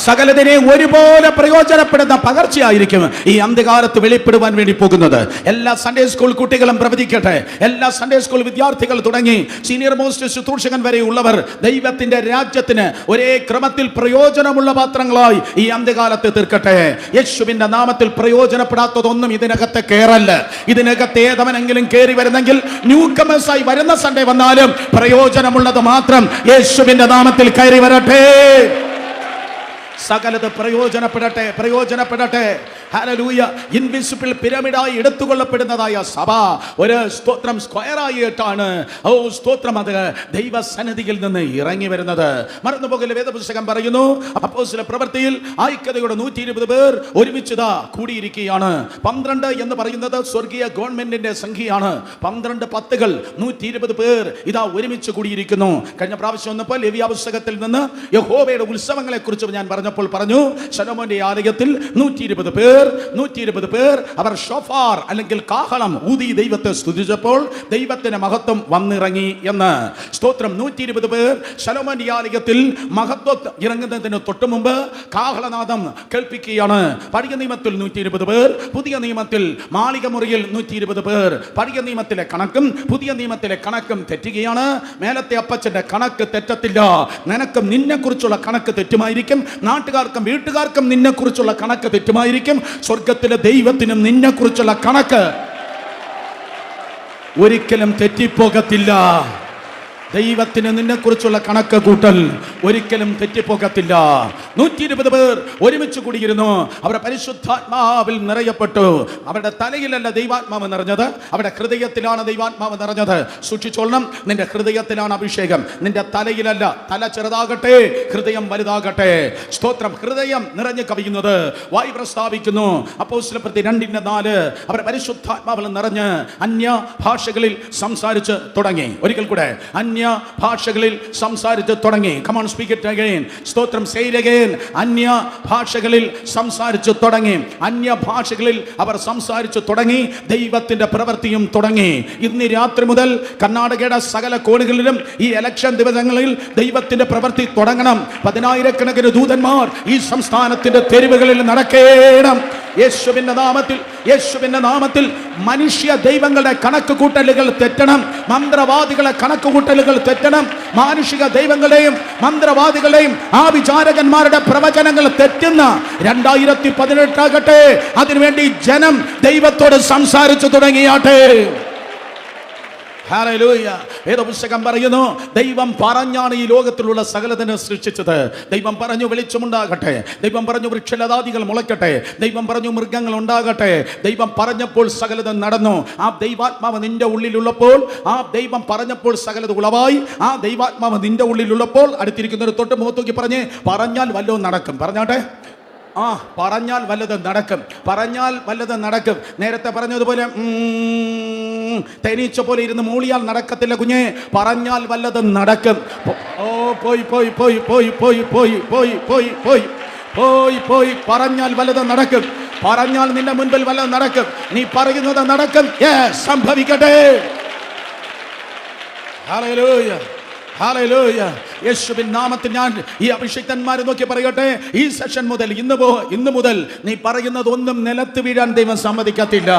സകലതിനെ ഒരുപോലെ പ്രയോജനപ്പെടുന്ന പകർച്ചയായിരിക്കും ഈ അന്ത്യകാലത്ത് വെളിപ്പെടുവാൻ വേണ്ടി പോകുന്നത്. എല്ലാ സൺഡേ സ്കൂൾ കുട്ടികളും പ്രവചിക്കട്ടെ, എല്ലാ സൺഡേ സ്കൂൾ വിദ്യാർത്ഥികൾ തുടങ്ങി സീനിയർ മോസ്റ്റ് ശുശ്രൂഷകൻ വരെ ഉള്ളവർ ദൈവത്തിന്റെ രാജ്യത്തിന് ഒരേ ക്രമത്തിൽ പ്രയോജനമുള്ള പാത്രങ്ങളായി ഈ അന്ത്യകാലത്ത് തീർക്കട്ടെ. യേശുവിന്റെ നാമത്തിൽ പ്രയോജനപ്പെടാത്തതൊന്നും ഇതിനകത്ത് കയറല്ല. ഇതിനകത്ത് ഏതവനെങ്കിലും കയറി വരുന്നെങ്കിൽ, ന്യൂ കമേഴ്സായി വരുന്ന സൺഡേ വന്നാലും പ്രയോജനമുള്ളത് മാത്രം യേശുവിന്റെ നാമത്തിൽ കയറി വരട്ടെ. സകലത് പ്രയോജനപ്പെടട്ടെ. ഹല്ലേലൂയ. ഇൻവിസിബിൾ പിരമിഡായി എടുത്തുകൊള്ളപ്പെടുന്നതായ സഭ ഒരു സ്തോത്രം സ്ക്വയറായിട്ടാണ്, സ്തോത്രം, അത് ദൈവസന്നിധിയിൽ നിന്ന് ഇറങ്ങി വരുന്നത്. മറന്നുപോകല്ലേ, വേദപുസ്തകം പറയുന്നു, അപ്പോസ്തല പ്രവൃത്തിയിൽ ഐക്യതയുടെ 120 പേർ ഒരുമിച്ച് കൂടിയിരിക്കുകയാണ്. 12 എന്ന് പറയുന്നത് സ്വർഗീയ ഗവൺമെന്റിന്റെ സംഖ്യയാണ്. 12 പത്തുകൾ 120 പേർ ഇതാ ഒരുമിച്ച് കൂടിയിരിക്കുന്നു. കഴിഞ്ഞ പ്രാവശ്യം വന്നപ്പോൾ ലേവ്യ പുസ്തകത്തിൽ നിന്ന് യഹോവയുടെ ഉത്സവങ്ങളെ കുറിച്ച് ഞാൻ പറഞ്ഞപ്പോൾ പറഞ്ഞു, ശലോമോന്റെ ആലയത്തിൽ 120 പേർ അവർ ഷോഫാർ അല്ലെങ്കിൽ കാഹളം ഊതി ദൈവത്തെ സ്തുതിച്ചപ്പോൾ ദൈവത്തിന്റെ മഹത്വം വന്നിറങ്ങി എന്ന്. സ്തോത്രം, 120 പേർ ശലോമോന്റെ ആലയത്തിൽ മഹത്വം ഇറങ്ങുന്നതിന് തൊട്ട് മുമ്പ് കാഹളനാദം കേൾപ്പിക്കുകയാണ്. പഴയ നിയമത്തിൽ 120 പേർ, പുതിയ നിയമത്തിൽ മാളിക മുറിയിൽ 120 പേർ. പഴയ നിയമത്തിലെ കണക്കും പുതിയ നിയമത്തിലെ കണക്കും തെറ്റുകയാണ്. മേലത്തെ അപ്പച്ചന്റെ കണക്ക് തെറ്റത്തില്ല. നിനക്കും നിന്നെ കുറിച്ചുള്ള കണക്ക് തെറ്റുമായിരിക്കും, നാട്ടുകാർക്കും വീട്ടുകാർക്കും നിന്നെ കുറിച്ചുള്ള കണക്ക് തെറ്റുമായിരിക്കും. സ്വർഗത്തിലെ ദൈവത്തിനും നിന്നെ കുറിച്ചുള്ള കണക്ക് ഒരിക്കലും തെറ്റിപ്പോകത്തില്ല. ദൈവത്തിന് നിന്നെ കുറിച്ചുള്ള കണക്ക് കൂട്ടൽ ഒരിക്കലും തെറ്റിപ്പോകത്തില്ല. 120 പേർ ഒരുമിച്ച് കൂടിയിരുന്നു. അവരുടെ പരിശുദ്ധാത്മാവിൽ നിറയപ്പെട്ടു. അവരുടെ തലയിലല്ല ദൈവാത്മാവ് നിറഞ്ഞത്, അവരുടെ ഹൃദയത്തിലാണ് ദൈവാത്മാവ് നിറഞ്ഞത്. സൂക്ഷിച്ചോളണം, നിന്റെ ഹൃദയത്തിലാണ് അഭിഷേകം, നിന്റെ തലയിലല്ല. തല ചെറുതാകട്ടെ, ഹൃദയം വലുതാകട്ടെ. സ്തോത്രം. ഹൃദയം നിറഞ്ഞു കവിയുന്നത് വായി പ്രസ്താവിക്കുന്നു. അപ്പോസ്തലപ്രവൃത്തി 2:4 അവരുടെ പരിശുദ്ധാത്മാവിൽ നിറഞ്ഞ് അന്യ ഭാഷകളിൽ സംസാരിച്ച് തുടങ്ങി. ഒരിക്കൽ കൂടെ, അന്യ ഭാഷകളിൽ സംസാരിച്ച് തുടങ്ങി. Come on, speak it again. സ്തോത്രം, say it again. അന്യ ഭാഷകളിൽ സംസാരിച്ച് തുടങ്ങി. അന്യ ഭാഷകളിൽ അവർ സംസാരിച്ച് തുടങ്ങി. ദൈവത്തിന്റെ പ്രവൃത്തിയും തുടങ്ങി. ഇന്ന് രാത്രി മുതൽ കർണാടകയുടെ സകല കോണുകളിലും ഈ ഇലക്ഷൻ ദിവസങ്ങളിൽ ദൈവത്തിന്റെ പ്രവൃത്തി തുടങ്ങണം. 10,000-കണക്കിന് ദൂതന്മാർ ഈ സംസ്ഥാനത്തിന്റെ തെരുവുകളിൽ നടക്കണം. യേശുവിന്റെ നാമത്തിൽ മനുഷ്യ ദൈവങ്ങളുടെ കണക്ക് കൂട്ടലുകൾ തെറ്റണം. മന്ത്രവാദികളെ കണക്ക് കൂട്ടലുകൾ തെറ്റണം. മാനുഷിക ദൈവങ്ങളുടെയും മന്ത്രവാദികളുടെയും ആ വിചാരകന്മാരുടെ പ്രവചനങ്ങൾ തെറ്റുന്ന 2018 ആകട്ടെ. അതിനുവേണ്ടി ജനം ദൈവത്തോട് സംസാരിച്ചു തുടങ്ങിയാട്ടെ. ഹല്ലേലൂയ. വേദപുസ്തകം പറയുന്നു, ദൈവം പറഞ്ഞാണ് ഈ ലോകത്തിലുള്ള സകലതിനെ സൃഷ്ടിച്ചത്. ദൈവം പറഞ്ഞു വെളിച്ചമുണ്ടാകട്ടെ, ദൈവം പറഞ്ഞു വൃക്ഷലതാദികൾ മുളയ്ക്കട്ടെ, ദൈവം പറഞ്ഞു മൃഗങ്ങൾ ഉണ്ടാകട്ടെ. ദൈവം പറഞ്ഞപ്പോൾ സകലതും നടന്നു. ആ ദൈവാത്മാവ് നിന്റെ ഉള്ളിലുള്ളപ്പോൾ, ആ ദൈവം പറഞ്ഞപ്പോൾ സകലത് ഉളവായി. ആ ദൈവാത്മാവ് നിന്റെ ഉള്ളിലുള്ളപ്പോൾ അടുത്തിരിക്കുന്നൊരു തൊട്ട് മുഖത്തോക്കി പറഞ്ഞ്, പറഞ്ഞാൽ വല്ലതും നടക്കും. പറഞ്ഞാട്ടെ, പറഞ്ഞാൽ വല്ലതും നടക്കും. നേരത്തെ പറഞ്ഞതുപോലെ തേനീച്ച പോലെ ഇരുന്ന് മൂളിയാൽ നടക്കത്തില്ല കുഞ്ഞെ. പറഞ്ഞാൽ വല്ലതും നടക്കും. പോയി പറഞ്ഞാൽ വല്ലതും നടക്കും. പറഞ്ഞാൽ നിന്റെ മുൻപിൽ വല്ലതും നടക്കും. നീ പറയുന്നത് നടക്കും. സംഭവിക്കട്ടെ. ഹല്ലേലൂയ. ഹല്ലേലൂയ. യേശുവിൻ നാമത്തിൽ ഞാൻ ഈ അഭിഷിക്തന്മാരെ നോക്കി പറയട്ടെ, ഈ സെഷൻ മുതൽ ഇന്ന് മുതൽ നീ പറയുന്നത് ഒന്നും നിലത്ത് വീഴാൻ ദൈവം സമ്മതിക്കത്തില്ല.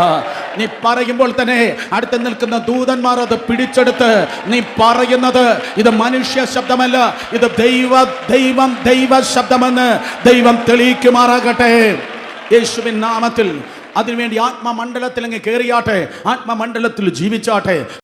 നീ പറയുമ്പോൾ തന്നെ അടുത്ത് നിൽക്കുന്ന ദൂതന്മാർ അത് പിടിച്ചെടുത്ത് നീ പറയുന്നത് ഇത് മനുഷ്യ ശബ്ദമല്ല, ഇത് ദൈവ ശബ്ദമെന്ന് ദൈവം തെളിയിക്കുമാറാകട്ടെ യേശുവിൻ നാമത്തിൽ. അതിനുവേണ്ടി ആത്മമണ്ഡലത്തിൽ അങ്ങ് കയറിയാട്ടെ, ആത്മമണ്ഡലത്തിൽ ജീവിച്ചാട്ടെ.